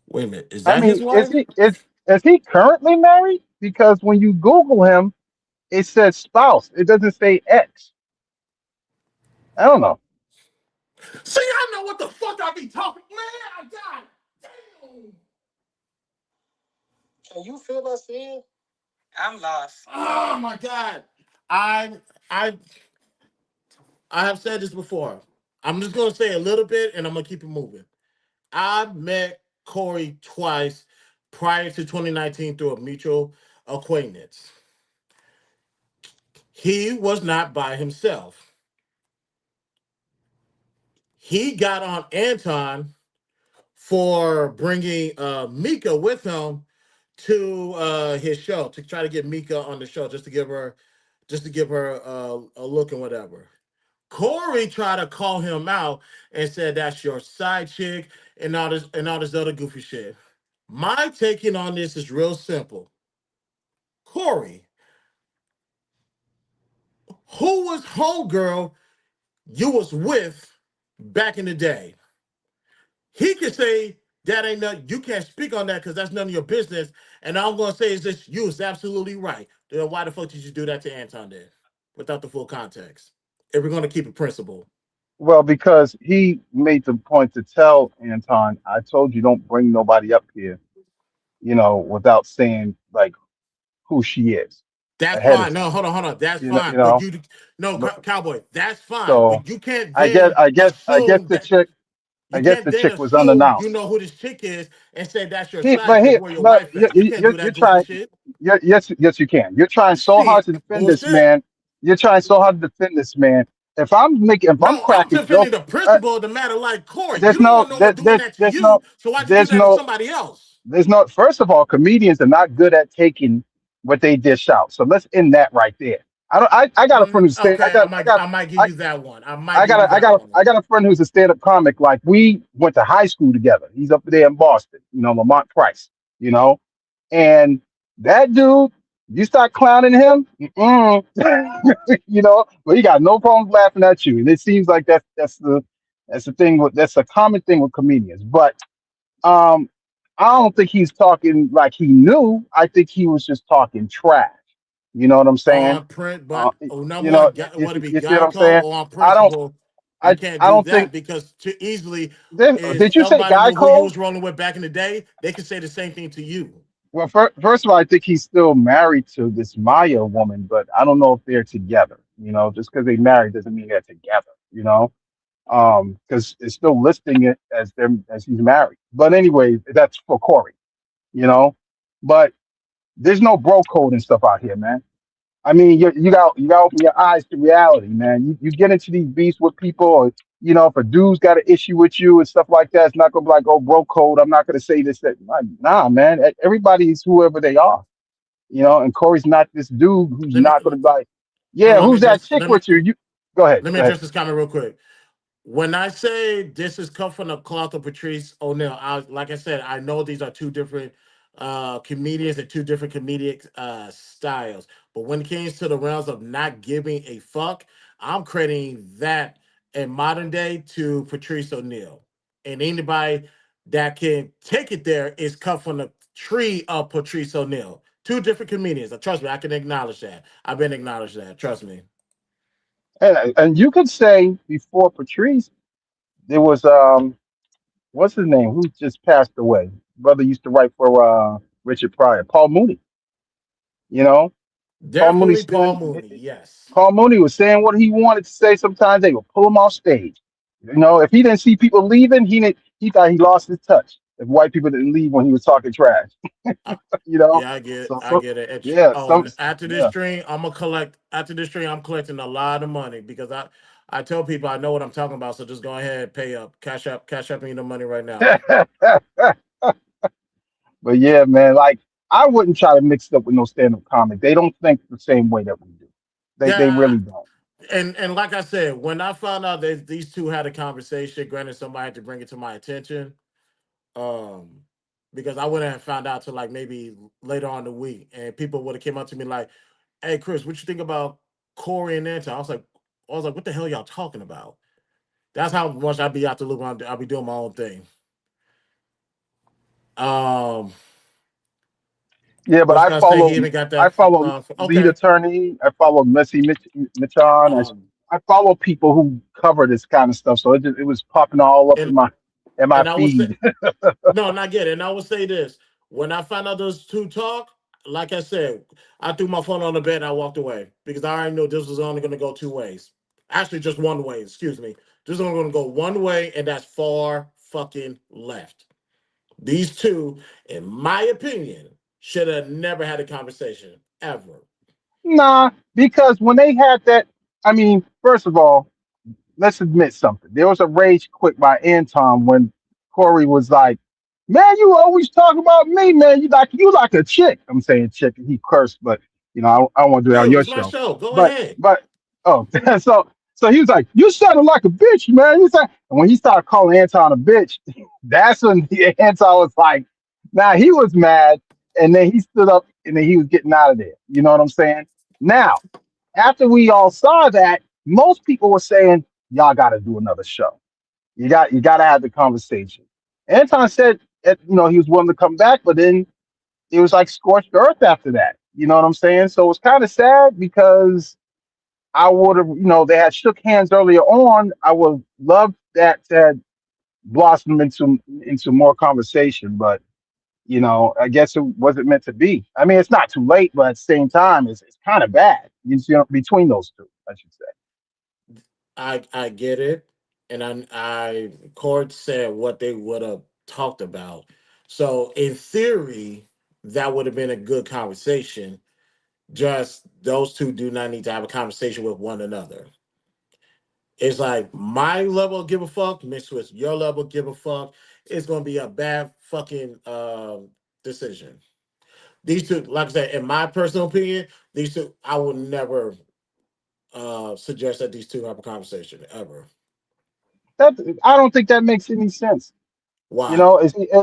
Wait a minute, is I that his mean, wife? is he currently married? Because when you Google him, it says spouse. It doesn't say ex. I don't know. See, I know what the fuck I be talking. Man, God damn. Can you feel us here? I'm lost. Oh my God. I I I have said this before. I'm just gonna say a little bit and I'm gonna keep it moving. I met Corey twice prior to 2019 through a mutual acquaintance. He was not by himself. He got on Anton for bringing Mika with him to his show to try to get Mika on the show just to give her a look and whatever. Corey tried to call him out and said that's your side chick and all this other goofy shit. My taking on this is real simple. Corey, who was homegirl you was with back in the day? He could say that ain't nothing. You can't speak on that because that's none of your business. And all I'm gonna say is this: you was absolutely right. Then why the fuck did you do that to Anton then, without the full context? If we're gonna keep it principled. Well, because he made the point to tell Anton, I told you don't bring nobody up here, without saying like who she is That's ahead of fine. time. No, hold on. That's You know, fine. you But know. you, no, But, cowboy. That's fine. so But you can't I guess, then I guess, I guess assume the that chick, I you guess can't the then chick was assume you unannounced. know who this chick is and say that's your He, side but chick he, where your but wife at. You can't do you're that goofy trying. shit. Yes, yes, you can. You're trying so hard Shit, to defend this bullshit. man. You're trying so hard to defend this man. If I'm No, I'm cracking defending jokes, the principle of the matter. Like Corey, you there's don't no, want no one doing that to there's you. no, So why'd you do there's that to no, somebody else? there's no. First of all, comedians are not good at taking what they dish out. So let's end that right there. I don't. I got a friend who's stand. Okay, I might give I, you that one. I might give you I that got, one. I got a friend who's a stand-up comic. Like we went to high school together. He's up there in Boston. Lamont Price. You know, and that dude, you start clowning him, but he got no problems laughing at you. And it seems like that's the thing that's a common thing with comedians. But um, I don't think he's talking like he knew. I think he was just talking trash. You know what I'm saying? On print, but oh, number You one, know, what it be you see what I'm Geico saying? or on I don't, principle, you can't I do don't think. that because too easily if Did you say somebody knew who you Geico? was rolling with back in the day, they could say the same thing to you. Well, first of all, I think he's still married to this Maya woman, but I don't know if they're together. Just because they married doesn't mean they're together. Because it's still listing it as them as he's married. But anyway, that's for Corey. You know, but there's no bro code and stuff out here, man. I mean, you got to open your eyes to reality, man. You get into these beefs with people, or if a dude's got an issue with you and stuff like that, it's not gonna be like, oh, bro code. I'm not gonna say this. That. Like, nah, man. Everybody's whoever they are, And Corey's not this dude who's Let me not gonna be like, hold yeah, on, who's that chick with you? You go ahead, let me go ahead. address this comment real quick. When I say this is come from the cloth of Patrice O'Neill, like I said, I know these are two different comedians and two different comedic styles. But when it comes to the realms of not giving a fuck, I'm crediting that in modern day to Patrice O'Neill. And anybody that can take it there is come from the tree of Patrice O'Neill. Two different comedians. Trust me, I can acknowledge that. I've been acknowledged that. Trust me. And you could say before Patrice, there was what's his name? Who just passed away? Brother used to write for Richard Pryor, Paul Mooney. You know, Paul Mooney Definitely Paul saying Mooney. Yes. Paul Mooney was saying what he wanted to say. Sometimes they would pull him off stage. You know, if he didn't see people leaving, he thought he lost his touch. If white people didn't leave when he was talking trash, Uh, you know. yeah, I get it. So I some, get it. yeah, Oh, some, and after this yeah. stream, I'm gonna collect. After this stream, I'm collecting a lot of money because I tell people I know what I'm talking about. So just go ahead, and pay up, cash up me the money right now. But yeah, man, like I wouldn't try to mix it up with no stand-up comic. They don't think the same way that we do. They Yeah, really don't. and like I said, when I found out that these two had a conversation, granted somebody had to bring it to my attention, um, because I wouldn't have found out till like maybe later on in the week, and people would have came up to me like, "Hey, Chris, what you think about Corey and Anton?" I was like, "What the hell y'all talking about?" That's how much I be out the loop. I'll be doing my own thing. Um, Yeah, but what's gonna say he even got I that? follow lead Okay, attorney. I follow Missy Michan. um, I follow people who cover this kind of stuff. So it was popping all up and in my and I would say feed. no, not get it. And I would say this: when I found out those two talk, like I said, I threw my phone on the bed and I walked away because I already knew this was only going to go two ways. Actually, just one way. Excuse me. This is only going to go one way, and that's far fucking left. These two, in my opinion, should have never had a conversation ever. Nah, because when they had that, I mean, first of all, let's admit something. There was a rage quit by Anton when Corey was like, "Man, you always talk about me, man. You like a chick." I'm saying chick, and he cursed, but I don't want to do that on Hey, your it's my show. show. Go But ahead. but oh, so he was like, "You sounded like a bitch, man." And when he started calling Anton a bitch, that's when Anton was like, "Nah," he was mad, and then he stood up, and then he was getting out of there. You know what I'm saying? Now, after we all saw that, most people were saying, "Y'all got to do another show. You got to have the conversation." Anton said, he was willing to come back, but then it was like scorched earth after that. You know what I'm saying? So it was kind of sad because I would have, they had shook hands earlier on. I would love that to have blossomed into more conversation, but I guess it wasn't meant to be. I mean, it's not too late, but at the same time, it's kind of bad. Between those two, I should say. I get it, and I court said what they would have talked about. So in theory, that would have been a good conversation. Just those two do not need to have a conversation with one another. It's like my level of give a fuck mixed with your level of give a fuck. It's gonna be a bad fucking decision. These two, like I said, in my personal opinion, these two, I would never suggest that these two have a conversation ever. That I don't think that makes any sense. Why?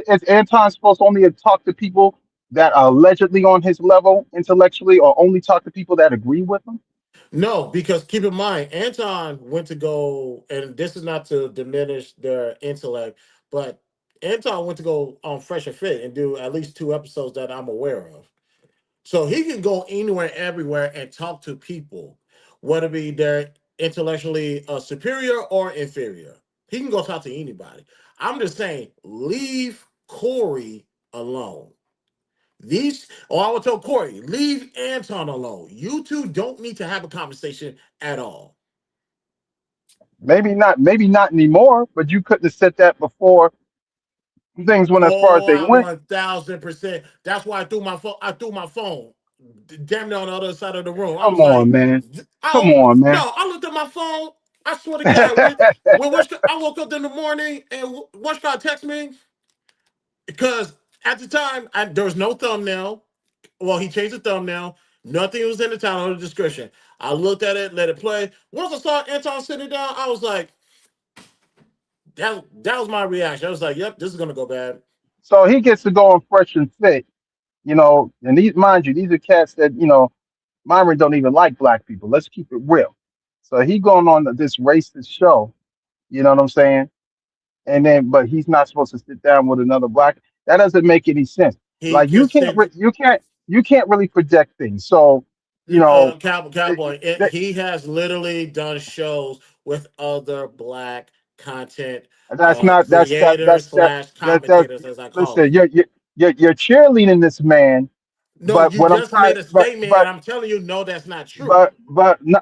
Is Anton supposed to only talk to people that are allegedly on his level intellectually, or only talk to people that agree with him? No, because keep in mind, Anton went to go, and this is not to diminish their intellect, but Anton went to go on Fresh and Fit and do at least two episodes that I'm aware of. So he can go anywhere, everywhere, and talk to people, whether be they're intellectually superior or inferior. He can go talk to anybody. I'm just saying, leave Corey alone. I would tell Corey, leave Anton alone. You two don't need to have a conversation at all. Maybe not anymore. But you couldn't have said that before things went as far as Oh, they I went. 1000%. That's why I threw my phone. I threw my phone damn near on the other side of the room. I Come was on, like, man. Come oh on, man. no! I looked at my phone. I swear to God, I woke up in the morning and what's God text me because at the time there was no thumbnail. Well, he changed the thumbnail. Nothing was in the title or the description. I looked at it, let it play. Once I saw Anton sitting down, I was like, that was my reaction. I was like, yep, this is gonna go bad. So he gets to go on Fresh and Fit, and mind you, these are cats that Myron don't even like black people. Let's keep it real. So he going on this racist show. You know what I'm saying? But he's not supposed to sit down with another black. That doesn't make any sense. He Like could sit. you can't really project things. So you know, Cowboy. that, He has literally done shows with other black content that's not creators that slash that that. commentators, as I call Listen, it. you're cheerleading this man No, But you what I'm just trying, made a statement, and I'm telling you, no, that's not true.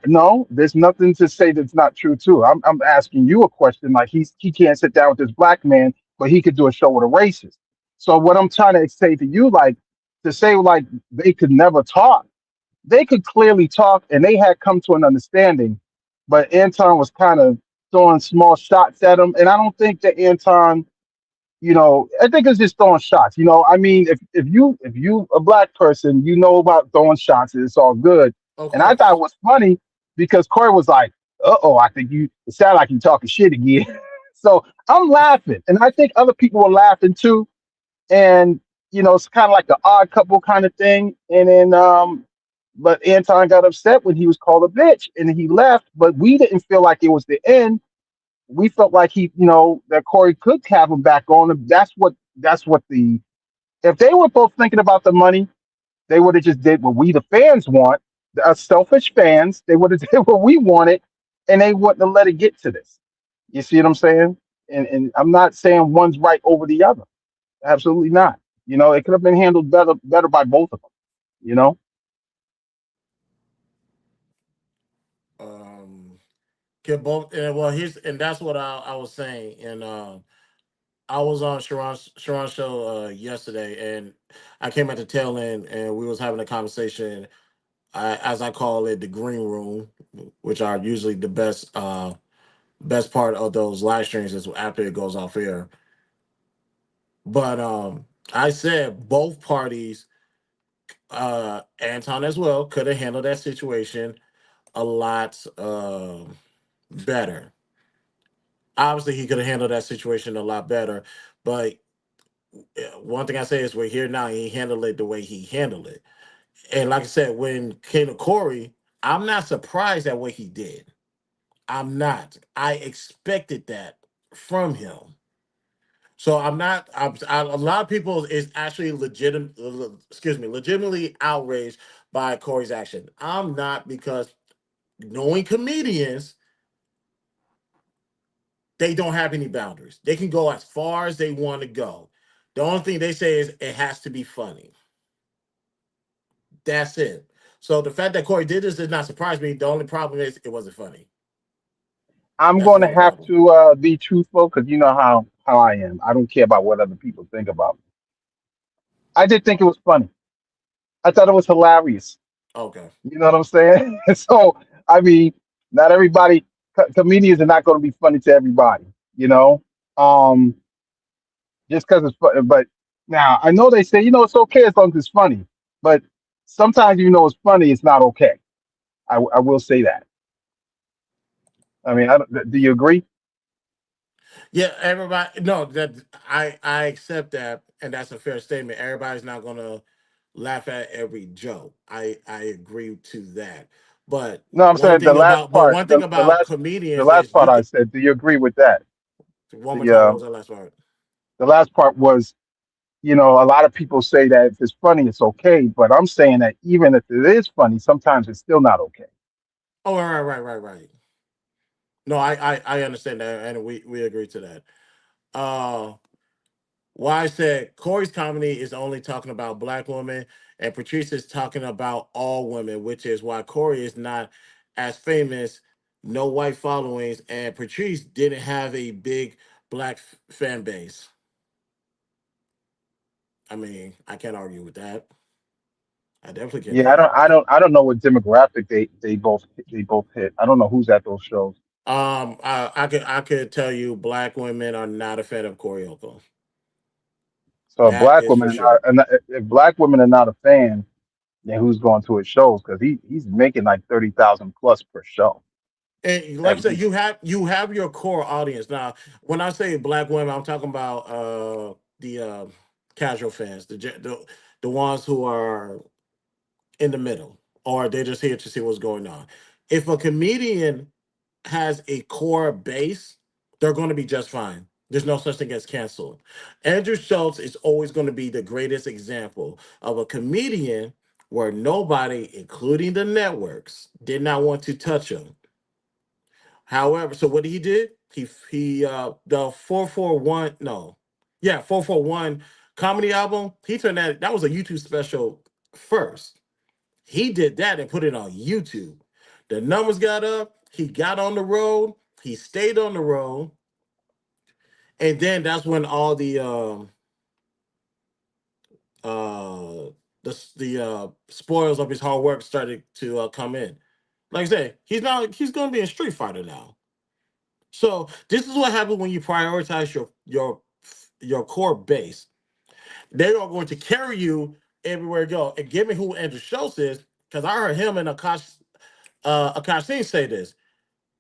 no, there's nothing to say that's not true too. I'm asking you a question. Like he can't sit down with this black man, but he could do a show with a racist. So what I'm trying to say to you, like to say like they could never talk, they could clearly talk, and they had come to an understanding. But Anton was kind of throwing small shots at him, and I don't think that Anton, I think it's just throwing shots. I mean, if you a black person, you know about throwing shots, and it's all good. Of And I thought course. it was funny because Corey was like, "Uh-oh, I think it sounded like you talking shit again." So I'm laughing, and I think other people were laughing too. And it's kind of like the odd couple kind of thing. And then, but Anton got upset when he was called a bitch, and he left. But we didn't feel like it was the end. We felt like that Corey could have him back on. That's what the if they were both thinking about the money, they would have just did what we the fans want. The us selfish fans, they would have did what we wanted, and they wouldn't have let it get to this. You see what I'm saying? And I'm not saying one's right over the other. Absolutely not. It could have been handled better by both of them. You know. Can both well here's and that's what I was saying. And I was on Sharon's show yesterday, and I came at the tail end, and we was having a conversation, as I call it, the green room, which are usually the best part of those live streams is after it goes off air. But I said both parties, Anton as well, could have handled that situation a lot better. Obviously, he could have handled that situation a lot better, but one thing I say is we're here now. He handled it the way he handled it, and like I said, when it came to Corey, I'm not surprised at what he did. I'm not. I expected that from him. So I'm not. A lot of people is actually legitimately outraged by Corey's action. I'm not, because knowing comedians, they don't have any boundaries. They can go as far as they want to go. The only thing they say is it has to be funny. That's it. So the fact that Corey did this did not surprise me. The only problem is it wasn't funny. I'm That's going the to only have problem. to be truthful because you know how I am. I don't care about what other people think about me. I did think it was funny. I thought it was hilarious. Okay. You know what I'm saying? So I mean, not everybody comedians are not going to be funny to everybody. You know, um, just because it's funny. But now I know they say it's okay as long as it's funny. But sometimes it's funny, it's not okay. I will say that. I mean, do you agree? Yeah, everybody. No, that I accept that, and that's a fair statement. Everybody's not gonna laugh at every joke. I agree to that. But No, I'm saying the last part. one thing about The comedians last is part you I could said. Do you agree with that? one more The time. What was that last part? the last part was, a lot of people say that if it's funny, it's okay. But I'm saying that even if it is funny, sometimes it's still not okay. Oh, right. No, I understand that, and we agree to that. Uh, why I said Corey's comedy is only talking about black women, and Patrice is talking about all women, which is why Corey is not as famous, no white followings, and Patrice didn't have a big black fan base. I mean, I can't argue with that. I definitely can't Yeah, I argue don't, with I that. don't, I don't know what demographic they both hit. I don't know who's at those shows. I could tell you, black women are not a fan of Corey Holcomb. So if That black is for women sure. if black women are not a fan, then who's going to his shows? Because he's making like 30,000 plus per show And like I at said, least. you have your core audience. Now, when I say black women, I'm talking about the casual fans, the ones who are in the middle, or they're just here to see what's going on. If a comedian has a core base, they're going to be just fine. There's no such thing as canceled. Andrew Schultz is always going to be the greatest example of a comedian where nobody, including the networks, did not want to touch him. However, so what he did, he the 441, no. Yeah, 441 comedy album, he turned that was a YouTube special first. He did that and put it on YouTube. The numbers got up. He got on the road. He stayed on the road, and then that's when all uh the spoils of his hard work started to come in. Like I said, he's going to be a Street Fighter now. So this is what happens when you prioritize your core base. They are going to carry you everywhere you go. And given who Andrew Schultz is, because I heard him and Akash say this,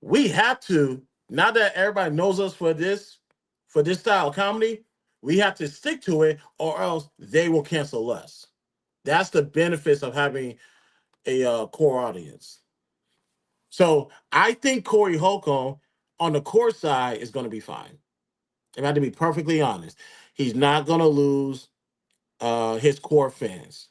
we have to, now that everybody knows us for this style of comedy, we have to stick to it, or else they will cancel us. That's the benefits of having a core audience. So I think Corey Holcomb on the core side is going to be fine. If I have to be perfectly honest, he's not going to lose his core fans.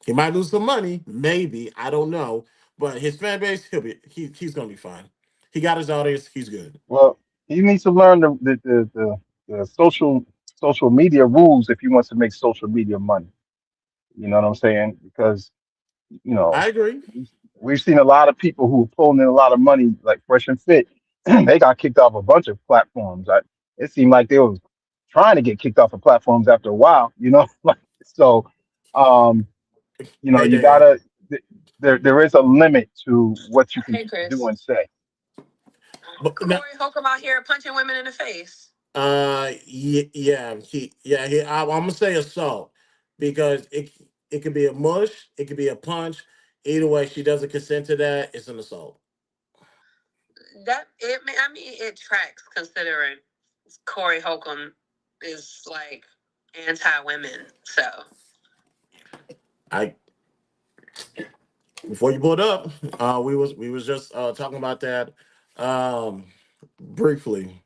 He might lose some money, maybe, I don't know, but his fan base, he's going to be fine. He got his audience, he's good. Well, he needs to learn the social media rules if he wants to make social media money. You know what I'm saying? Because you know I agree. we've seen a lot of people who are pulling in a lot of money, like Fresh and Fit. They got kicked off a bunch of platforms. It seemed like they was trying to get kicked off of platforms after a while. You know, like so. Um, Hey, you Dan. gotta. There is a limit to what you can Hey, Chris. do and say. Corey Holcomb out here punching women in the face. I'm gonna say assault because it could be a mush, it could be a punch. Either way, she doesn't consent to that. It's an assault. I mean, it tracks considering Corey Holcomb is like anti-women. So I Before you pulled up, we was just talking about that briefly.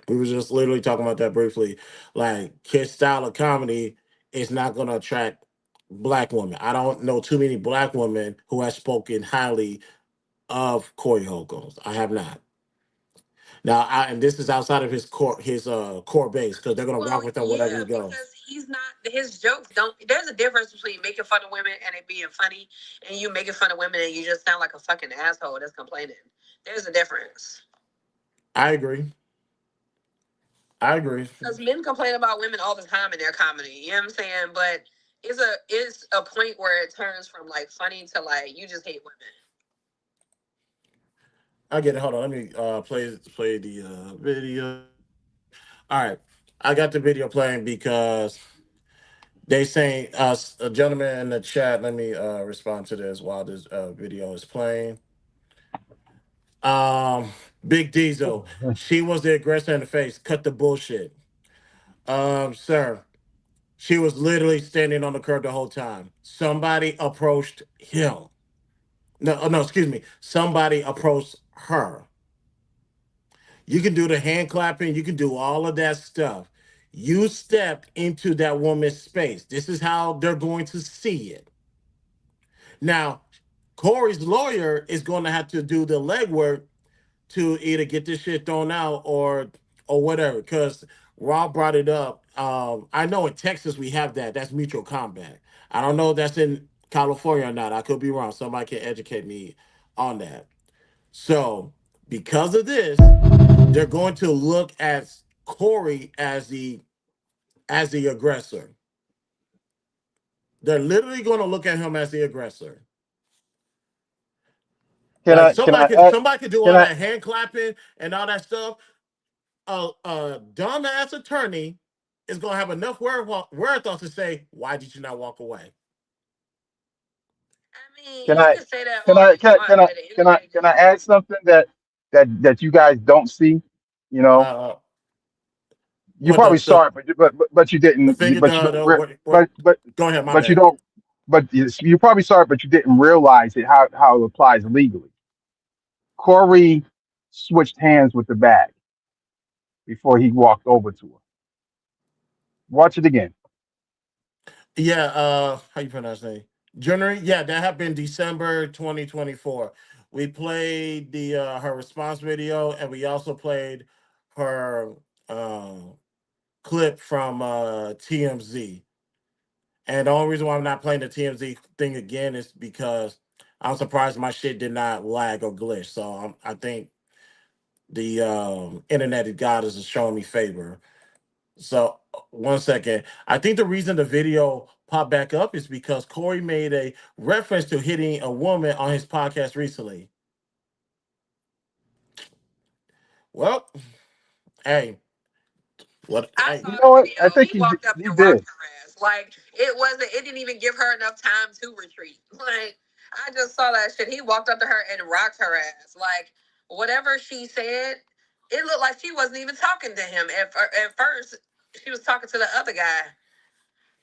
We was just literally talking about that briefly. Like his style of comedy is not going to attract black women. I don't know too many black women who have spoken highly of Corey Holcomb. I have not. Now, and this is outside of his core base because they're going to rock with him wherever he goes. because he's not his jokes don't. There's a difference between making fun of women and it being funny, and you making fun of women and you just sound like a fucking asshole that's complaining. There's a difference. I agree. I agree. Because men complain about women all the time in their comedy. You know what I'm saying? But it's a point where it turns from like funny to like you just hate women. I get it. Hold on. Let me play the video. All right. I got the video playing because they saying a gentleman in the chat. Let me respond to this while this video is playing. Um, Big Diesel. She was the aggressor in the face. Cut the bullshit. Sir. She was literally standing on the curb the whole time. Somebody approached him. No, excuse me. Somebody approached her. You can do the hand clapping. You can do all of that stuff. You stepped into that woman's space. This is how they're going to see it. Now, Corey's lawyer is going to have to do the legwork to either get this shit thrown out or whatever. Because Rob brought it up. I know in Texas we have that. That's mutual combat. I don't know if that's in California or not. I could be wrong. Somebody can educate me on that. So because of this, they're going to look at Corey as the aggressor. They're literally going to look at him as the aggressor. Can Like I can I add, somebody could do can all I that hand clapping and all that stuff. A dumbass attorney is going to have enough wherewithal to say, "Why did you not walk away?" I mean, can you I can say that can all I you can, want, can I but at the end can of I the can I day, add something that you guys don't see? You know, Uh, you what probably saw it, but you the didn't. finger But you the, don't. the what, what? But Go ahead, my but you bad. don't. But you probably saw it, but you didn't realize it how it applies legally. Corey switched hands with the bag before he walked over to her. Watch it again. Yeah, how you pronounce his name? January. Yeah, that happened December 2024. We played the her response video, and we also played her uh, clip from TMZ. And the only reason why I'm not playing the TMZ thing again is because I'm surprised my shit did not lag or glitch. So I think the internet god is showing me favor. So 1 second. I think the reason the video popped back up is because Corey made a reference to hitting a woman on his podcast recently. Well, hey, what? I Hey, saw You the know what? I video. think He walked up he and rocked did. her ass. Like it wasn't. It didn't even give her enough time to retreat. Like I just saw that shit. He walked up to her and rocked her ass. Like whatever she said, it looked like she wasn't even talking to him. At first, she was talking to the other guy.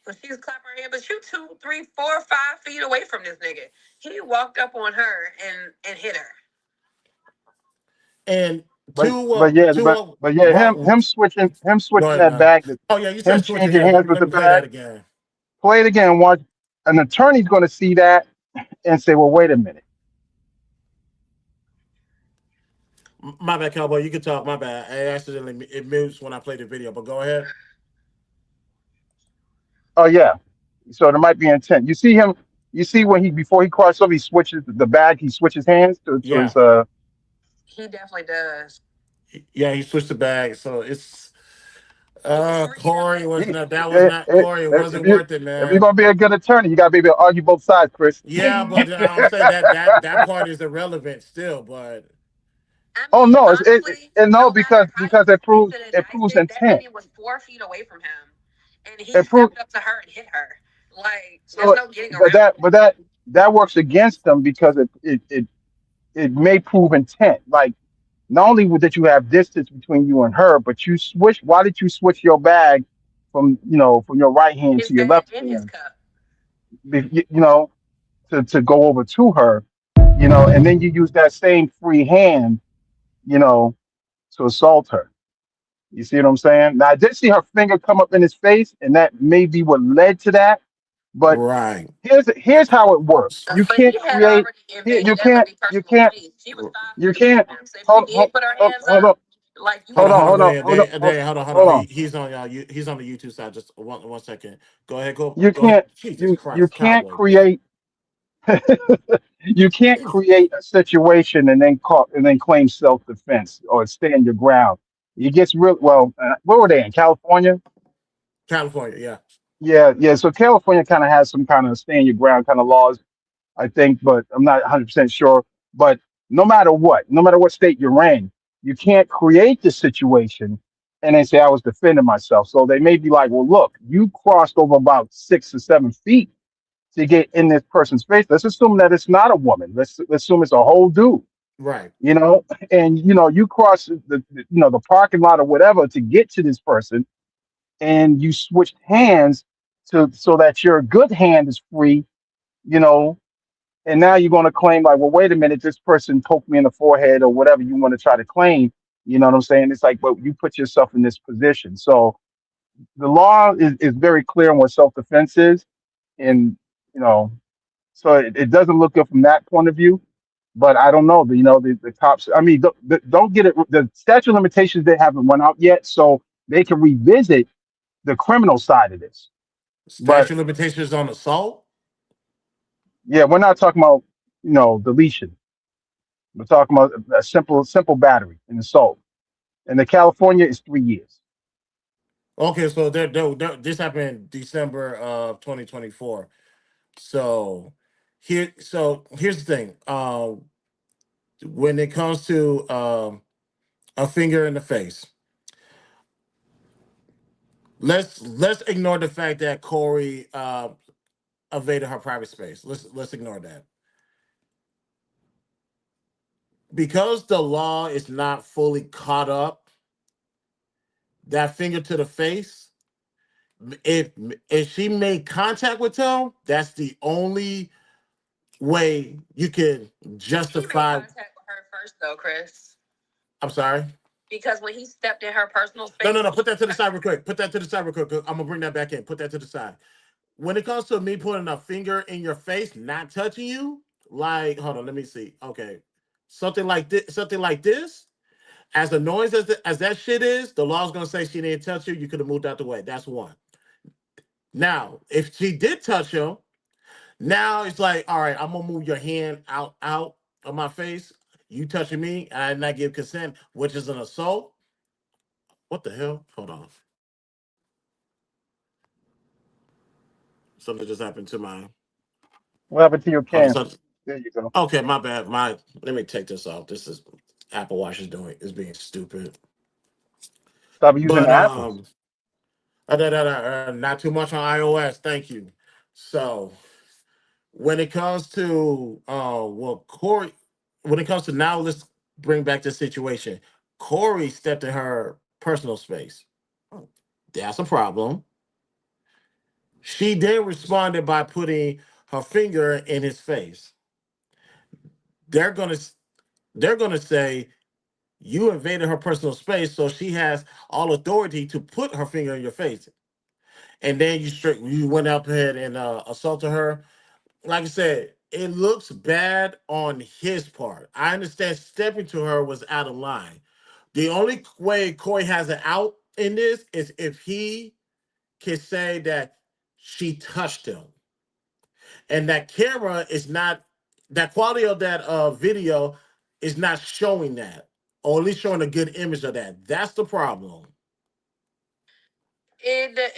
But she was clapping her hand. But you 2, 3, 4, 5 feet away from this nigga. He walked up on her and hit her. and But but yeah, but yeah, well, him go switching ahead, that man. bag, Oh yeah, you him said switching changing hands. hands with Let the me play that bag. again. Play it again. Watch. An attorney's going to see that and say, "Well, wait a minute. My bad, Cowboy. You can talk. My bad. I accidentally it mutes when I play the video. But go ahead. Oh yeah." So there might be intent. You see him. You see when he before he crosses over, he switches the bag. He switches hands to Yeah, his. He definitely does. yeah. He switched the bag, so it's Corey was He, not. That was not Corey. It if wasn't you worth it, if you're man. gonna be a good attorney, you gotta be able to argue both sides, Chris. Yeah, but I'm saying that part is irrelevant still. But I Oh mean, no, honestly, it no no matter because how you slice it and it dice proves it, that intent. lady was 4 feet away from him, and he It proves stepped up to her and hit her. Like, there's so, no getting but around it. that works against them because it may prove intent. Like not only would that you have distance between you and her, but you switch. Why did you switch your bag from from your right hand His to your bag left in his hand? cup. You know to go over to her, and then you use that same free hand, you know, to assault her. You see what I'm saying? Now I did see her finger come up in his face, and that may be what led to that. But right, here's how it works. You But can't he had create. already Here invaded you that can't. lady's You personal can't. space. She was 5 feet You away from can't. him. So if she Hold did put her hands hold on. up, like you hold Hold on, on. hold saw, on, Hold on. Dan, Hold on. Dan, Dan, hold on, hold Hold on. on. He's on y'all. He's on the YouTube side. Just 1 second. Go ahead, You go ahead. can't. Jesus You Christ, can't Cowboy, man. create. You can't create a situation and then claim self defense or stand your ground. It gets real. Well, where were they in California? California, yeah. Yeah, yeah. So California kind of has some kind of stand your ground kind of laws, I think, but I'm not 100% sure. But no matter what state you're in, you can't create the situation and then say I was defending myself. So they may be like, well, look, you crossed over about 6 or 7 feet to get in this person's face. Let's assume that it's not a woman. Let's assume it's a whole dude, Right. and you cross the parking lot or whatever to get to this person, and you switched hands to so that your good hand is free, you know, and now you're going to claim like, well, wait a minute, this person poked me in the forehead or whatever you want to try to claim. You know what I'm saying? It's like, but you put yourself in this position. So the law is very clear on what self-defense is, and you know, so it doesn't look good from that point of view. But I don't know. The cops. I mean, don't get it. The statute of limitations they haven't run out yet, so they can revisit the criminal side of this. But Statute of limitations on assault. yeah, we're not talking about deletion. We're talking about a simple battery and assault. And the California is 3 years. Okay, so this happened December of 2024. So here's the thing. When it comes to a finger in the face, let's ignore the fact that Corey invaded her private space. Let's ignore that because the law is not fully caught up. That finger to the face. If she made contact with him, that's the only way you can he made justify. contact with her first, though, Chris. I'm sorry. Because when he stepped in her personal No, space, no, no. Put that to the side real quick. Put that to the side real quick. I'm gonna bring that back in. Put that to the side. When it comes to me putting a finger in your face, not touching you, like, hold on, let me see. Okay, something like this. Something like this. As annoying as that shit is, the law's gonna say she didn't touch you. You could have moved out the way. That's one. Now, if she did touch him, now it's like, all right, I'm gonna move your hand out of my face. You touching me, and I did not give consent, which is an assault. What the hell? Hold on. Something just happened to my. What happened to your Hold on. camera? There you go. Okay, my bad. Let me take this off. This is Apple Watch is being stupid. Stop using But apples. not too much on iOS. Thank you. So when it comes to Corey, when it comes to now, let's bring back the situation. Corey stepped in her personal space. That's a problem. She then responded by putting her finger in his face. They're gonna they're gonna say you invaded her personal space, so she has all authority to put her finger in your face. And then you went up ahead and assaulted her. Like I said, it looks bad on his part. I understand stepping to her was out of line. The only way Corey has an out in this is if he can say that she touched him. And that camera is not, that quality of that video is not showing that, or at least showing a good image of that. That's the problem.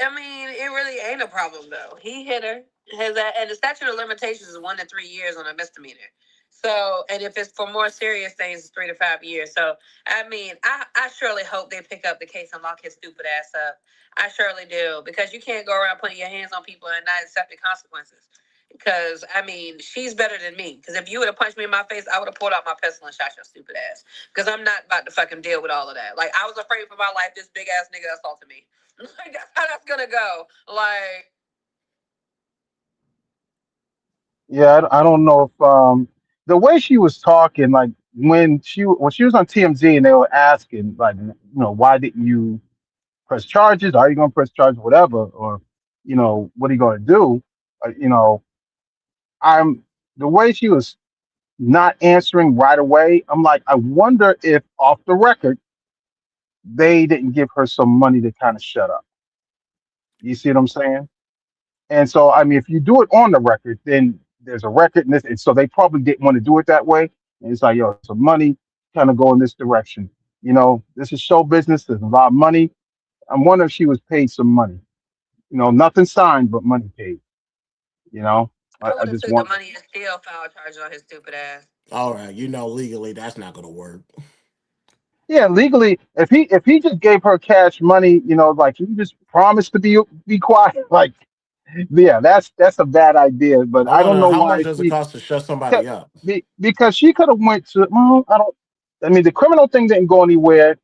I mean, it really ain't a problem though. He hit her. Has that, and the statute of limitations is 1 to 3 years on a misdemeanor. So, and if it's for more serious things, it's 3 to 5 years. So, I mean, I surely hope they pick up the case and lock his stupid ass up. I surely do, because you can't go around putting your hands on people and not accept the consequences. Because I mean, she's better than me. Because if you would have punched me in my face, I would have pulled out my pistol and shot your stupid ass. Because I'm not about to fucking deal with all of that. Like, I was afraid for my life. This big ass nigga assaulted me. Like, that's how that's gonna go. Like, Yeah, I don't know if the way she was talking, like when she was on TMZ and they were asking, like, why didn't you press charges? Are you going to press charges, whatever, or what are you going to do? You know, I'm the way she was not answering right away. I'm like, I wonder if off the record they didn't give her some money to kind of shut up. You see what I'm saying? And so, I mean, if you do it on the record, then there's a record, and so they probably didn't want to do it that way. And it's like, yo, some money kind of go in this direction. This is show business. There's a lot of money. I'm wondering if she was paid some money. Nothing signed, but money paid. You know, I I would have just took the want. money and still filed charges on his stupid ass. All right, legally that's not gonna work. Yeah, legally, if he just gave her cash money, like you just promised to be quiet, like yeah, that's a bad idea. But I I don't wonder know how much why does it she cost to shut somebody kept up. because she could have went to. Well, I don't. I mean, the criminal thing didn't go anywhere.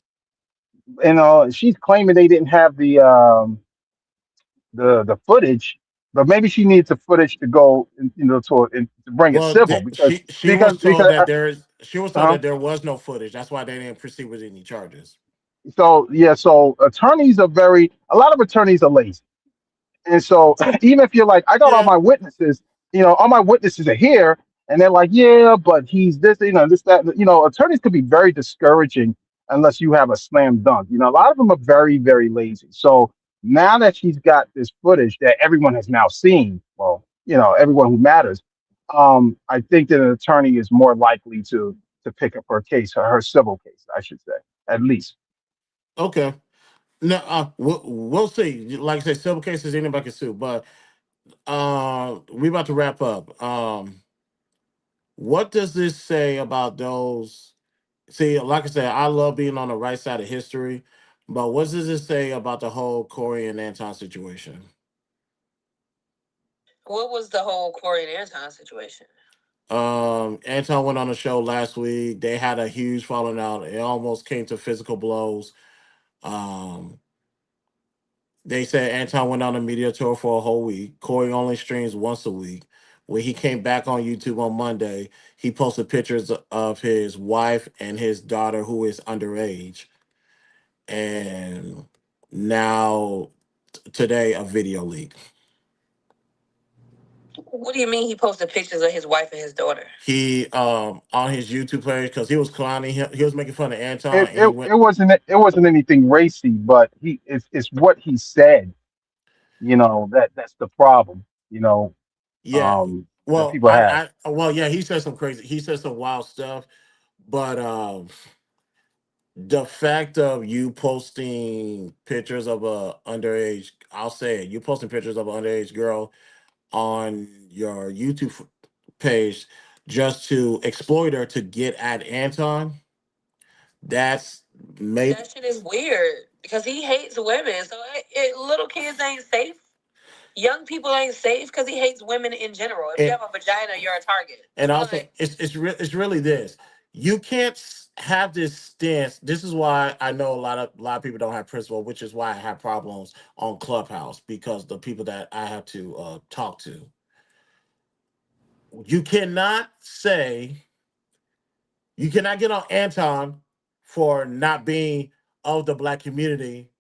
She's claiming they didn't have the footage, but maybe she needs the footage to go, to bring it Well, civil because she because was told because that uh, there was no footage. That's why they didn't proceed with any charges. so yeah, so attorneys are a lot of attorneys are lazy. And so even if you're like, I got Yeah. all my witnesses are here, and they're like, yeah, but he's this, this, that, attorneys could be very discouraging unless you have a slam dunk. A lot of them are very, very lazy. So now that she's got this footage that everyone has now seen, well, everyone who matters, I think that an attorney is more likely to pick up her case, her civil case, I should say, at least. Okay. No, we'll see. Like I said, civil cases anybody can sue, but we about to wrap up. What does this say about those? See, like I said, I love being on the right side of history, but what does this say about the whole Corey and Anton situation? What was the whole Corey and Anton situation? Anton went on a show last week. They had a huge falling out. It almost came to physical blows. Um, they said Anton went on a media tour for a whole week. Corey only streams once a week. When he came back on YouTube on Monday, he posted pictures of his wife and his daughter, who is underage. And now, today, a video leak. What do you mean he posted pictures of his wife and his daughter? He on his YouTube page, because he was clowning him. He was making fun of Anton, it, and he it, went. it wasn't anything racy, but it's what he said. That's the problem. Yeah. That Well, people have. well, yeah, he said some crazy, he said some wild stuff, but the fact of you posting pictures of a underage, I'll say it, you posting pictures of an underage girl on your YouTube page just to exploit her to get at Anton, that's maybe. That shit is weird because he hates women. So little kids ain't safe. Young people ain't safe because he hates women in general. If you have a vagina, you're a target. And also, it's really this. You can't have this stance. This is why I know a lot of people don't have principle, which is why I have problems on Clubhouse because the people that I have to talk to. You cannot say you cannot get on Anton for not being of the black community,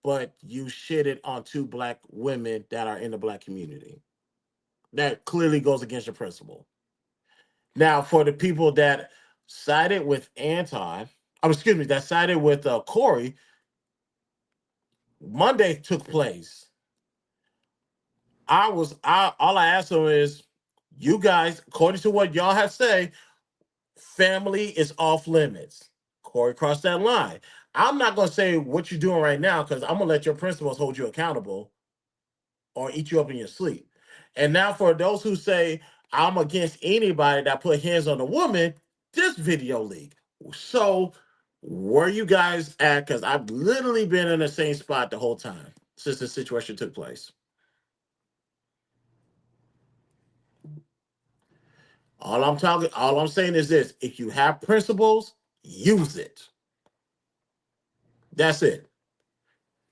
but you shitted on two black women that are in the black community. That clearly goes against your principle. Now, for the people that sided with Anton, excuse me, that sided with Corey, Monday took place. All I asked them is, you guys, according to what y'all have said, family is off limits. Corey crossed that line. I'm not gonna say what you're doing right now because I'm gonna let your principals hold you accountable or eat you up in your sleep. And now for those who say I'm against anybody that put hands on a woman, this video leak. So where you guys at? Because I've literally been in the same spot the whole time since the situation took place. All I'm saying is this: if you have principles, use it. That's it.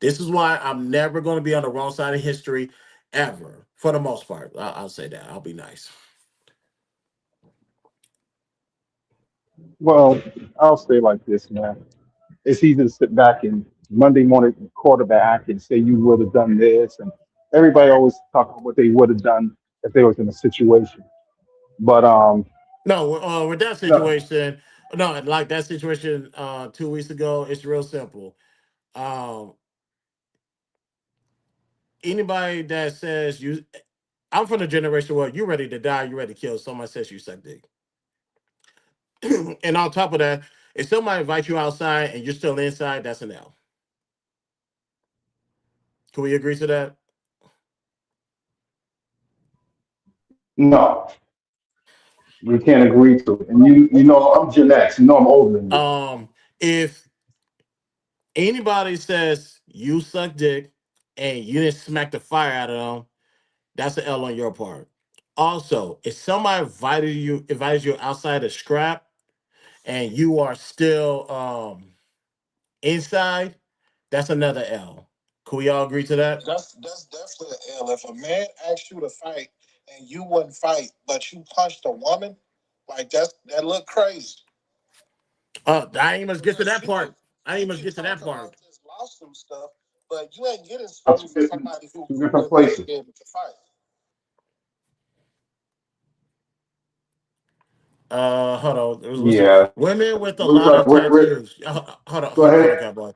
This is why I'm never going to be on the wrong side of history ever, for the most part. I'll say that. I'll be nice. Well, I'll say like this, man. It's easy to sit back and Monday morning quarterback and say you would have done this, and everybody always talk about what they would have done if they was in a situation. But No, with that no, situation, no, like that situation 2 weeks ago, it's real simple. Um, Anybody that says I'm from the generation where you're ready to die, you're ready to kill. Somebody says you suck dick. And on top of that, if somebody invites you outside and you're still inside, that's an L. Can we agree to that? no, we can't agree to it. And I'm Gen X. I'm older than you. If anybody says you suck dick and you didn't smack the fire out of them, that's an L on your part. Also, if somebody invited you outside a scrap and you are still inside, that's another L. Can we all agree to that? That's definitely an L. If a man asks you to fight and you wouldn't fight, but you punched a woman, like that look crazy. I ain't must get to that part. I ain't must get to that part. This lawsuit stuff, but you ain't getting Are sued for somebody who two different wouldn't places. be able to fight. Hold on. Listen, Yeah. women with a lot of tattoos. Go Hold on, ahead. cowboy.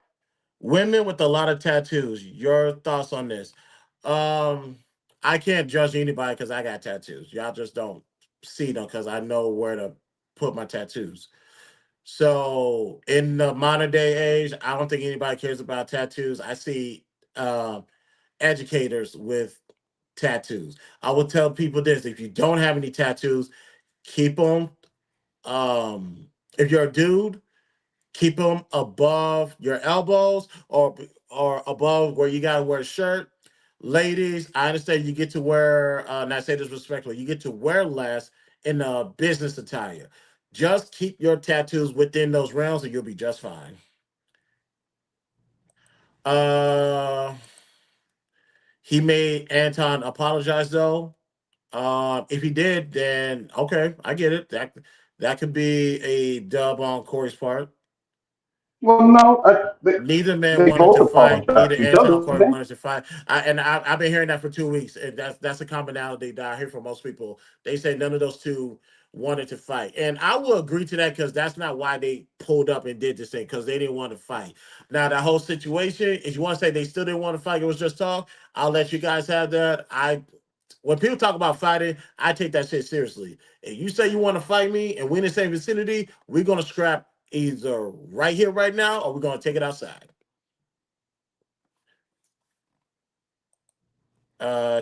Women with a lot of tattoos. Your thoughts on this? Um, I can't judge anybody because I got tattoos. Y'all just don't see them because I know where to put my tattoos. So in the modern day age, I don't think anybody cares about tattoos. I see um, educators with tattoos. I will tell people this: if you don't have any tattoos, keep them. If you're a dude, keep them above your elbows or above where you gotta wear a shirt. Ladies, I understand you get to wear, and I say this respectfully, you get to wear less in business attire. Just keep your tattoos within those realms and you'll be just fine. Uh, he made Anton apologize though. If he did, then okay, I get it. That could be a dub on Corey's part. Well, no, Neither man they wanted both to fight. apologize Neither to each Anton other, or didn't Corey they? wanted to fight. I've been hearing that for 2 weeks. And that's a commonality that I hear from most people. They say none of those two wanted to fight. And I will agree to that because that's not why they pulled up and did this thing, because they didn't want to fight. Now, that whole situation, if you want to say they still didn't want to fight, it was just talk, I'll let you guys have that. When people talk about fighting, I take that shit seriously. If you say you want to fight me and we in the same vicinity, we're gonna scrap either right here, right now, or we're gonna take it outside.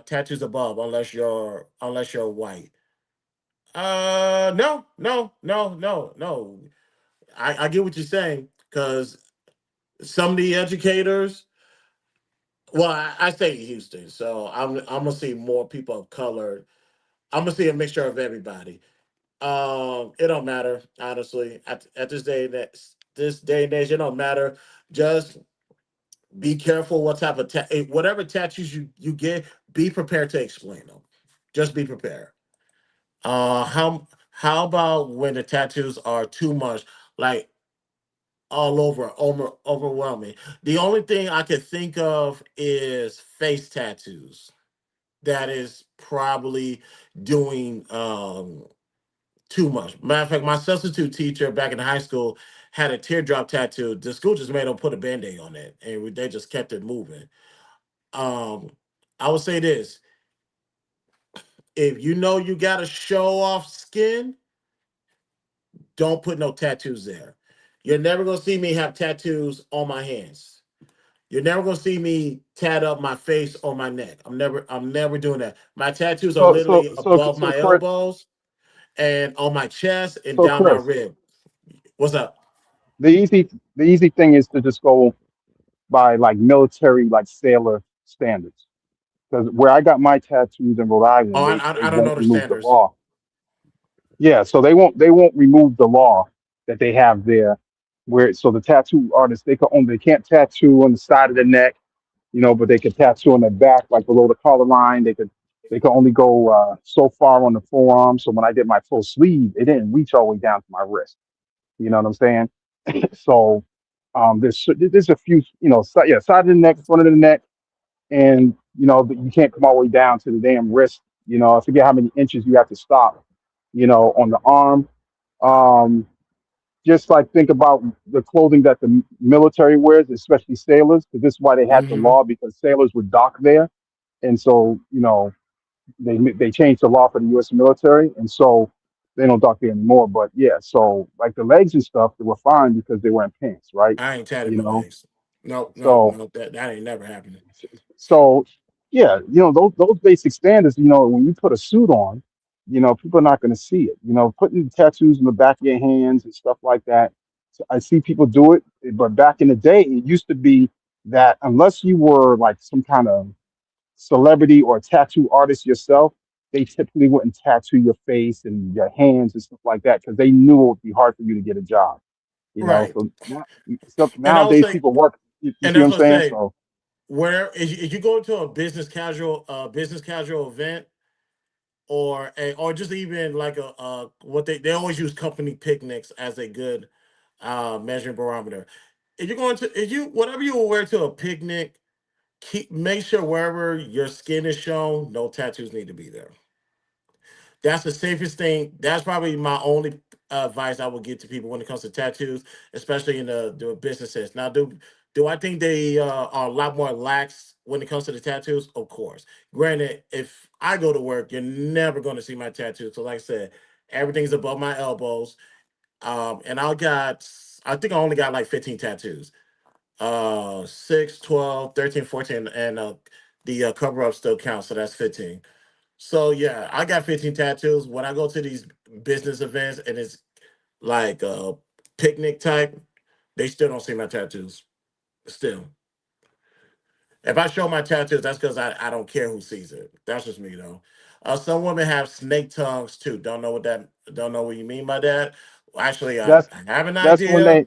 Tattoos above, unless you're white. No, no, no, no, no. I get what you're saying because some of the educators. Well, I stay in Houston, so I'm gonna see more people of color. I'm gonna see a mixture of everybody. It don't matter honestly. At this day and age, it don't matter. Just be careful what type of whatever tattoos you get. Be prepared to explain them. Just be prepared. How about when the tattoos are too much, like all overwhelming? The only thing I could think of is face tattoos. That is probably doing too much. Matter of fact, my substitute teacher back in high school had a teardrop tattoo. The school just made them put a band-aid on it, and they just kept it moving. Um, I would say this: if you know you got to show off skin, don't put no tattoos there. You're never gonna see me have tattoos on my hands. You're never gonna see me tat up my face or my neck. I'm never doing that. My tattoos are So so literally so above so my Chris, elbows and on my chest and so down my Chris, rib. What's up? the easy thing is to just go by like military like sailor standards. Because where I got my tattoos in Rhode Oh, Island, I, they I, I don't won't know the remove the standards. law. Yeah, so they won't remove the law that they have there. Where so the tattoo artists they can't tattoo on the side of the neck, but they could tattoo on the back, like below the collar line. They could only go so far on the forearm. So when I did my full sleeve, it didn't reach all the way down to my wrist. You know what I'm saying? So there's a few, side of the neck, front of the neck, and you can't come all the way down to the damn wrist. I forget how many inches you have to stop. On the arm. Um, just like think about the clothing that the military wears, especially sailors, because this is why they had the Hmm. law because sailors would dock there, and so they changed the law for the U.S. military, and so they don't dock there anymore. But yeah, so like the legs and stuff, they were fine because they weren't pants, right? I ain't tatted You my know, legs. No, no, so no. That ain't never happening. so yeah, those basic standards. When you put a suit on, people are not going to see it. Putting tattoos on the back of your hands and stuff like that. So I see people do it, but back in the day, it used to be that unless you were like some kind of celebrity or tattoo artist yourself, they typically wouldn't tattoo your face and your hands and stuff like that because they knew it would be hard for you to get a job. Right. So And I would nowadays say, people work. You and see what that's I'm what I saying? say. So Where if you go to a business casual event, or just even like what they always use company picnics as a good measuring barometer. If you whatever you will wear to a picnic, make sure wherever your skin is shown, no tattoos need to be there. That's the safest thing. That's probably my only advice I would give to people when it comes to tattoos, especially in the businesses. Now, do I think they are a lot more lax when it comes to the tattoos? Of course. Granted, if I go to work, you're never going to see my tattoos. So, like I said, everything's above my elbows. And I think I only got like 15 tattoos. 6, 12, 13, 14, and the cover up still counts, so that's 15. So yeah, I got 15 tattoos. When I go to these business events and it's like picnic type, they still don't see my tattoos. Still. If I show my tattoos, that's because I don't care who sees it. That's just me though. Some women have snake tongues too. Don't know what you mean by that. Actually, that's I have an that's when idea.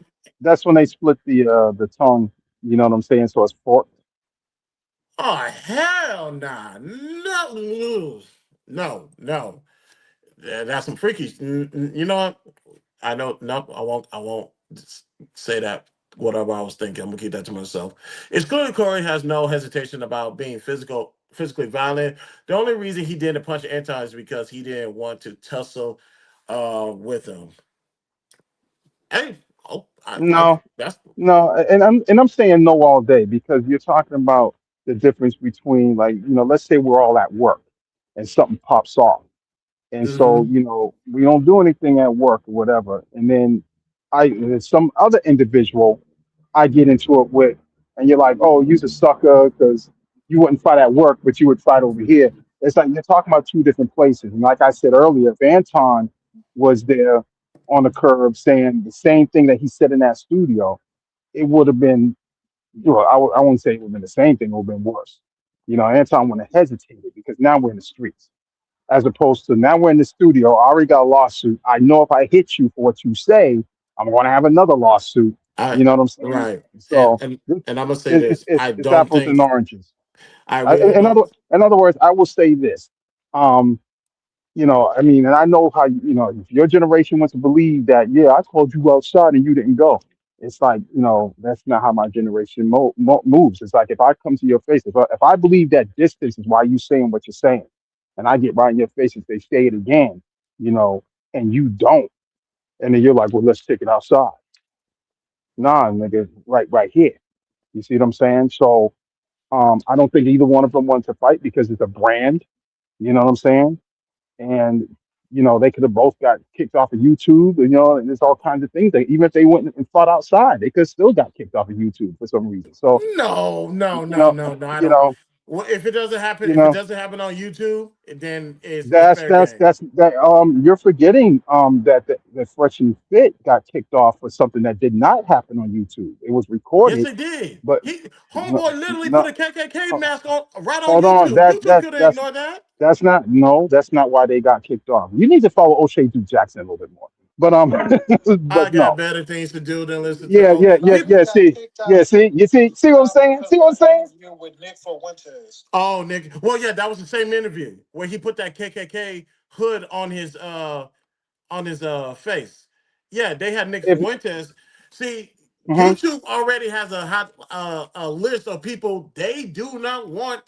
they split the tongue. You know what I'm saying? So it's forked. Oh hell nah. No, no, no. That's some freaky. You know what? I know. Nope. I won't say that. Whatever I was thinking, I'm gonna keep that to myself. It's clear Corey has no hesitation about being physically violent. The only reason he didn't punch Anton is because he didn't want to tussle with him. Hey, oh, No, that's no, and I'm saying no all day because you're talking about the difference between, like, let's say we're all at work and something pops off. And so, hmm we don't do anything at work or whatever. And then there's some other individual I get into it with, and you're like, oh, you're a sucker because you wouldn't fight at work, but you would fight over here. It's like you're talking about two different places. And like I said earlier, if Anton was there on the curb saying the same thing that he said in that studio, it would have been, I won't say it would have been the same thing, it would have been worse. Anton wouldn't have hesitated because now we're in the streets, as opposed to now we're in the studio. I already got a lawsuit. I know if I hit you for what you say, I'm going to have another lawsuit. I You know what I'm saying? right, and So and and I'm gonna say it, it's this. it's I it's don't apples and think oranges. I really In don't. other words, I will say this. Um, I mean, and I know how if your generation wants to believe that, yeah, I called you outside and you didn't go. It's like, that's not how my generation moves. It's like if I come to your face, if I believe that distance is why you saying what you're saying, and I get right in your face and say it again, you know, and you don't, and then you're like, well, let's take it outside. Nah, nigga, right here. You see what I'm saying? So, I don't think either one of them want to fight because it's a brand. You know what I'm saying? And they could have both got kicked off of YouTube. And there's all kinds of things. Even if they went and fought outside, they could still got kicked off of YouTube for some reason. So No, no, you no, know, no, no. I you don't. know, Well, if it doesn't happen, you if it know, doesn't happen on YouTube, then it's that's fair that's game. that's that. You're forgetting that Fresh and Fit got kicked off for something that did not happen on YouTube. It was Yes, recorded, it did. but He no, homeboy literally put no, a KKK mask on right on hold on. YouTube. That YouTube that couldn't that's ignore that. That's not no, that's not why they got kicked off. You need to follow O'Shea Duke Jackson a little bit more. But I but got no. better things to do than listen to. Yeah, Oh, yeah, yeah, people. yeah. See, yeah, see, see what I'm saying? See what I'm saying? With Nick Fuentes. Oh, Nick. Well, yeah, that was the same interview where he put that KKK hood on his face. Yeah, they had Nick If Fuentes. See, mhm. YouTube already has a hot a list of people they do not want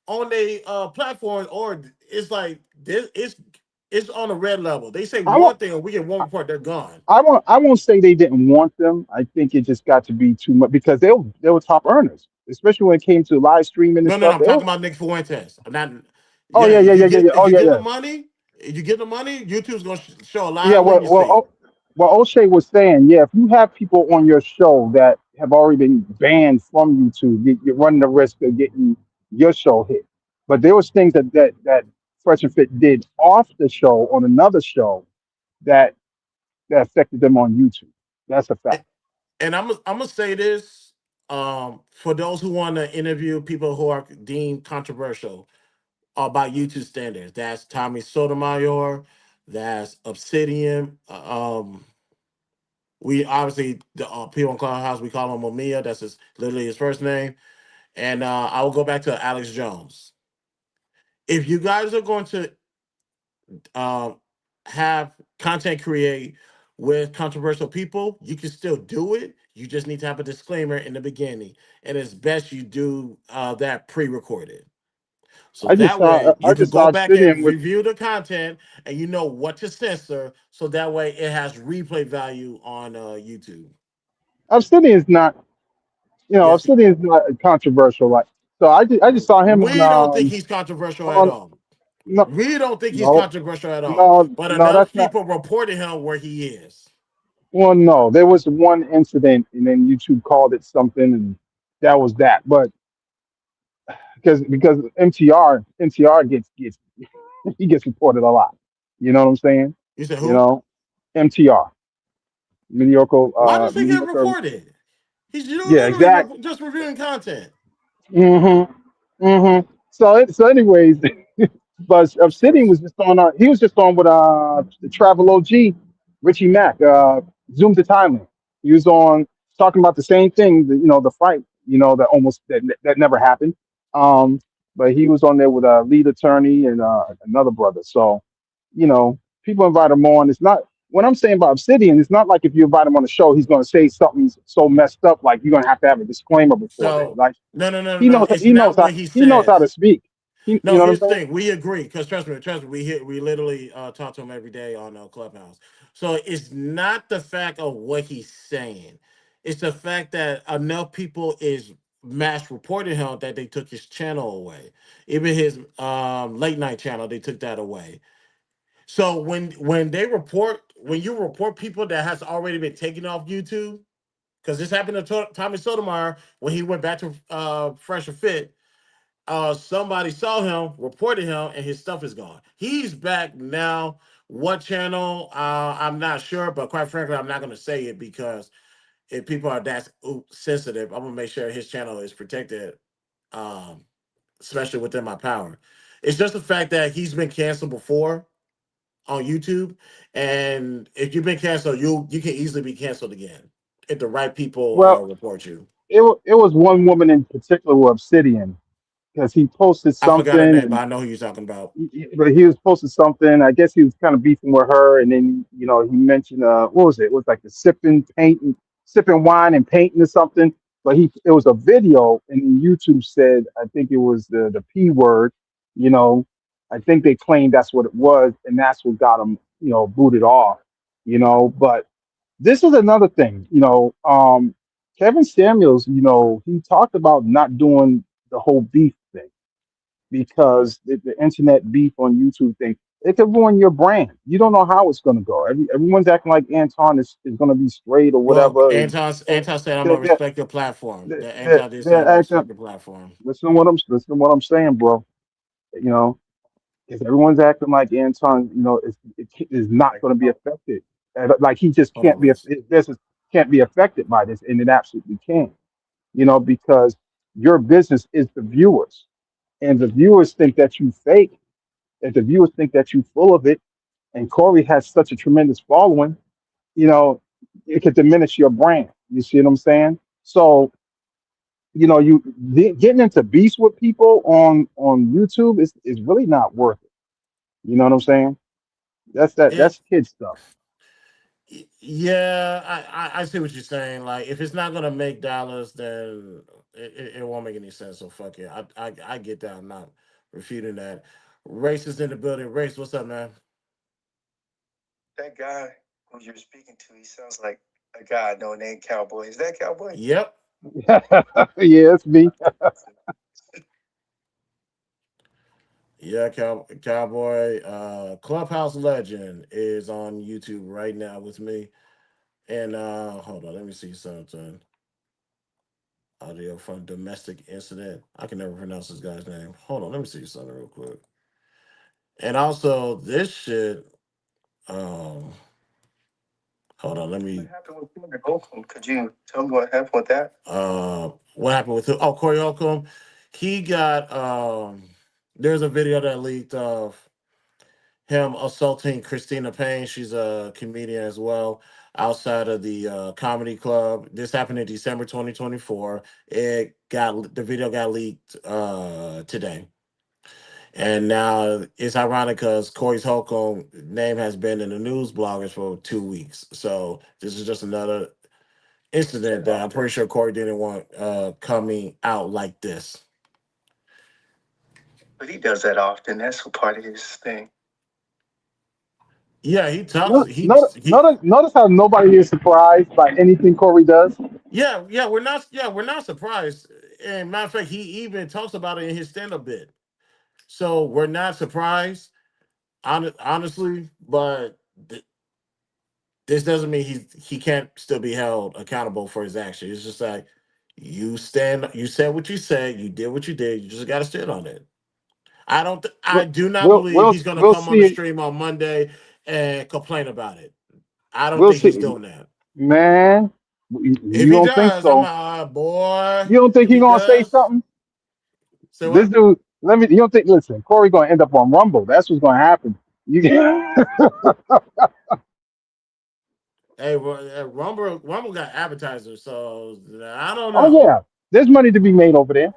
on their platform, or it's like this. It's on a red level. They say I one won't thing, and we get one report, they're gone. I won't say they didn't want them. I think it just got to be too much because they were top earners, especially when it came to live streaming and No, no, no. stuff. I'm talking about Nick Fuentes. I'm not. Oh Yeah, yeah, yeah, yeah, yeah, yeah. if Oh you yeah, get the yeah. money, if you get the money, YouTube's gonna show a Yeah, live Legacy. well, O'Shea was saying, yeah, if you have people on your show that have already been banned from YouTube, you're running the risk of getting your show hit. But there was things that Fresh and Fit did off the show on another show that affected them on YouTube. That's a fact. And I'm gonna say this for those who want to interview people who are deemed controversial about YouTube standards. That's Tommy Sotomayor. That's Obsidian. We obviously the people in Clubhouse we call him Mamiya. That's literally his first name. And I will go back to Alex Jones. If you guys are going to um, have content create with controversial people, you can still do it. You just need to have a disclaimer in the beginning, and it's best you do that pre-recorded. So that way I you can just go saw back Obsidian and with. review the content, and you know what to censor. So that way it has replay value on YouTube. Obsidian's not, Yes, Obsidian's not controversial. Like, so I just saw him we don't think he's controversial at on all. no We don't think he's no controversial at all. no But no enough that's not. people reported him where he is. Well, no, there was one incident, and then YouTube called it something, and that was that. But because MTR gets he gets reported a lot. You know what I'm saying? You said You who? know, MTR, Why does he get mediocre. reported? He's Yeah, literally exact. just reviewing content. So anyways, but That's Obsidian crazy. was just on. He was just on with the Travel OG, Richie Mack, Zoom to Thailand. He was on talking about the same thing. The fight. That almost that never happened. Um, but he was on there with a lead attorney and another brother. So, people invite him on. It's not what I'm saying about Obsidian. It's not like if you invite him on the show, he's going to say something so messed up. Like you're going to have a disclaimer before then. So Like no, no, no, he no. knows It's he knows not how what he he knows how to says. speak. You No, know what I'm here's the saying? thing. We agree because trust me, we literally talk to him every day on Clubhouse. So it's not the fact of what he's saying; it's the fact that enough people is mass reporting him that they took his channel away. Even his late night channel, they took that away. So when you report people that has already been taken off YouTube, because this happened to Tommy Sotomayor when he went back to Fresh and Fit, somebody saw him, reported him, and his stuff is gone. He's back now. What channel? I'm not sure, but quite frankly, I'm not going to say it because if people are that sensitive, I'm gonna make sure his channel is protected, um, especially within my power. It's just the fact that he's been canceled before on YouTube, and if you've been canceled, you can easily be canceled again if the right people Well, report you. it was one woman in particular with Obsidian because he posted I forgot her something name, but and I know who you're talking about. but he was posting something. I guess he was kind of beefing with her, and then he mentioned what was it? It was like the sipping wine and painting or something. But it was a video, and then YouTube said I think it was the P word. You know, I think they claimed that's what it was, and that's what got him booted off. But this is another thing. Kevin Samuels. He talked about not doing the whole beef thing because the internet beef on YouTube thing, it could ruin your brand. You don't know how it's going to go. Everyone's acting like Anton is going to be straight or Well, whatever. And Anton said I'm they're, gonna they're, respect your platform. they're, That they're Anton did say I'm they're gonna acting. respect your platform. Listen to what I'm saying, bro. You know, if everyone's acting like Anton, it is not going to be affected. Like he just Hold can't on, be. Reese. His business can't be affected by this, and it absolutely can. Because your business is the viewers, and the viewers think that you fake. If the viewers think that you full of it, and Corey has such a tremendous following, you know, it could diminish your brand. You see what I'm saying? So, getting into beats with people on YouTube is really not worth it. You know what I'm saying? It, That's kid stuff. yeah, I see what you're saying. Like, if it's not gonna make dollars, then it won't make any sense. So fuck it. I get that. I'm not refuting that. Race is in the building. Race, what's up, man? That guy who you're speaking to, he sounds like a guy no name Cowboy. Is that Cowboy? Yep. Yeah, it's me. Yeah, Cowboy. Clubhouse Legend is on YouTube right now with me. And hold on, let me see something. Audio from domestic incident. I can never pronounce this guy's name. Hold on, let me see something real quick. And also this shit. Um, hold on, let What me. happened with Corey Holcomb? Could you tell me what happened with that? What happened with who? Oh, Corey Holcomb. He got There's a video that leaked of him assaulting Christina Payne. She's a comedian as well, outside of the comedy club. This happened in December 2024. The video got leaked today. And now it's ironic because Corey's Holcomb name has been in the news bloggers for 2 weeks. So this is just another incident that I'm pretty sure Corey didn't want coming out like this. But he does that often. That's part of his thing. Yeah, he talks. No- Notice, notice, notice how nobody is surprised by anything Corey does. Yeah, we're not surprised. And matter of fact, he even talks about it in his stand-up bit. So we're not surprised, honestly. But this doesn't mean he can't still be held accountable for his action. It's just like you said what you said, you did what you did. You just got to stand on it. I We'll, do not we'll, believe we'll, he's going to we'll come on the see. stream on Monday and complain about it. I don't We'll think he's see, doing that. man. If You he don't think does, I'm so? boy. You don't think If he he gonna say does, something? say This what? dude, let me. You don't think? Listen, Corey gonna end up on Rumble. That's what's gonna happen. You Hey, Rumble got advertisers, so I don't Oh know. yeah, there's money to be made over there,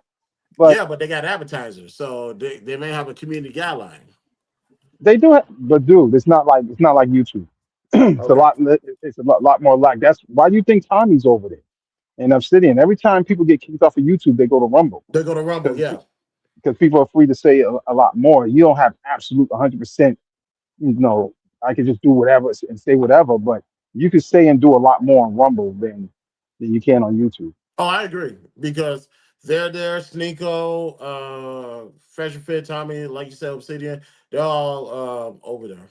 but Yeah, but they got advertisers, so they may have a community guideline. they do it. But dude, it's not like YouTube. It's a Okay, lot more like that's why do you think Tommy's over there and Obsidian. Every time people get kicked off of YouTube, they go to Rumble they go to Rumble. because Yeah, because people are free to say a lot more. You don't have absolute 100%. You know, I can just do whatever and say whatever, but you can say and do a lot more on Rumble than you can on YouTube. Oh, I agree because they're there. Sneeko, Fresh and Fit, Tommy, like you said, Obsidian, they're all over there.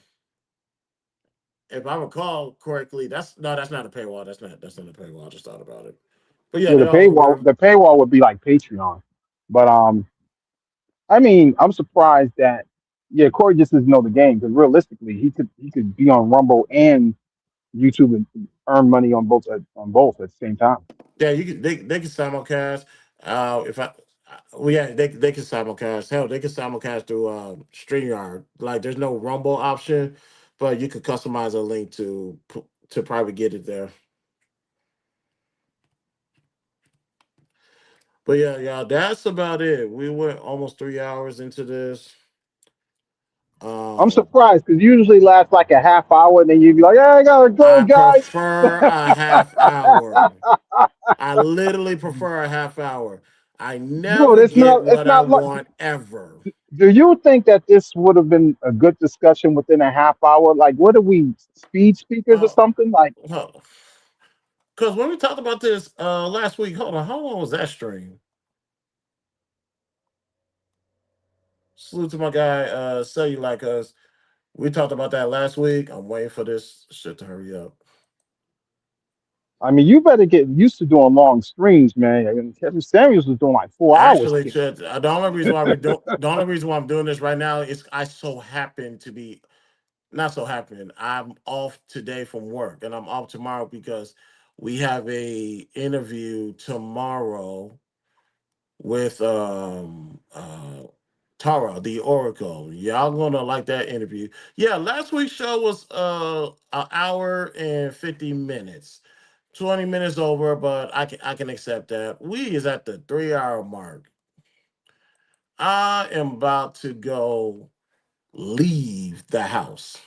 If I recall correctly, that's no, that's not a paywall. That's not a paywall. I just thought about it. But yeah, Yeah, they're all over there. the paywall would be like Patreon, but I mean, I'm surprised that yeah, Corey just doesn't know the game because realistically, he could be on Rumble and YouTube and earn money on both at the same time. Yeah, you can. They can simulcast. If I, well, yeah, they can simulcast. Hell, they can simulcast through Streamyard. Like, there's no Rumble option, but you could customize a link to probably get it there. But yeah, yeah, that's about it. We went almost 3 hours into this. I'm Um, surprised because usually lasts like a half hour, and then you'd be like, "Yeah, I gotta go, I guys." prefer a half hour. I literally prefer a half hour. I Dude, never get it's what I not. want ever. Do you think that this would have been a good discussion within a half hour? Like, what are we, speed speakers or Uh, something? Like, Because when we talked about this last week, hold on, how long was that stream? Salute to my guy, Say You Like Us. We talked about that last week. I'm waiting for this shit to hurry up. I mean, you better get used to doing long streams, man. I mean, Kevin Samuels was doing like 4 hours. Actually, Chet, the only reason why the only reason why I'm doing this right now is I so happen to be not so happen. I'm off today from work, and I'm off tomorrow because we have a interview tomorrow with Tara, the Oracle. Y'all gonna like that interview. Yeah, last week's show was an hour and 50 minutes. 20 minutes over, but I can accept that. We is at the 3 hour mark. I am about to go leave the house.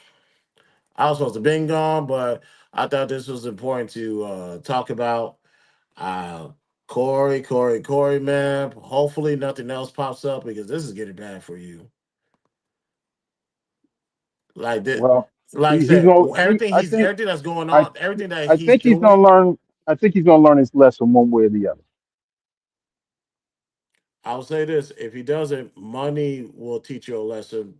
I was supposed to been gone, but I thought this was important to talk about. Uh, Corey, man. Hopefully nothing else pops up because this is getting bad for you. Like this, Well, like I he's said, gonna. everything that's going I, on, everything that I he's think he's gonna doing. learn. I think he's gonna learn his lesson one way or the other. I'll say this: if he doesn't, money will teach you a lesson.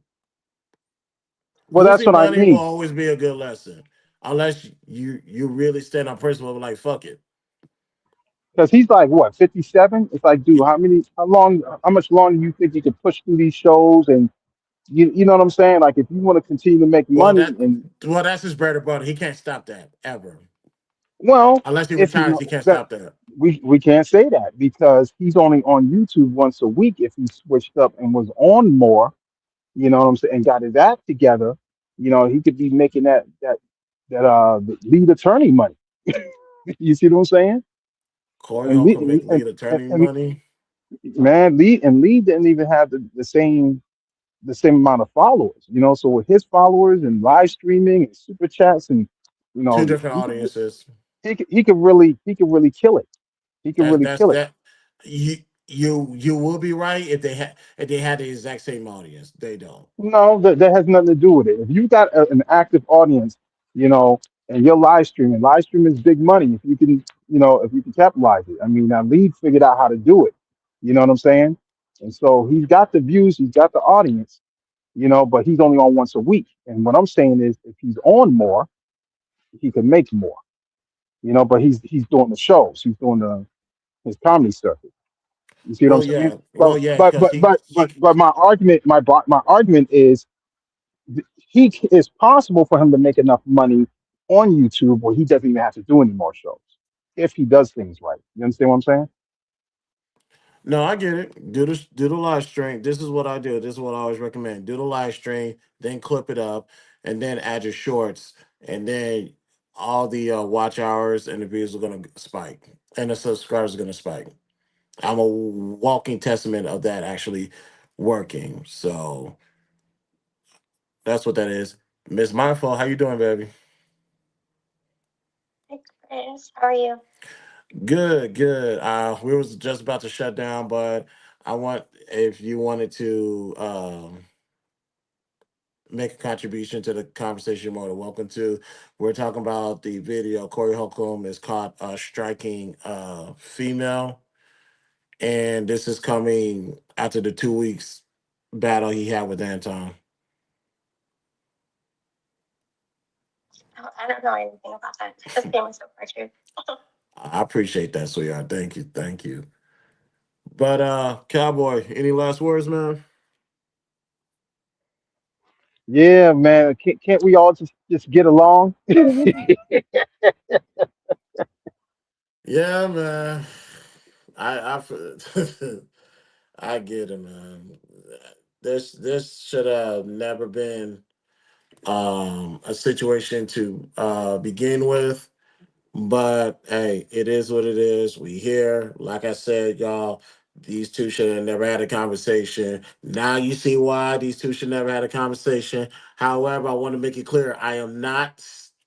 Well, that's Losing what I money will mean. always be a good lesson, unless you really stand on principle. Like fuck it. Because he's like what 57. It's like, dude, how long, how much longer do you think you can push through these shows? And you know what I'm saying? Like, if you want to continue to make Well, money, and that's his bread and butter. He can't stop that ever. well, Unless he if he retires, he can't that stop that. we can't say that because he's only on YouTube once a week. If he switched up and was on more, you know what I'm saying, and got his act together, he could be making that the lead attorney money. You see what I'm saying? Corey And lead, Holcomb make lead attorney and money. man, lead didn't even have the same amount of followers. So with his followers and live streaming and super chats and Two different he could audiences. he could really kill it. He could really That's kill it. that. You will be right if they had the exact same audience. They don't. No, that has nothing to do with it. If you got an active audience, and you're live streaming is big money. If you can capitalize it. I mean, now Lead figured out how to do it. You know what I'm saying? And so he's got the views, he's got the audience, but he's only on once a week. And what I'm saying is, if he's on more, he can make more. But he's doing the shows, he's doing his comedy circuit. You see what I'm saying? Well, yeah, But because but he but he but but my argument is it's possible for him to make enough money on YouTube where he doesn't even have to do any more shows if he does things right. You understand what I'm saying? No, I get it. Do the live stream. This is what I do. This is what I always recommend. Do the live stream, then clip it up, and then add your shorts, and then all the watch hours and the views are gonna spike, and the subscribers are gonna spike. I'm a walking testament of that actually working. So that's what that is. Miss Mindful, how you doing, baby? Chris, how are you? Good, good. We was just about to shut down, but I want if you wanted to make a contribution to the conversation, you're more than welcome to. We're talking about the video. Corey Holcomb is caught striking female, and this is coming after the 2 weeks battle he had with Anton. I don't know anything about that. This game is so pressured. I appreciate that, sweetheart. Thank you, thank you. But Cowboy, any last words, man? Yeah, man. Can't we all just get along? Yeah, man. I I get it, man. This should have never been a situation to begin with. But hey, it is what it is. We here. Like I said, y'all, these two should have never had a conversation. Now you see why these two should never had a conversation. However, I want to make it clear I am not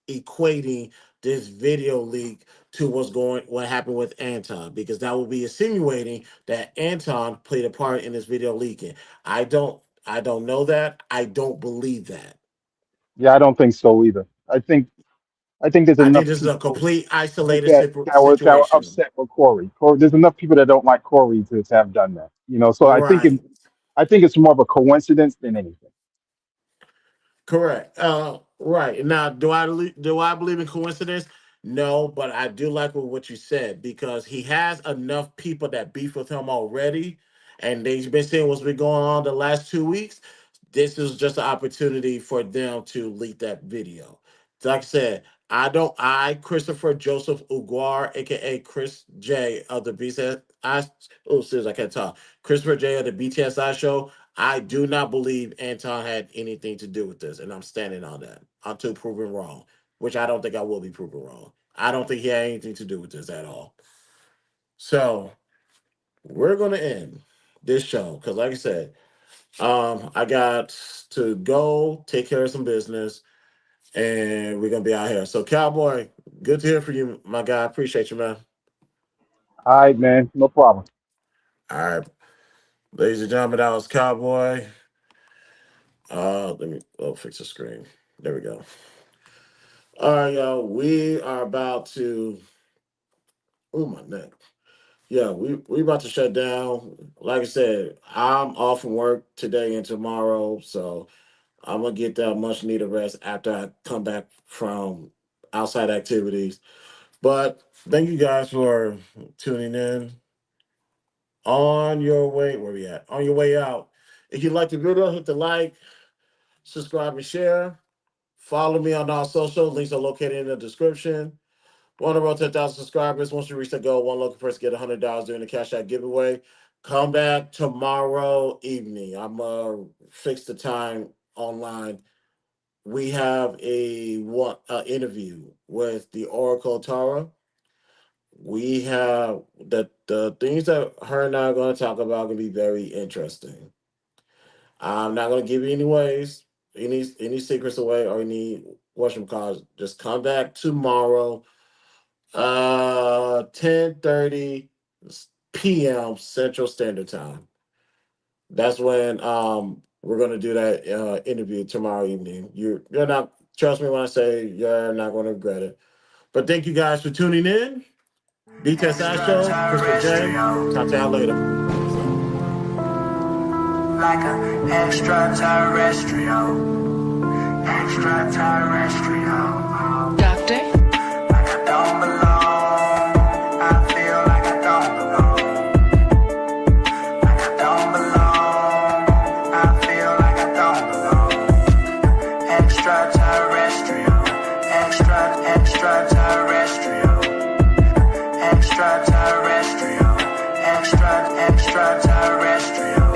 equating this video leak to what happened with Anton, because that would be insinuating that Anton played a part in this video leaking. I don't know that. I don't believe that. Yeah, I don't think so either. I think there's I think enough this is a people complete isolated that were situation. upset with Corey. There's enough people that don't like Corey to have done that. So Right. I think it's more of a coincidence than anything. Correct. Right. Now, do I believe in coincidence? No, but I do like what you said, because he has enough people that beef with him already, and they've been seeing what's been going on the last 2 weeks. This is just an opportunity for them to leak that video. Like I said, Christopher Joseph Uguar, aka Chris J of the BTSI. Oh, serious, I can't talk. Christopher J of the BTSI show. I do not believe Anton had anything to do with this, and I'm standing on that until proven wrong, which I don't think I will be proven wrong. I don't think he had anything to do with this at all. So we're gonna end this show because, like I said, I got to go take care of some business, and we're gonna be out here. So, Cowboy, good to hear from you, my guy. Appreciate you, man. All right, man. No problem. All right, ladies and gentlemen, that was Cowboy. Let me fix the screen. There we go. All right, y'all. We are about to. Oh my neck. Yeah, we about to shut down. Like I said, I'm off from work today and tomorrow, so I'm gonna get that much needed rest after I come back from outside activities. But thank you guys for tuning in. On your way, where we at? On your way out. If you like the video, hit the like, subscribe, and share. Follow me on all social. Links are located in the description. We're on the road to 1,000 subscribers. Once we reach the goal, one local person get $100 during the Cash App giveaway. Come back tomorrow evening. I'm gonna fix the time online. We have a interview with the Oracle Tara. We have the things that her and I are going to talk about going to be very interesting. I'm not going to give you any ways, any secrets away, or any washroom calls. Just come back tomorrow, 10:30 p.m. Central Standard Time. That's when we're going to do that interview tomorrow evening. You're not, trust me when I say you're not going to regret it. But thank you guys for tuning in. BTSI Show, Christopher J. Talk to y'all later. Like an extraterrestrial. Doctor? Like I don't belong. I feel like I don't belong. Like I don't belong. I feel like I don't belong. Extraterrestrial. Extraterrestrial. Extraterrestrial. Extraterrestrial.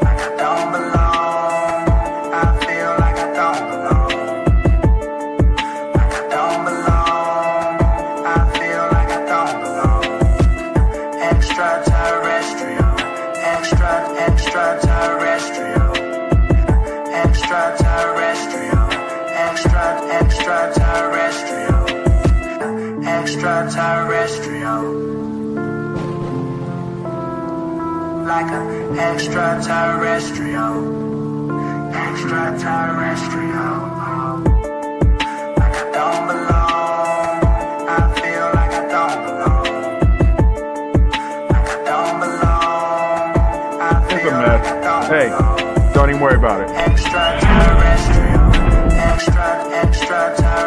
Like I don't belong. I feel like I don't belong. Like I don't belong. I feel like I don't belong. Extraterrestrial. Extraterrestrial. Extraterrestrial. Extraterrestrial. Extraterrestrial. like an extraterrestrial. Extraterrestrial. Like I don't belong. I feel like I don't belong. Like I don't belong. I It's feel a like mess. I don't Hey, belong. don't even worry about it. Extraterrestrial. Extraterrestrial.